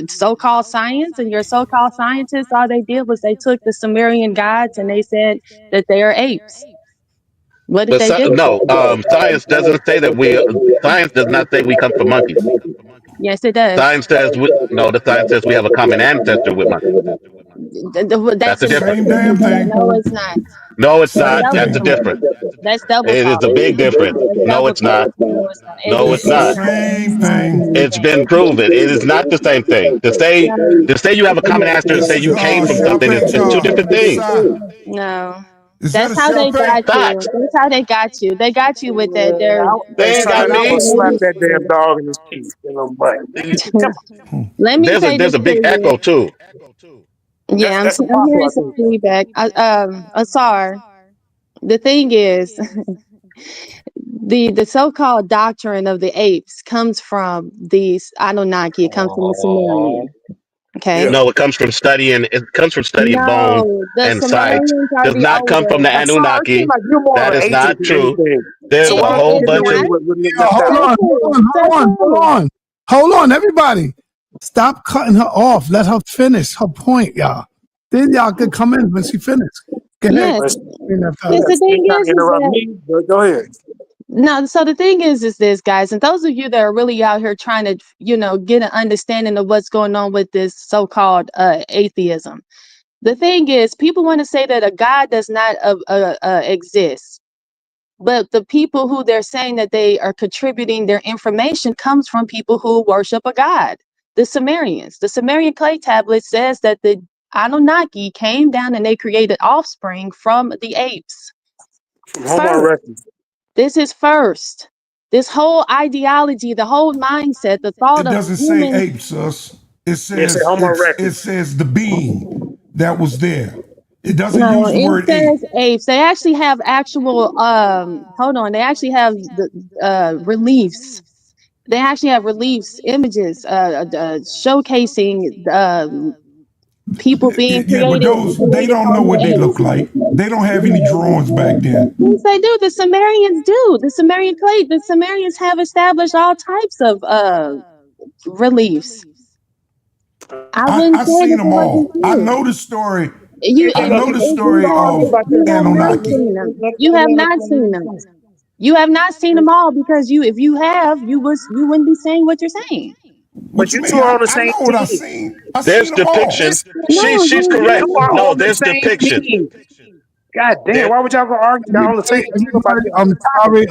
so-called science, and your so-called scientists, all they did was they took the Sumerian gods and they said that they are apes. What did they do? No, science doesn't say that science does not say we come from monkeys. Yes, it does. Science says the science says we have a common ancestor with monkeys. That's a difference. Same damn thing. No, it's not. No, it's not. That's a difference. That's double It is a big difference. No, it's not. No, it's not. Same thing. It's been proven. It is not the same thing. To say you have a common ancestor and say you came from something is two different things. No. That's how they got you. That's how they got you. They got you with that. They ain't got me. Slap that damn dog in his teeth. Let me say there's a big echo too. Yeah, I'm hearing some feedback. Asar, the thing is, the so-called doctrine of the apes comes from these Anunnaki. It comes from the Sumerian. Okay. No, it comes from studying. It comes from studying bone and sight. Does not come from the Anunnaki. That is not true. There's a whole bunch of. Hold on, everybody. Stop cutting her off. Let her finish her point, y'all. Then y'all could come in when she finished. Go ahead. Go ahead. No, so the thing is this, guys, and those of you that are really out here trying to, get an understanding of what's going on with this so-called atheism. The thing is, people want to say that a God does not exist. But the people who they're saying that they are contributing their information comes from people who worship a God. The Sumerians. The Sumerian clay tablet says that the Anunnaki came down and they created offspring from the apes. This is first. This whole ideology, the whole mindset, the thought it doesn't say apes, us. It says the being that was there. It doesn't use the word apes. They actually have actual they actually have the reliefs. They actually have reliefs, images, showcasing people being created. But those, they don't know what they look like. They don't have any drawings back then. Yes, they do. The Sumerians do. The Sumerians have established all types of reliefs. I've seen them all. I know the story. I know the story of Anunnaki. You have not seen them. You have not seen them all because if you have, you wouldn't be saying what you're saying. But you two are on the same team. There's depiction. She's correct. No, there's depiction. God damn, why would y'all go argue? Y'all on the same team about this? I'm sorry.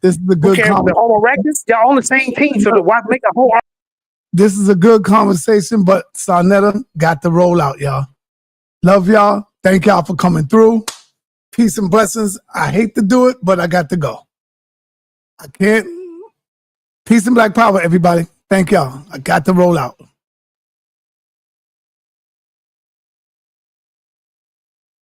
This is a good Okay, the Homo erectus, y'all on the same team, so why make a whole? This is a good conversation, but sa.neter got to roll out, y'all. Love y'all. Thank y'all for coming through. Peace and blessings. I hate to do it, but I got to go. I can't. Peace and black power, everybody. Thank y'all. I got to roll out.